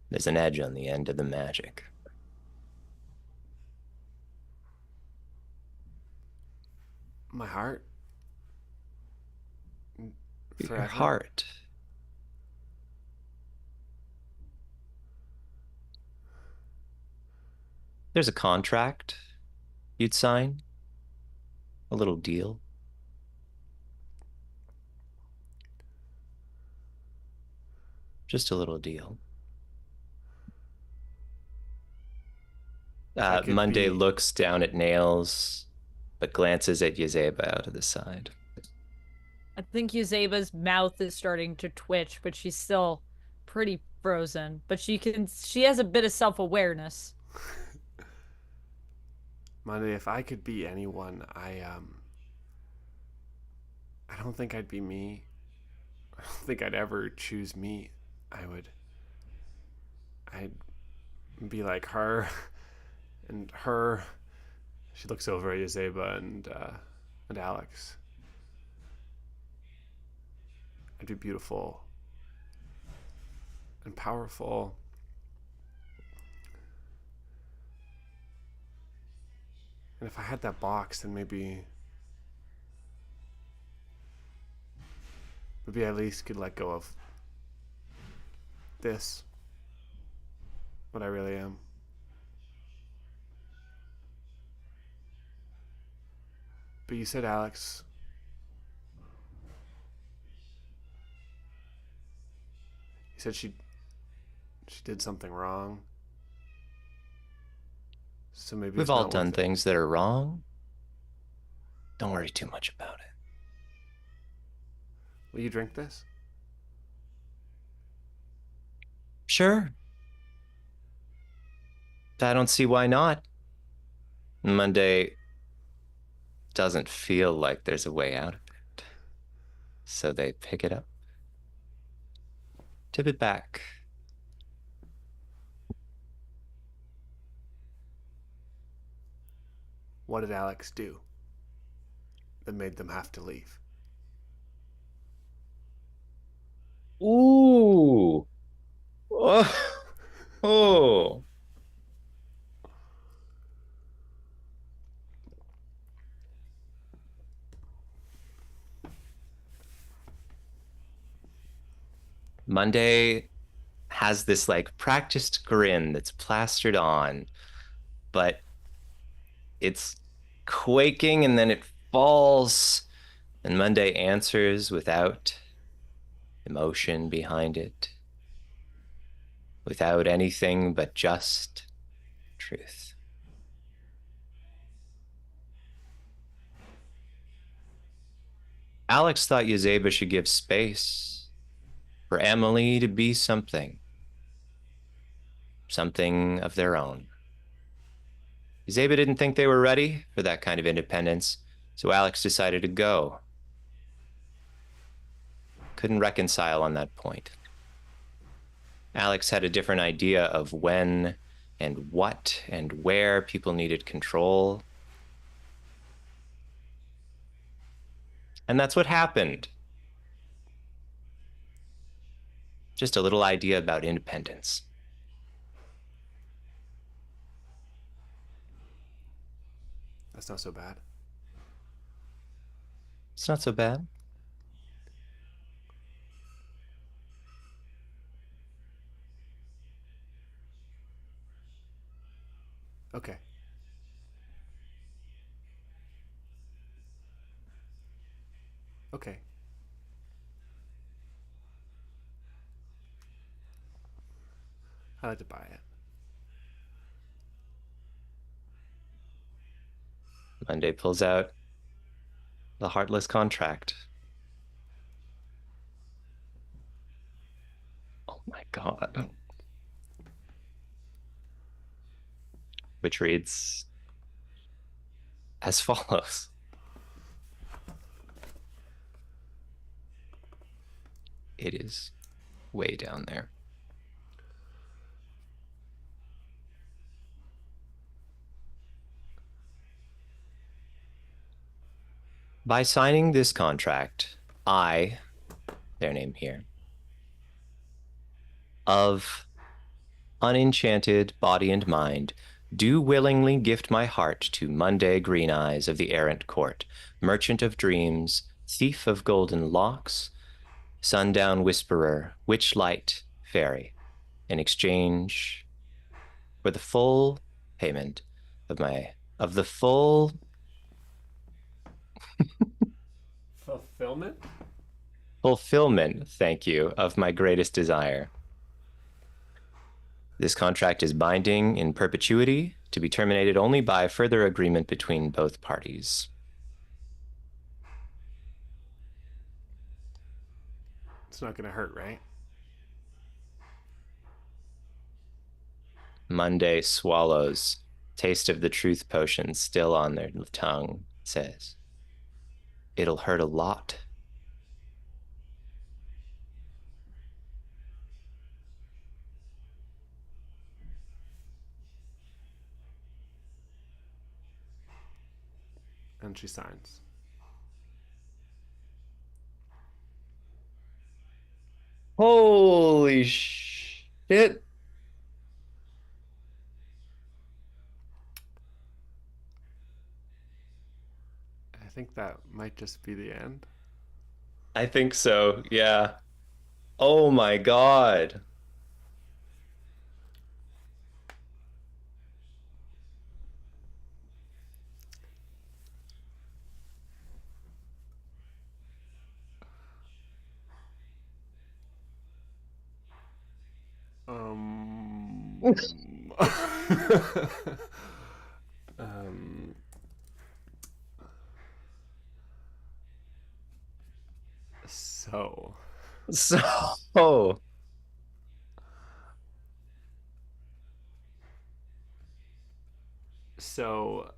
There's an edge on the end of the magic. My heart? Your heart. There's a contract you'd sign, a little deal. Just a little deal. Monday looks down at Nails, but glances at Yazeba out of the side. I think Yazeba's mouth is starting to twitch, but she's still pretty frozen. But she has a bit of self-awareness. Monday, if I could be anyone, I don't think I'd be me. I don't think I'd ever choose me. I'd be like her, and her. She looks over at Yazeba and Alex. I'd be beautiful and powerful. And if I had that box, then maybe I at least could let go of this, what I really am. But you said, Alex, you said she did something wrong. So maybe we've all done things that are wrong. Don't worry too much about it. Will you drink this? Sure. I don't see why not. Monday doesn't feel like there's a way out of it. So they pick it up, tip it back. What did Alex do that made them have to leave? Ooh. Oh, oh. Monday has this like practiced grin that's plastered on, but it's quaking and then it falls. And Monday answers without emotion behind it, without anything but just truth. Alex thought Yazeba should give space for Emily to be something of their own. Yazeba didn't think they were ready for that kind of independence, so Alex decided to go. Couldn't reconcile on that point. Alex had a different idea of when and what and where people needed control. And that's what happened. Just a little idea about independence. That's not so bad. It's not so bad. Okay. Okay. I like to buy it. Monday pulls out the Heartless Contract. Oh my God. Which reads as follows. It is way down there. By signing this contract, I, their name here, of unenchanted body and mind, do willingly gift my heart to Monday Green Eyes of the Errant Court, merchant of dreams, thief of golden locks, sundown whisperer, witch light fairy, in exchange for the full payment of the full fulfillment, thank you, of my greatest desire. This contract is binding in perpetuity, to be terminated only by further agreement between both parties. It's not gonna hurt, right? Monday swallows, taste of the truth potion still on their tongue, says, "It'll hurt a lot." And she signs. Holy shit. I think that might just be the end. I think so, yeah. Oh my God. Um, so So, so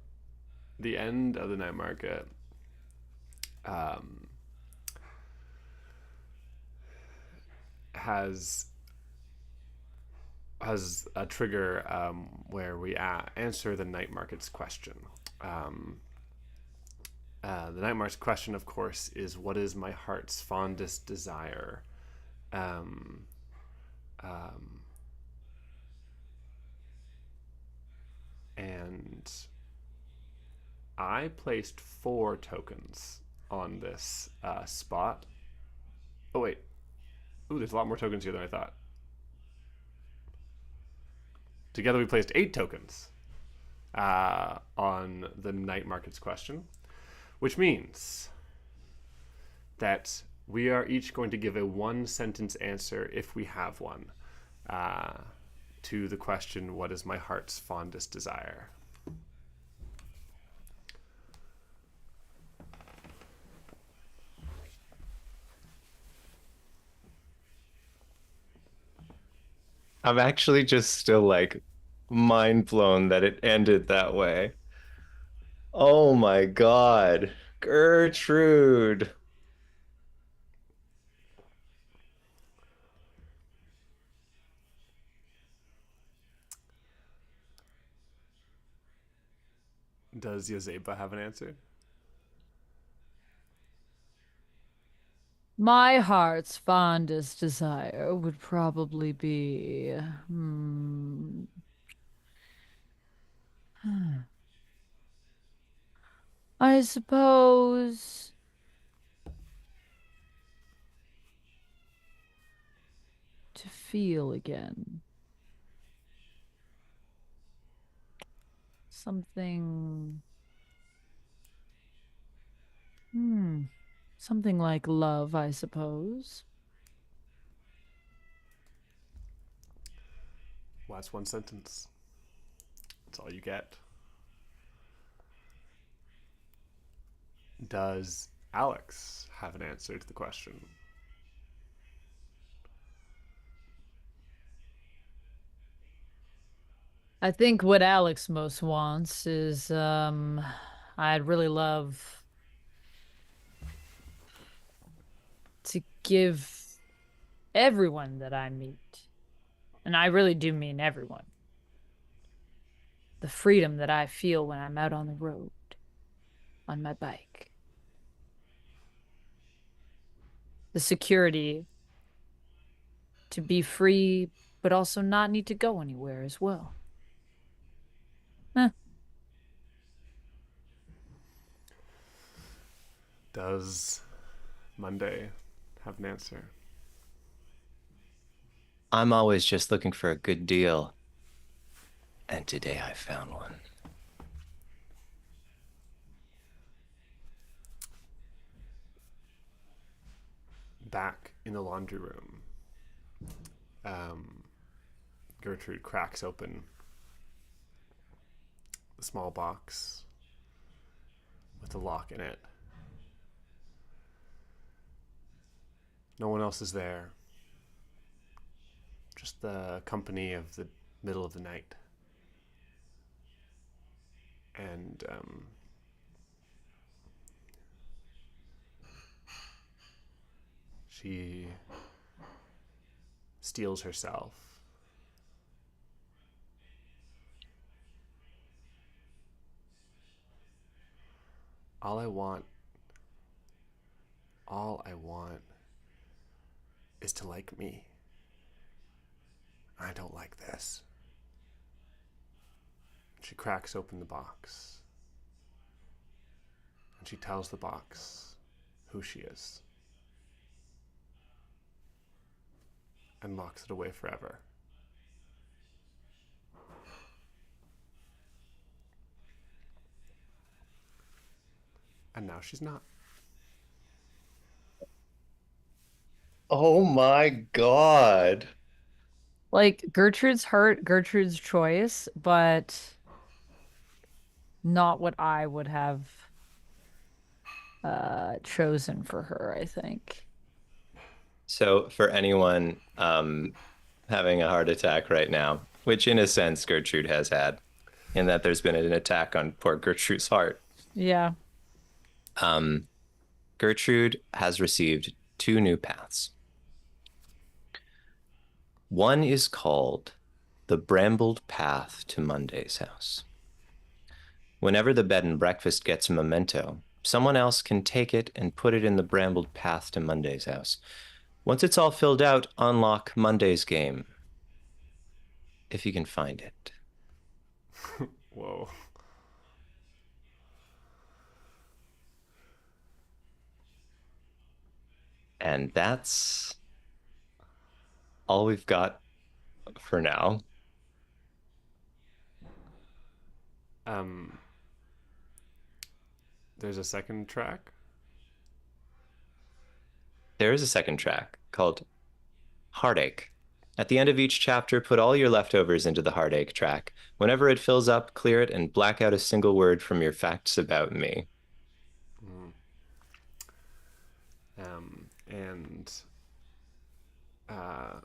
the end of the night market has a trigger where we answer the night market's question. The night market's question, of course, is what is my heart's fondest desire? And I placed 4 tokens on this spot. Oh, wait. Ooh, there's a lot more tokens here than I thought. Together we placed 8 tokens on the night markets question, which means that we are each going to give a 1-sentence answer, if we have one, to the question, what is my heart's fondest desire? I'm actually just still like mind blown that it ended that way. Oh my God. Gertrude. Does Yazeba have an answer? My heart's fondest desire would probably be, I suppose to feel again. Something, something like love, I suppose. Well, that's 1 sentence. That's all you get. Does Alex have an answer to the question? I think what Alex most wants is, I'd really love to give everyone that I meet, and I really do mean everyone, the freedom that I feel when I'm out on the road, on my bike. The security to be free, but also not need to go anywhere as well. Does Monday have an answer? I'm always just looking for a good deal. And today I found one. Back in the laundry room, Gertrude cracks open the small box with the lock in it. No one else is there. Just the company of the middle of the night. And she steels herself. All I want is to like me. I don't like this. She cracks open the box. And she tells the box who she is. And locks it away forever. And now she's not. Oh my God. Like Gertrude's heart, Gertrude's choice, but not what I would have chosen for her, I think. So for anyone having a heart attack right now, which in a sense Gertrude has had, in that there's been an attack on poor Gertrude's heart. Yeah. Gertrude has received 2 new paths. One is called the Brambled Path to Monday's house. Whenever the bed and breakfast gets a memento, someone else can take it and put it in the Brambled Path to Monday's house. Once it's all filled out, unlock Monday's game. If you can find it. Whoa. And that's all we've got for now. Um, there's a second track. There is a second track called Heartache. At the end of each chapter, put all your leftovers into the Heartache track. Whenever it fills up, clear it and black out a single word from your facts about me. And uh,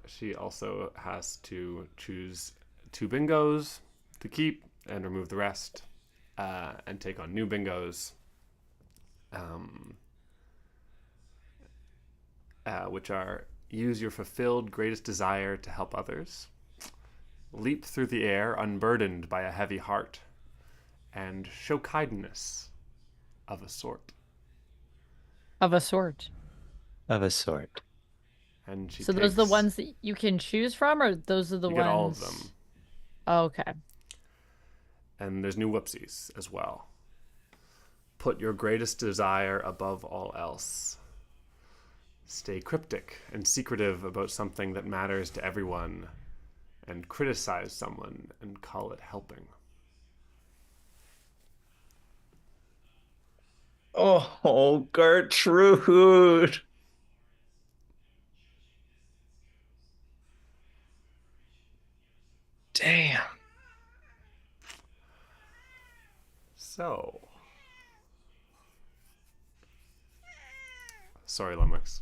she also has to choose 2 bingos to keep and remove the rest, and take on new bingos, which are use your fulfilled greatest desire to help others, leap through the air unburdened by a heavy heart, and show kindness of a sort. Of a sort. Of a sort. And she So takes, those are the ones that you can choose from, or those are the you ones? get all of them. Oh, okay. And there's new whoopsies as well. Put your greatest desire above all else. Stay cryptic and secretive about something that matters to everyone, and criticize someone and call it helping. Oh, Gertrude. Damn. So, sorry, Lumix.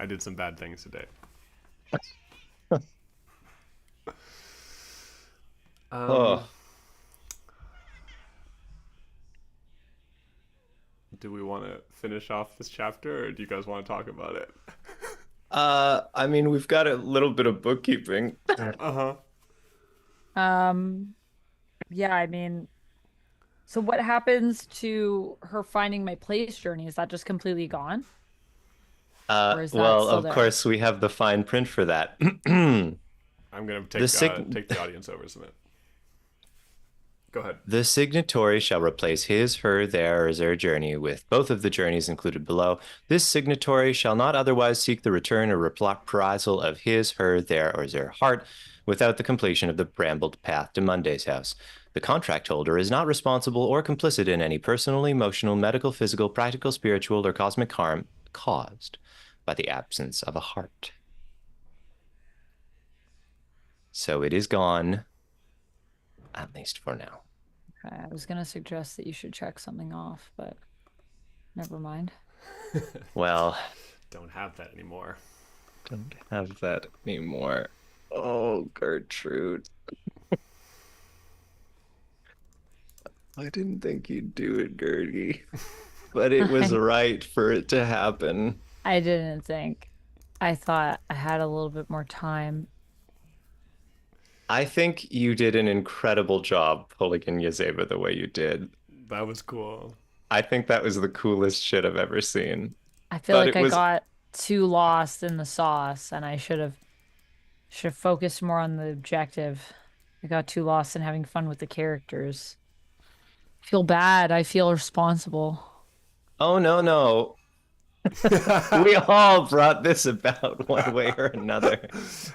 I did some bad things today. Oh. Do we want to finish off this chapter, or do you guys want to talk about it? I mean, we've got a little bit of bookkeeping. Uh-huh. Um, yeah, I mean, so what happens to her finding my place journey? Is that just completely gone? Or is that Well, still of there? course, we have the fine print for that. I'm gonna The take the audience over a minute. Go ahead. The signatory shall replace his, her, their, or their journey with both of the journeys included below. This signatory shall not otherwise seek the return or reprisal of his, her, their, or their heart without the completion of the brambled path to Monday's house. The contract holder is not responsible or complicit in any personal, emotional, medical, physical, practical, spiritual, or cosmic harm caused by the absence of a heart. So it is gone, at least for now. Okay, I was gonna suggest that you should check something off, but never mind. Well, Don't have that anymore. don't have that anymore. Oh, Gertrude. I didn't think you'd do it, Gertie, but it was I, right for it to happen. I didn't think. I thought I had a little bit more time. I think you did an incredible job pulling in Yazeba the way you did. That was cool. I think that was the coolest shit I've ever seen. I feel But like it I was, got too lost in the sauce, and I should have focused more on the objective. I got too lost in having fun with the characters. I feel bad. I feel responsible. oh no, no. We all brought this about one way or another.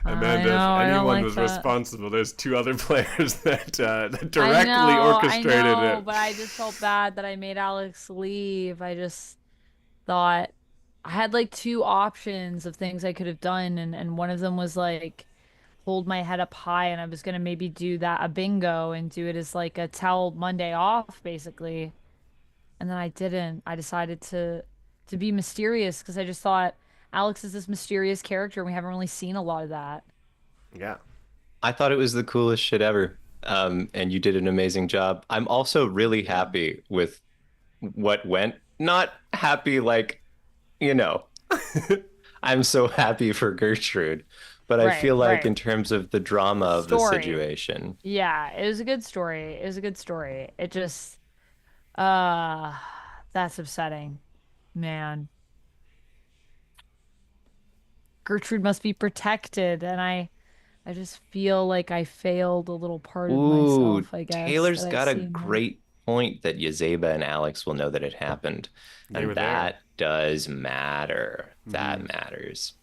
I Amanda, if know, I don't anyone like was that. responsible, there's 2 other players that I directly know, orchestrated it. but I just felt bad that I made Alex leave. I just thought I had like two options of things I could have done, and one of them was like hold my head up high, and I was gonna maybe do that a bingo and do it as like a tell Monday off, basically. And then I didn't. I decided to be mysterious because I just thought Alex is this mysterious character, and we haven't really seen a lot of that. Yeah. I thought it was the coolest shit ever. And you did an amazing job. I'm also really happy with what went. Not happy like, you know, I'm so happy for Gertrude, but I Right, feel like right. in terms of the drama The of the story. situation, Yeah, it was a good story. It was a good story. It just uh that's upsetting. Man. Gertrude must be protected, and I I just feel like I failed a little part of Ooh, myself, I guess, Taylor's that I got a see now. great point that Yazeba and Alex will know that it happened. They And were there. that does matter. That Hmm. matters.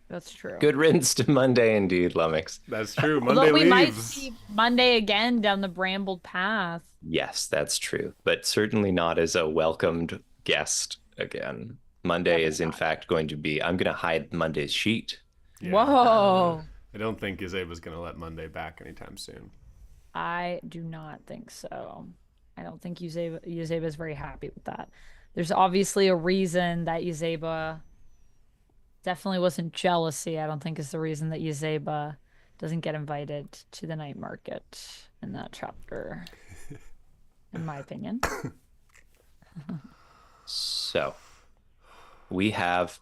That's true. Good riddance to Monday indeed, Lummox. That's true. Although Monday we might leaves. see Monday again down the brambled path. Yes, that's true, but certainly not as a welcomed guest again. Monday is, Definitely in not. fact, going to be, I'm going to hide Monday's sheet. Yeah. Whoa. I don't think Yazeba's going to let Monday back anytime soon. I do not think so. I don't think Uzeba is very happy with that. There's obviously a reason that Uzeba definitely wasn't jealousy. I don't think is the reason that Uzeba doesn't get invited to the night market in that chapter, in my opinion. So we have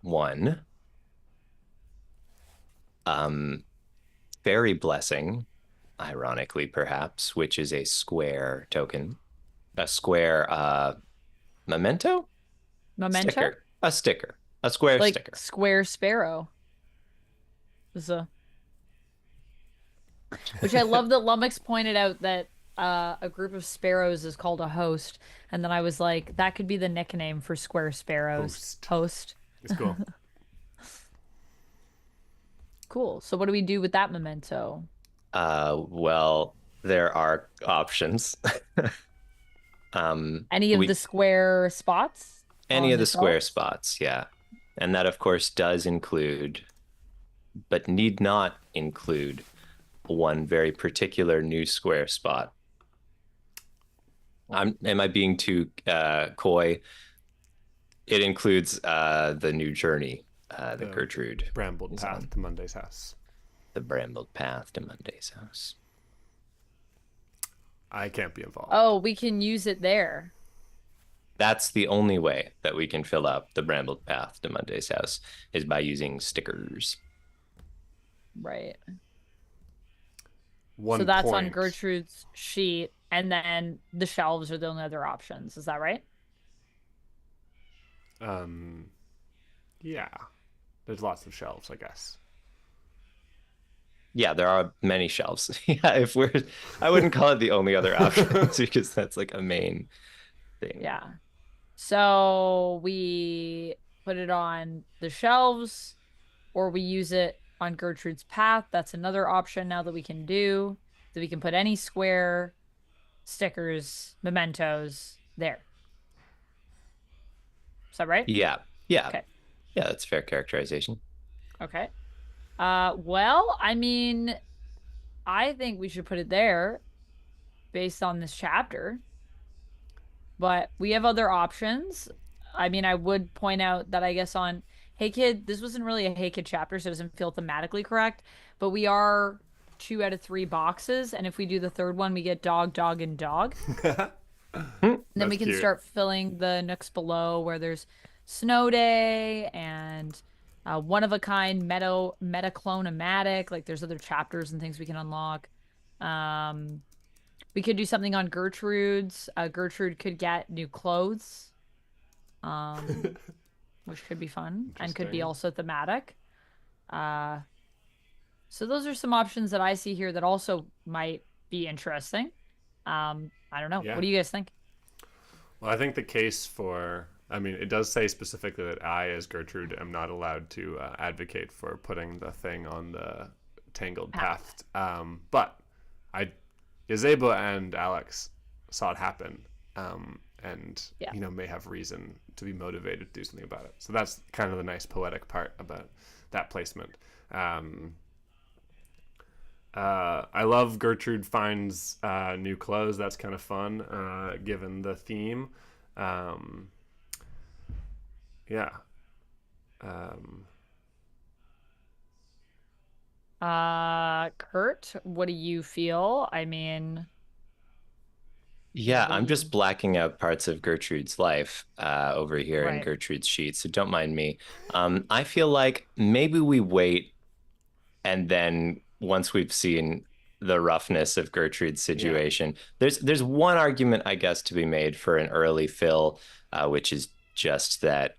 one um fairy blessing, ironically perhaps, which is a square token, a square memento Memento? sticker, a sticker, a square Like sticker. Square Sparrow. Is a Which I love that Lummox pointed out that a group of sparrows is called a host, and then I was like, that could be the nickname for square sparrows. Host. Host. It's cool. Cool. So what do we do with that memento? Well, there are options. Any of the We square spots any on of the the square shelves? spots, yeah. And that, of course, does include, but need not include, one very particular new square spot. Am I being too coy? It includes the new journey that The Gertrude brambled is path on, to Monday's house. the brambled path to Monday's house. I can't be involved. Oh, we can use it there. That's the only way that we can fill up the brambled path to Monday's house is by using stickers. Right. One So that's on point. Gertrude's sheet, and then the shelves are the only other options. Is that right? Um, yeah. There's lots of shelves, I guess. Yeah, there are many shelves. Yeah, if we're, I wouldn't call it the only other options because that's like a main thing. Yeah. So we put it on the shelves, or we use it on Gertrude's path. That's another option now that we can do. That we can put any square stickers, mementos there. Is that right? Yeah, yeah, Okay. yeah, that's fair characterization. Okay. Well, I mean, I think we should put it there based on this chapter, but we have other options. I mean, I would point out that I guess on Hey Kid, this wasn't really a Hey Kid chapter, so it doesn't feel thematically correct, but we are 2 out of 3 boxes, and if we do the third one, we get dog, dog, and dog. And then That's we can cute. start filling the nooks below where there's Snow Day and one of a kind metaclonomatic. Like there's other chapters and things we can unlock. Um, we could do something on Gertrude's. Gertrude could get new clothes, um, which could be fun and could be Interesting. also thematic. Uh, so those are some options that I see here that also might be interesting. I don't know. Yeah. What do you guys think? Well, I think the case for, I mean, it does say specifically that I, as Gertrude, am not allowed to advocate for putting the thing on the tangled path. But I, Yazeba and Alex saw it happen, and Yeah. may have reason to be motivated to do something about it. So that's kind of the nice poetic part about that placement. I love Gertrude finds new clothes. That's kind of fun, given the theme. Um, yeah. Um, Kurt, what do you feel? I mean, Yeah, what do I'm you just blacking out parts of Gertrude's life over here in right. Gertrude's sheet, so don't mind me. I feel like maybe we wait and then once we've seen the roughness of Gertrude's yeah. situation, there's one argument I guess to be made for an early fill, which is just that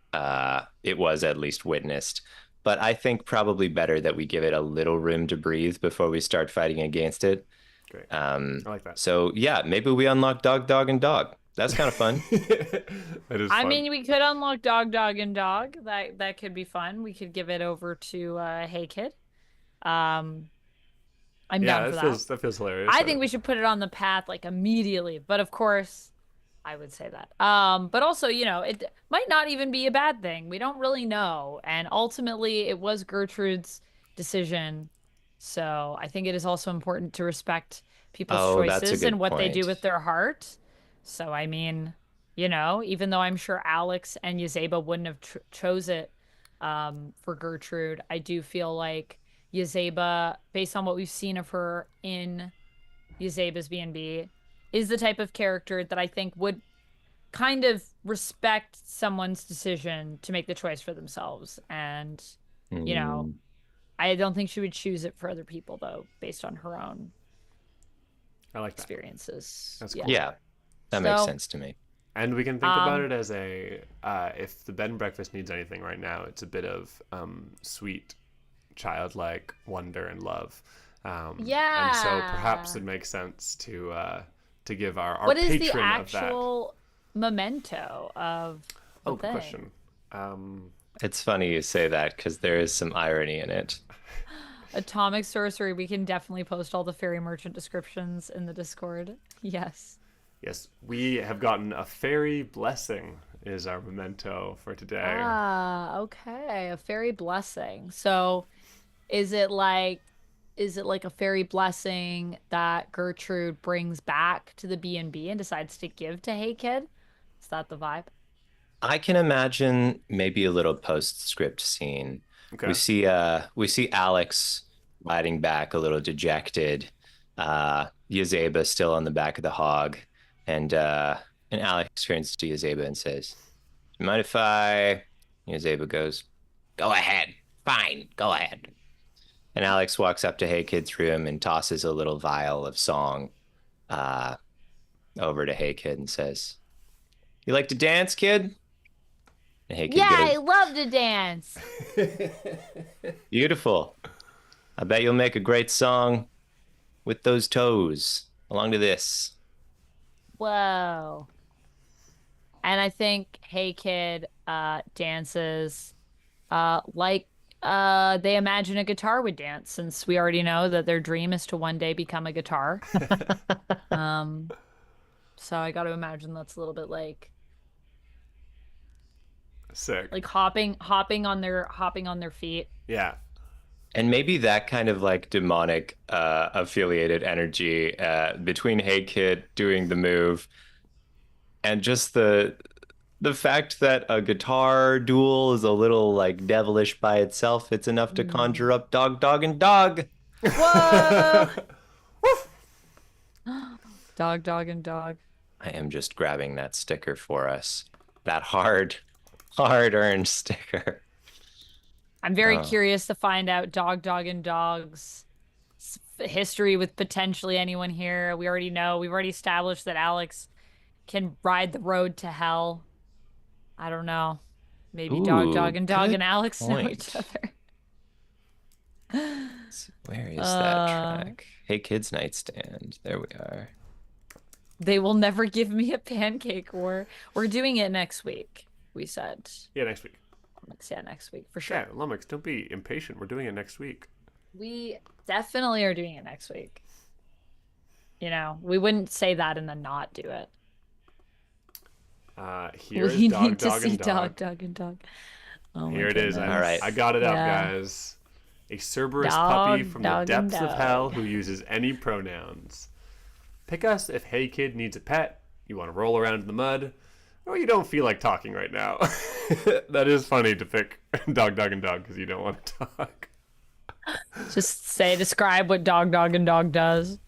it was at least witnessed. but I think probably better that we give it a little room to breathe before we start fighting against it. Great. I like that. So yeah, maybe we unlock dog, dog, and dog. That's kind of fun. That is I fun. mean, we could unlock dog, dog, and dog. That could be fun. We could give it over to Hey Kid. I'm down for that feels hilarious. I think we should put it on the path like immediately. But of course, I would say that. But also, it might not even be a bad thing. We don't really know. And ultimately, it was Gertrude's decision. So I think it is also important to respect people's That's a choices good and what they do point. with their heart. So, I mean, even though I'm sure Alex and Yazeba wouldn't have chose it for Gertrude, I do feel like Yazeba, based on what we've seen of her in Yazeba's B&B, is the type of character that I think would kind of respect someone's decision to make the choice for themselves. And, I don't think she would choose it for other people, though, based on her own I like that. experiences. That's cool. Yeah, that makes sense to me. And we can think about it as if the bed and breakfast needs anything right now, it's a bit of sweet, childlike wonder and love. Yeah. And so perhaps it makes sense to give our what is patron the of that. actual memento of the Good thing? question. It's funny you say that because there is some irony in it. Atomic sorcery. We can definitely post all the fairy merchant descriptions in the Discord. Yes. Yes, we have gotten a fairy blessing is our memento for today. Okay. A fairy blessing. So is it like a fairy blessing that Gertrude brings back to the B&B and decides to give to Hey Kid? Is that the vibe? I can imagine maybe a little postscript scene. Okay. We see Alex riding back a little dejected. Yazeba still on the back of the hog, and Alex turns to Yazeba and says, "You mind if I?" Yazeba goes, "Go ahead. Fine, go ahead." And Alex walks up to Hey Kid's room and tosses a little vial of song over to Hey Kid and says, "You like to dance, kid?" And Hey Kid I goes, love to dance. "Beautiful. I bet you'll make a great song with those toes along to this." Whoa. And I think Hey Kid dances like they imagine a guitar would dance, since we already know that their dream is to one day become a guitar. So I got to imagine that's a little bit like Sick. hopping on their feet. Yeah. And maybe that kind of like demonic affiliated energy between Hey Kid doing the move and just the fact that a guitar duel is a little like devilish by itself, it's enough to conjure up dog, dog, and dog. Whoa! Dog, dog, and dog. I am just grabbing that sticker for us. That hard-earned sticker. I'm very curious to find out Dog, Dog, and Dog's history with potentially anyone here. We already know. We've already established that Alex can ride the road to hell. I don't know. Maybe Dog, Dog, and Dog and Alex know each other. Where is that track? Hey Kids Nightstand. There we are. They will never give me a pancake war. We're doing it next week, we said. Yeah, next week. Yeah, next week, for sure. Yeah, Lummox, don't be impatient. We're doing it next week. We definitely are doing it next week. We wouldn't say that and then not do it. Here is We Dog, need to Dog, see and Dog. Dog, Dog, and Dog. Oh Here it is. goodness. All right. I got it out, Yeah. guys. A Cerberus Dog, puppy from the dog, and depths of dog. hell who uses any pronouns. Pick us if Hey Kid needs a pet, you want to roll around in the mud, or you don't feel like talking right now. That is funny to pick Dog, Dog, and Dog because you don't want to talk. Just describe what Dog, Dog, and Dog does.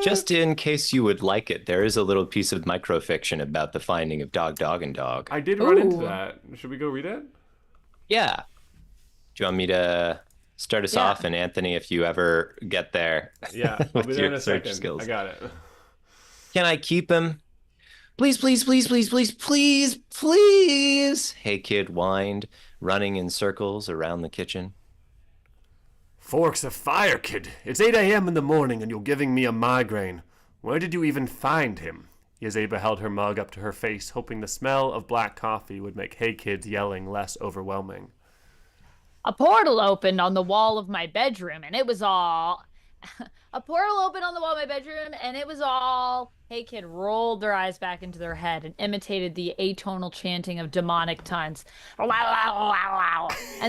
Just in case you would like it, there is a little piece of microfiction about the finding of Dog, Dog, and Dog. I did run into Ooh. that. Should we go read it? Yeah. Do you want me to start us off? And Anthony, if you ever get there, Yeah, I'll be with there in your a search second. skills. I got it. Can I keep him? Please, please, please, please, please, please, please. Hey Kid whined, running in circles around the kitchen. Forks of fire, kid. It's 8 a.m. in the morning and you're giving me a migraine. Where did you even find him? Yazeba held her mug up to her face, hoping the smell of black coffee would make Hey Kid's yelling less overwhelming. A portal opened on the wall of my bedroom, and it was all. A portal opened on the wall of my bedroom, and it was all. Hey Kid rolled their eyes back into their head and imitated the atonal chanting of demonic taunts. And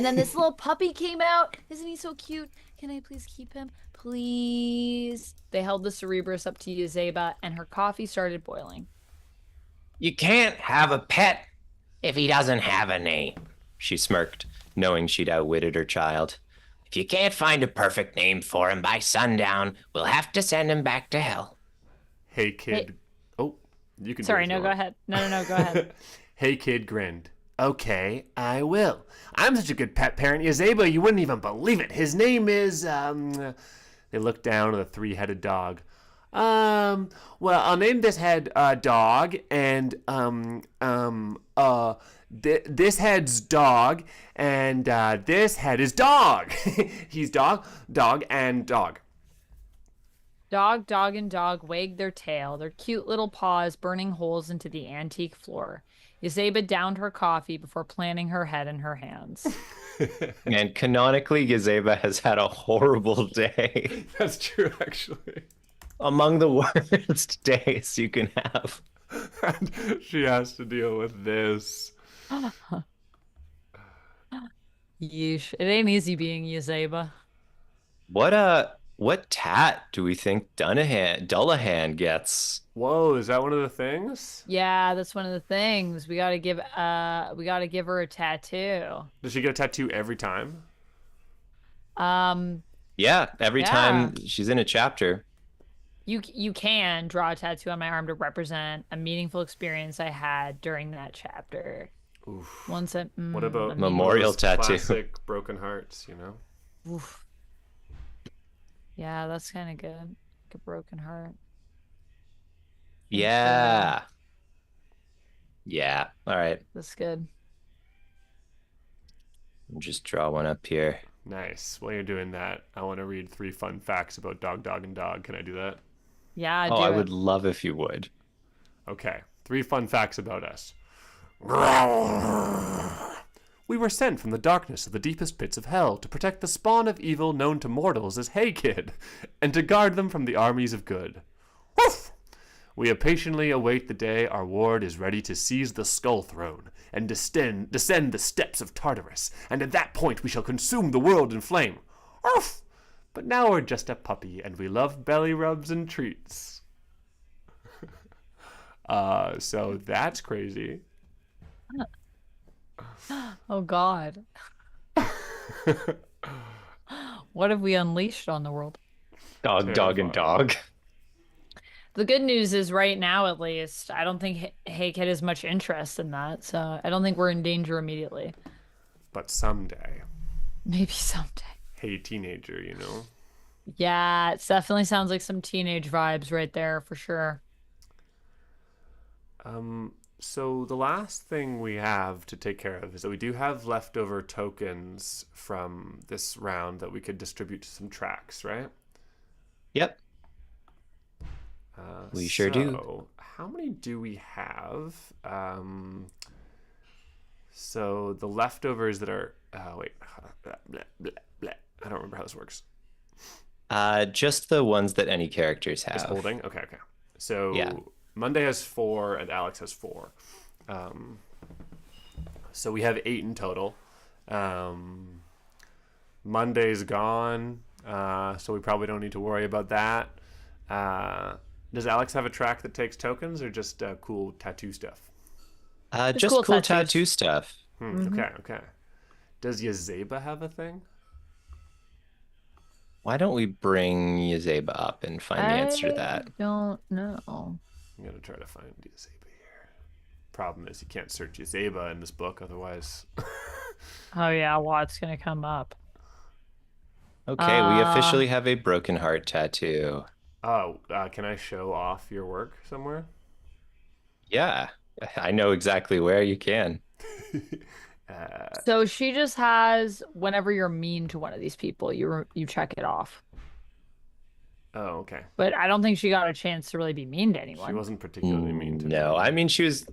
then this little puppy came out. Isn't he so cute? Can I please keep him? Please. They held the Cerberus up to Yazeba, and her coffee started boiling. You can't have a pet if he doesn't have a name, she smirked, knowing she'd outwitted her child. If you can't find a perfect name for him by sundown, we'll have to send him back to hell. Hey Kid. Hey. Oh, you can. Sorry, no, go ahead. No, go ahead. Hey Kid grinned. Okay, I will. I'm such a good pet parent, Yazeba, you wouldn't even believe it. His name is, They looked down at the three-headed dog. Well, I'll name this head, Dog, and, this head's Dog, and, this head is Dog. He's Dog, and Dog. Dog, and dog wagged their tail, their cute little paws burning holes into the antique floor. Yazeba downed her coffee before planting her head in her hands. And canonically, Yazeba has had a horrible day. That's true, actually. Among the worst days you can have. And she has to deal with this. Yeesh. It ain't easy being Yazeba. What tat do we think Dullahan gets? Whoa, is that one of the things? Yeah, that's one of the things. We gotta give her a tattoo. Does she get a tattoo every time? Yeah, every Yeah. time she's in a chapter. You can draw a tattoo on my arm to represent a meaningful experience I had during that chapter. Oof. Once I, What about Memorial those tattoo? Classic broken hearts, you know? Oof. Yeah, that's kind of good. Like a broken heart. Yeah. Yeah. All right. That's good. Just draw one up here. Nice. While you're doing that, I want to read 3 fun facts about Dog, and Dog. Can I do that? Yeah, Oh, do I it. would love if you would. Okay. 3 fun facts about us. We were sent from the darkness of the deepest pits of hell to protect the spawn of evil known to mortals as Hey Kid, and to guard them from the armies of good. Woof! We patiently await the day our ward is ready to seize the Skull Throne and descend the steps of Tartarus, and at that point we shall consume the world in flame. Woof! But now we're just a puppy, and we love belly rubs and treats. So that's crazy. Oh God. What have we unleashed on the world? Dog, and dog. The good news is right now, at least, I don't think Hey Kid has much interest in that, so I don't think we're in danger immediately. But someday, Maybe someday. hey teenager, you know? Yeah, it definitely sounds like some teenage vibes right there for sure. So the last thing we have to take care of is that we do have leftover tokens from this round that we could distribute to some tracks, right? Yep. We sure do. So how many do we have? So the leftovers that are... wait. Blah, blah, blah. I don't remember how this works. Just the ones that any characters have. Just holding? Okay. So Yeah. Monday has 4 and Alex has 4. So we have 8 in total. Monday's gone, so we probably don't need to worry about that. Does Alex have a track that takes tokens or just cool tattoo stuff? Just cool cool tattoos. tattoo stuff. Okay. Does Yazeba have a thing? Why don't we bring Yazeba up and find the answer to that? I don't know. I'm going to try to find Yazeba here. Problem is you can't search Yazeba in this book, otherwise... Oh yeah, what's gonna come up? Okay, we officially have a broken heart tattoo. Oh, can I show off your work somewhere? Yeah, I know exactly where you can. So she just has whenever you're mean to one of these people, you check it off. Oh, okay. But I don't think she got a chance to really be mean to She anyone. wasn't particularly mean to No, me. I mean she was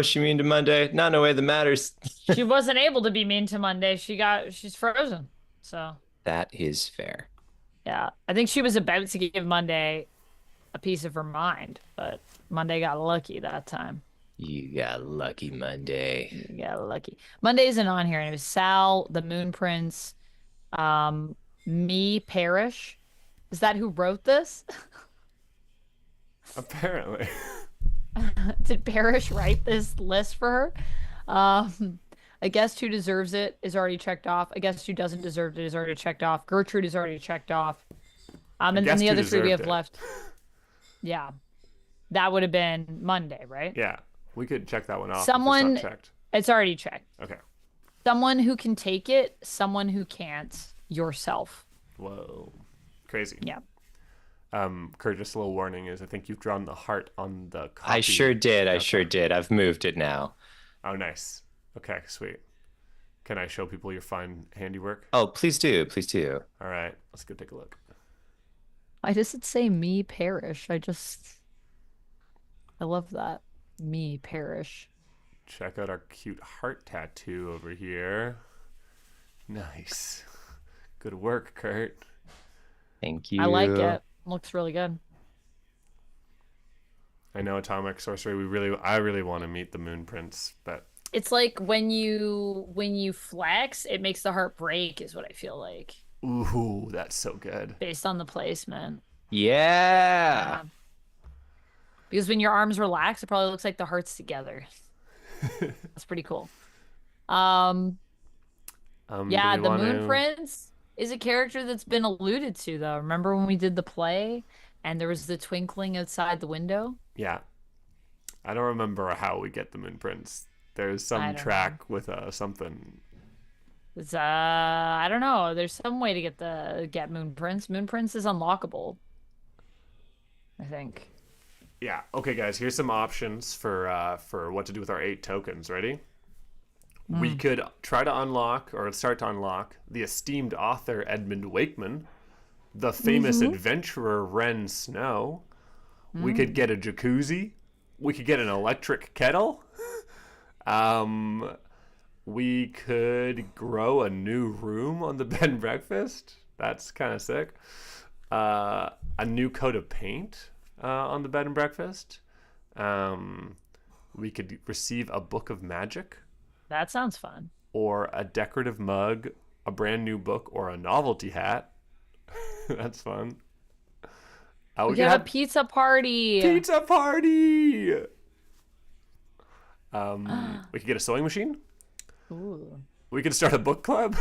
she mean to Monday? Not in a way that matters. She wasn't able to be mean to Monday. She's frozen. So That is fair. yeah, I think she was about to give Monday a piece of her mind, but Monday got lucky that time. You got lucky Monday. You got lucky. Monday isn't on here, and it was Sal, the Moon Prince, me, Parrish. Is that who wrote this? Apparently. Did Parrish write this list for her? A guest who deserves it is already checked off. A guest who doesn't deserve it is already checked off. Gertrude is already checked off. And then guest the who other three we have deserved it. left. Yeah. That would have been Monday, right? Yeah. We could check that one off. Someone- If it's not checked. It's already checked. Okay. Someone who can take it, someone who can't, yourself. Whoa. Crazy. Yeah. Kurt, just a little warning is I think you've drawn the heart on the copy. I sure did. I Okay. sure did. I've moved it now. Oh, nice. Okay, sweet. Can I show people your fine handiwork? Oh, please do. Please do. All right, let's go take a look. I just did say me, Parrish. I love that. Me, Parrish. Check out our cute heart tattoo over here. Nice. Good work, Kurt. Thank you. I like it. Looks really good. I know Atomic Sorcery. I really want to meet the Moon Prince, but It's like when you flex, it makes the heart break, is what I feel like, ooh, that's so good. based on the placement. Yeah. Because when your arms relax, it probably looks like the heart's together. That's pretty cool. Yeah, Do the we want Moon to- Prince is a character that's been alluded to, though. Remember when we did the play and there was the twinkling outside the window? Yeah. I don't remember how we get the Moon Prince. There's I some don't track with something. It's I don't know. There's some way to get Moon Prince. Moon Prince is unlockable, I think. Yeah. Okay, guys. Here's some options for what to do with our 8 tokens. Ready? We could try to unlock or start to unlock the esteemed author Edmund Wakeman, the famous adventurer Ren Snow. We could get a jacuzzi. We could get an electric kettle. We could grow a new room on the bed and breakfast. That's kind of sick. A new coat of paint on the bed and breakfast. We could receive a book of magic, That sounds fun. or a decorative mug, a brand new book, or a novelty hat. That's fun. We could could have a pizza party. pizza party. We could get a sewing machine. Ooh. We could start a book club.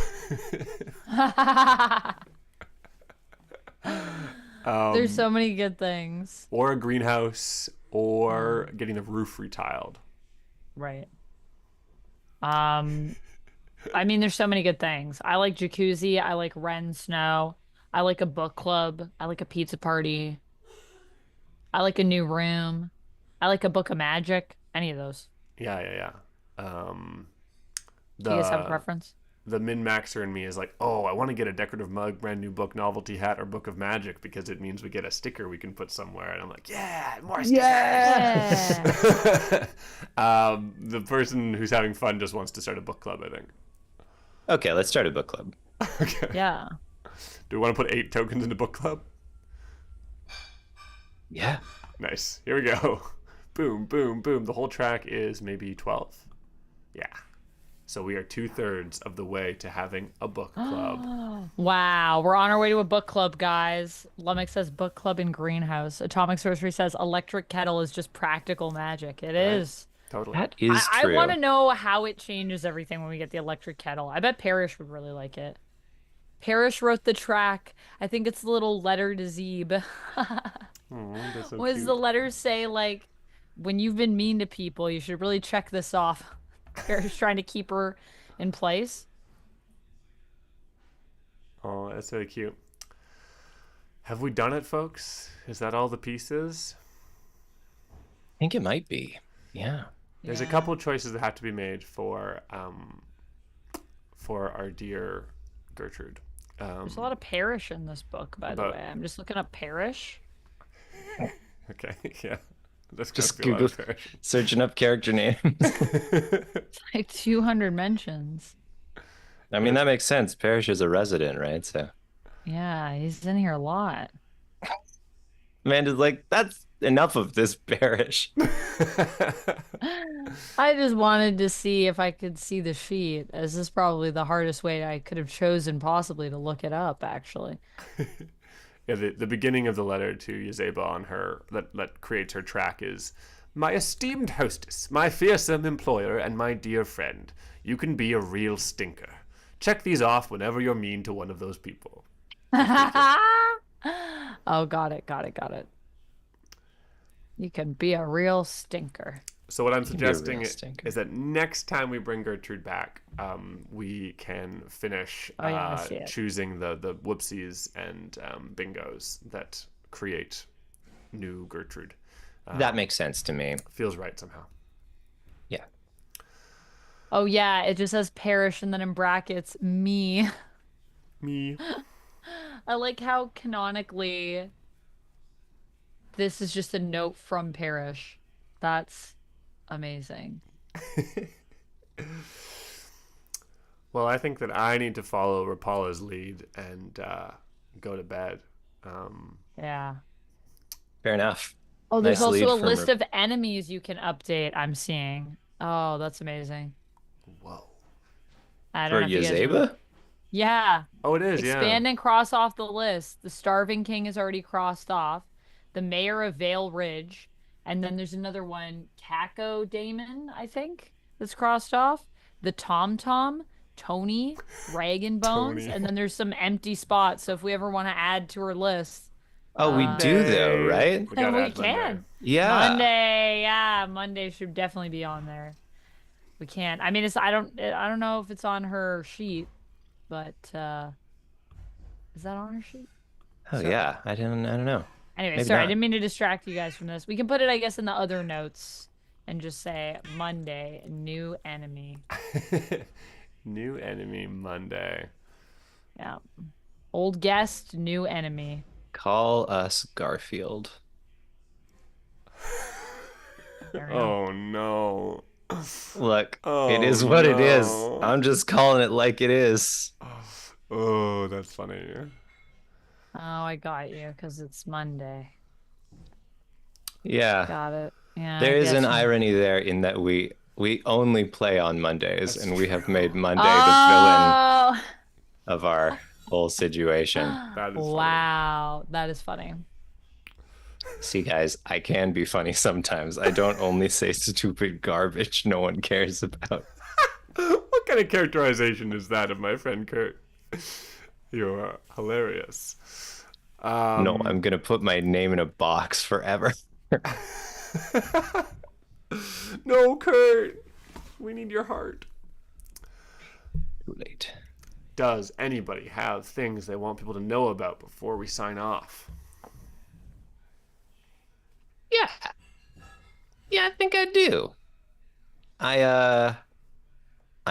There's so many good things. Or a greenhouse, or getting the roof retiled. Right. I mean, there's so many good things. I like jacuzzi. I like Ren Snow. I like a book club. I like a pizza party. I like a new room. I like a book of magic. Any of those. Yeah. Do you guys have a preference? The min-maxer in me is like, oh, I want to get a decorative mug, brand new book, novelty hat, or book of magic because it means we get a sticker we can put somewhere. And I'm like, yeah, more stickers. Yeah. The person who's having fun just wants to start a book club, I think. Okay, let's start a book club. Okay. Yeah. Do we want to put 8 tokens in the book club? Yeah. Nice. Here we go. Boom, boom, boom. The whole track is maybe 12. Yeah. So we are 2/3 of the way to having a book club. Wow. We're on our way to a book club, guys. Lummox says book club in greenhouse. Atomic Sorcery says electric kettle is just practical magic. It is. Totally. That is I true. want to know how it changes everything when we get the electric kettle. I bet Parrish would really like it. Parrish wrote the track. I think it's the little letter to Zeeb. Aw, that's so What does cute. the letter say? Like, when you've been mean to people, you should really check this off. Parrish trying to keep her in place. Oh, that's really cute. Have we done it, folks? Is that all the pieces? I think it might be. Yeah. There's a couple of choices that have to be made for for our dear Gertrude. There's a lot of parish in this book, by the way. I'm just looking up parish. Okay, yeah. That's Just be a lot Google of parish. searching up character names. It's like 200 mentions. I mean, that makes sense. Parrish is a resident, right? So Yeah, he's in here a lot. Amanda's like, that's enough of this parish. I just wanted to see if I could see the sheet, as this is probably the hardest way I could have chosen possibly to look it up, actually. Yeah, the beginning of the letter to Yazeba on her that creates her track is, "My esteemed hostess, my fearsome employer, and my dear friend, you can be a real stinker. Check these off whenever you're mean to one of those people." Oh, got it. You can be a real stinker. So what I'm can be a real suggesting stinker. is that next time we bring Gertrude back, we can finish I see it. choosing the whoopsies and bingos that create new Gertrude. That makes sense to me. Feels right somehow. Yeah. Oh, yeah, it just says parish and then in brackets, me. Me. I like how canonically this is just a note from parish. That's amazing. Well, I think that I need to follow Rapala's lead and go to bed. Yeah. Fair enough. Oh, there's Nice lead also a from list of enemies you can update, I'm seeing. Oh, that's amazing. Whoa. I For don't know if you guys Yazeba? Yeah. Oh, it is, Expand yeah. and cross off the list. The Starving King is already crossed off. The Mayor of Vale Ridge. And then there's another one, Caco Damon, I think, that's crossed off. The Tom Tom, Tony, Dragon Bones, Tony. and then there's some empty spots. So if we ever want to add to our list, Oh, we do though, right? We gotta we add Monday. can. Yeah. Monday, yeah, Monday should definitely be on there. We can. I mean, I don't know if it's on her sheet, but is that on her sheet? Oh yeah. I don't know. Anyway, Maybe sorry, I not. didn't mean to distract you guys from this. We can put it, I guess, in the other notes and just say Monday, new enemy. New enemy Monday. Yeah. Old guest, new enemy. Call us Garfield. There we go. Oh no. Look, Oh, it is what it is. no. I'm just calling it like it is. Oh, that's funny. Oh, I got you because it's Monday. Yeah. Got it. Yeah. There I is an guess. irony there in that we only play on Mondays, That's and we have made Monday the Oh, villain of our whole situation. That is funny. wow. That is funny. See, guys, I can be funny sometimes. I don't only say stupid garbage no one cares about. What kind of characterization is that of my friend Kurt? You're hilarious. No, I'm gonna put my name in a box forever. No, Kurt. We need your heart. Too late. Does anybody have things they want people to know about before we sign off? Yeah. Yeah, I think I do. I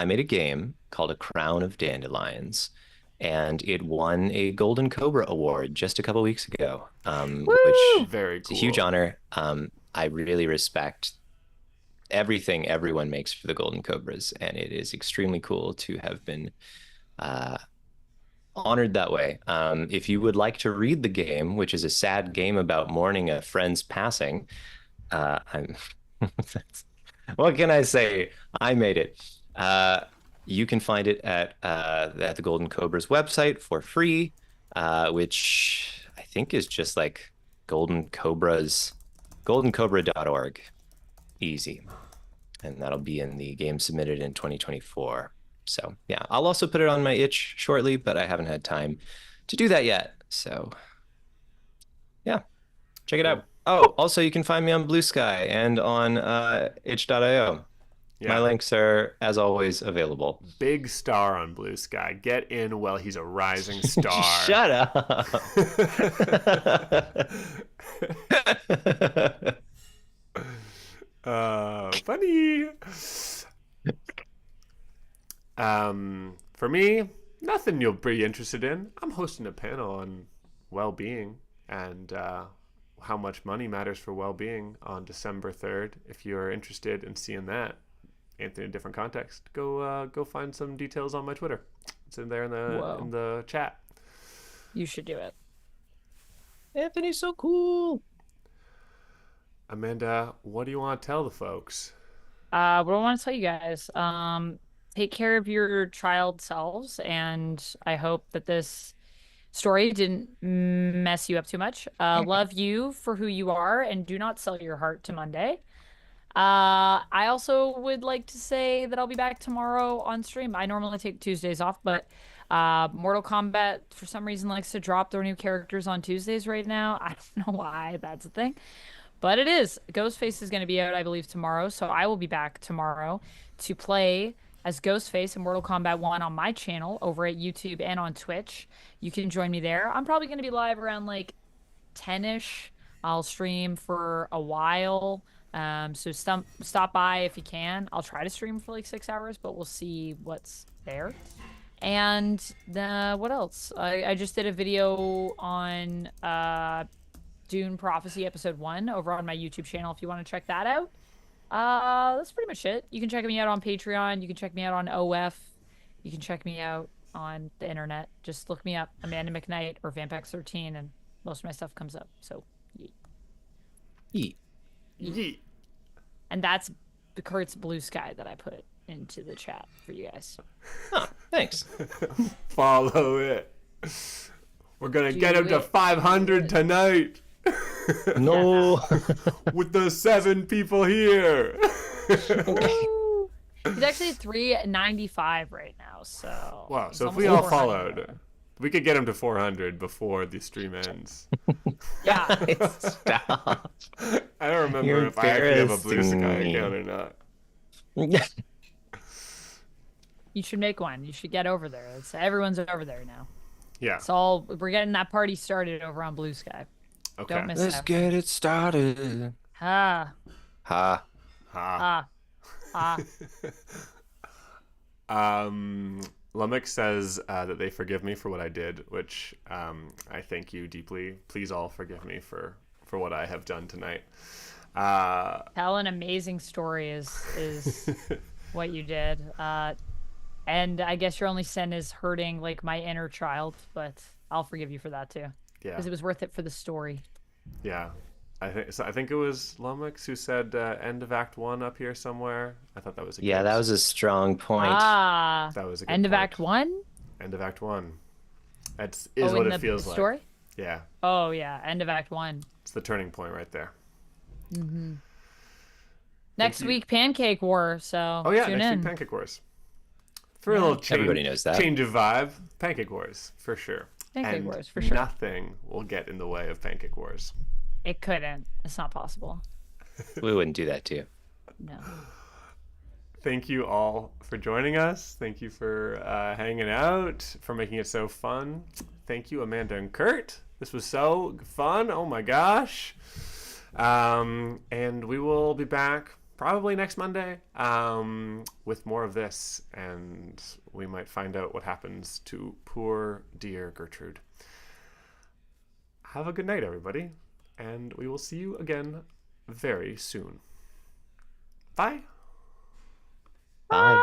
made a game called A Crown of Dandelions, and it won a Golden Cobra Award just a couple weeks ago. Which Very it's cool. a huge honor. I really respect everything everyone makes for the Golden Cobras, and it is extremely cool to have been honored that way. If you would like to read the game, which is a sad game about mourning a friend's passing, I'm what can I say? I made it. You can find it at the Golden Cobra's website for free, which I think is just like goldencobra.org. Easy. And that'll be in the game submitted in 2024. So yeah, I'll also put it on my itch shortly, but I haven't had time to do that yet. So yeah, check it out. Oh, also you can find me on Blue Sky and on itch.io. Yeah. My links are, as always, available. Big star on Blue Sky. Get in while he's a rising star. Shut up. Funny. For me, nothing you'll be interested in. I'm hosting a panel on well-being and how much money matters for well-being on December 3rd. If you're interested in seeing that, Anthony, in a different context, go find some details on my Twitter. It's in there in the chat. You should do it. Anthony's so cool. Amanda, what do you want to tell the folks? What I want to tell you guys, take care of your child selves, and I hope that this story didn't mess you up too much. Love you for who you are, and do not sell your heart to Monday. I also would like to say that I'll be back tomorrow on stream. I normally take Tuesdays off, but Mortal Kombat for some reason likes to drop their new characters on Tuesdays right now. I don't know why that's a thing. But it is. Ghostface is going to be out, I believe, tomorrow. So I will be back tomorrow to play as Ghostface in Mortal Kombat 1 on my channel over at YouTube and on Twitch. You can join me there. I'm probably going to be live around like 10-ish. I'll stream for a while. So stop by if you can. I'll try to stream for like 6 hours, but we'll see what's there. And what else? I just did a video on Dune Prophecy Episode 1 over on my YouTube channel if you want to check that out. That's pretty much it. You can check me out on Patreon. You can check me out on OF. You can check me out on the internet. Just look me up, Amanda McKnight or Vampex13, and most of my stuff comes up. So, Yeet. Yeet. And that's the Kurt's Blue Sky that I put into the chat for you guys. Oh, thanks. Follow it. We're going to get him to 500 tonight. No. With the 7 people here. He's actually 395 right now, so... Wow, so if we all followed, we could get him to 400 before the stream ends. Yeah. Stop. I don't remember You're if I actually have a Blue Sky embarrassing account or not. You should make one. You should get over there. Everyone's over there now. Yeah. So we're getting that party started over on Blue Sky. Okay. Don't miss Let's that. get it started. Ha. Ha. Ha. Ha. Lummick says that they forgive me for what I did, which I thank you deeply. Please all forgive me for what I have done tonight. Tell an amazing story is what you did. And I guess your only sin is hurting like my inner child, but I'll forgive you for that too. Yeah. Because it was worth it for the story. Yeah. I think it was Lumix who said end of Act 1 up here somewhere. I thought that was a Yeah, good- that was a strong point. that was a good End of point. Act 1? End of Act 1. Is what in it feels like. story? Yeah. Oh yeah, end of Act 1. It's the turning point right there. Next you. week, Pancake War. So Oh yeah, tune next in. week Pancake Wars. For a little change, Everybody knows that. change of vibe, Pancake Wars for sure. Pancake And Wars, for sure. Nothing will get in the way of Pancake Wars. It couldn't. It's not possible. We wouldn't do that to you. No. Thank you all for joining us. Thank you for hanging out, for making it so fun. Thank you, Amanda and Kurt. This was so fun. Oh my gosh. And we will be back probably next Monday with more of this, and we might find out what happens to poor dear Gertrude. Have a good night, everybody, and we will see you again very soon. Bye. Bye.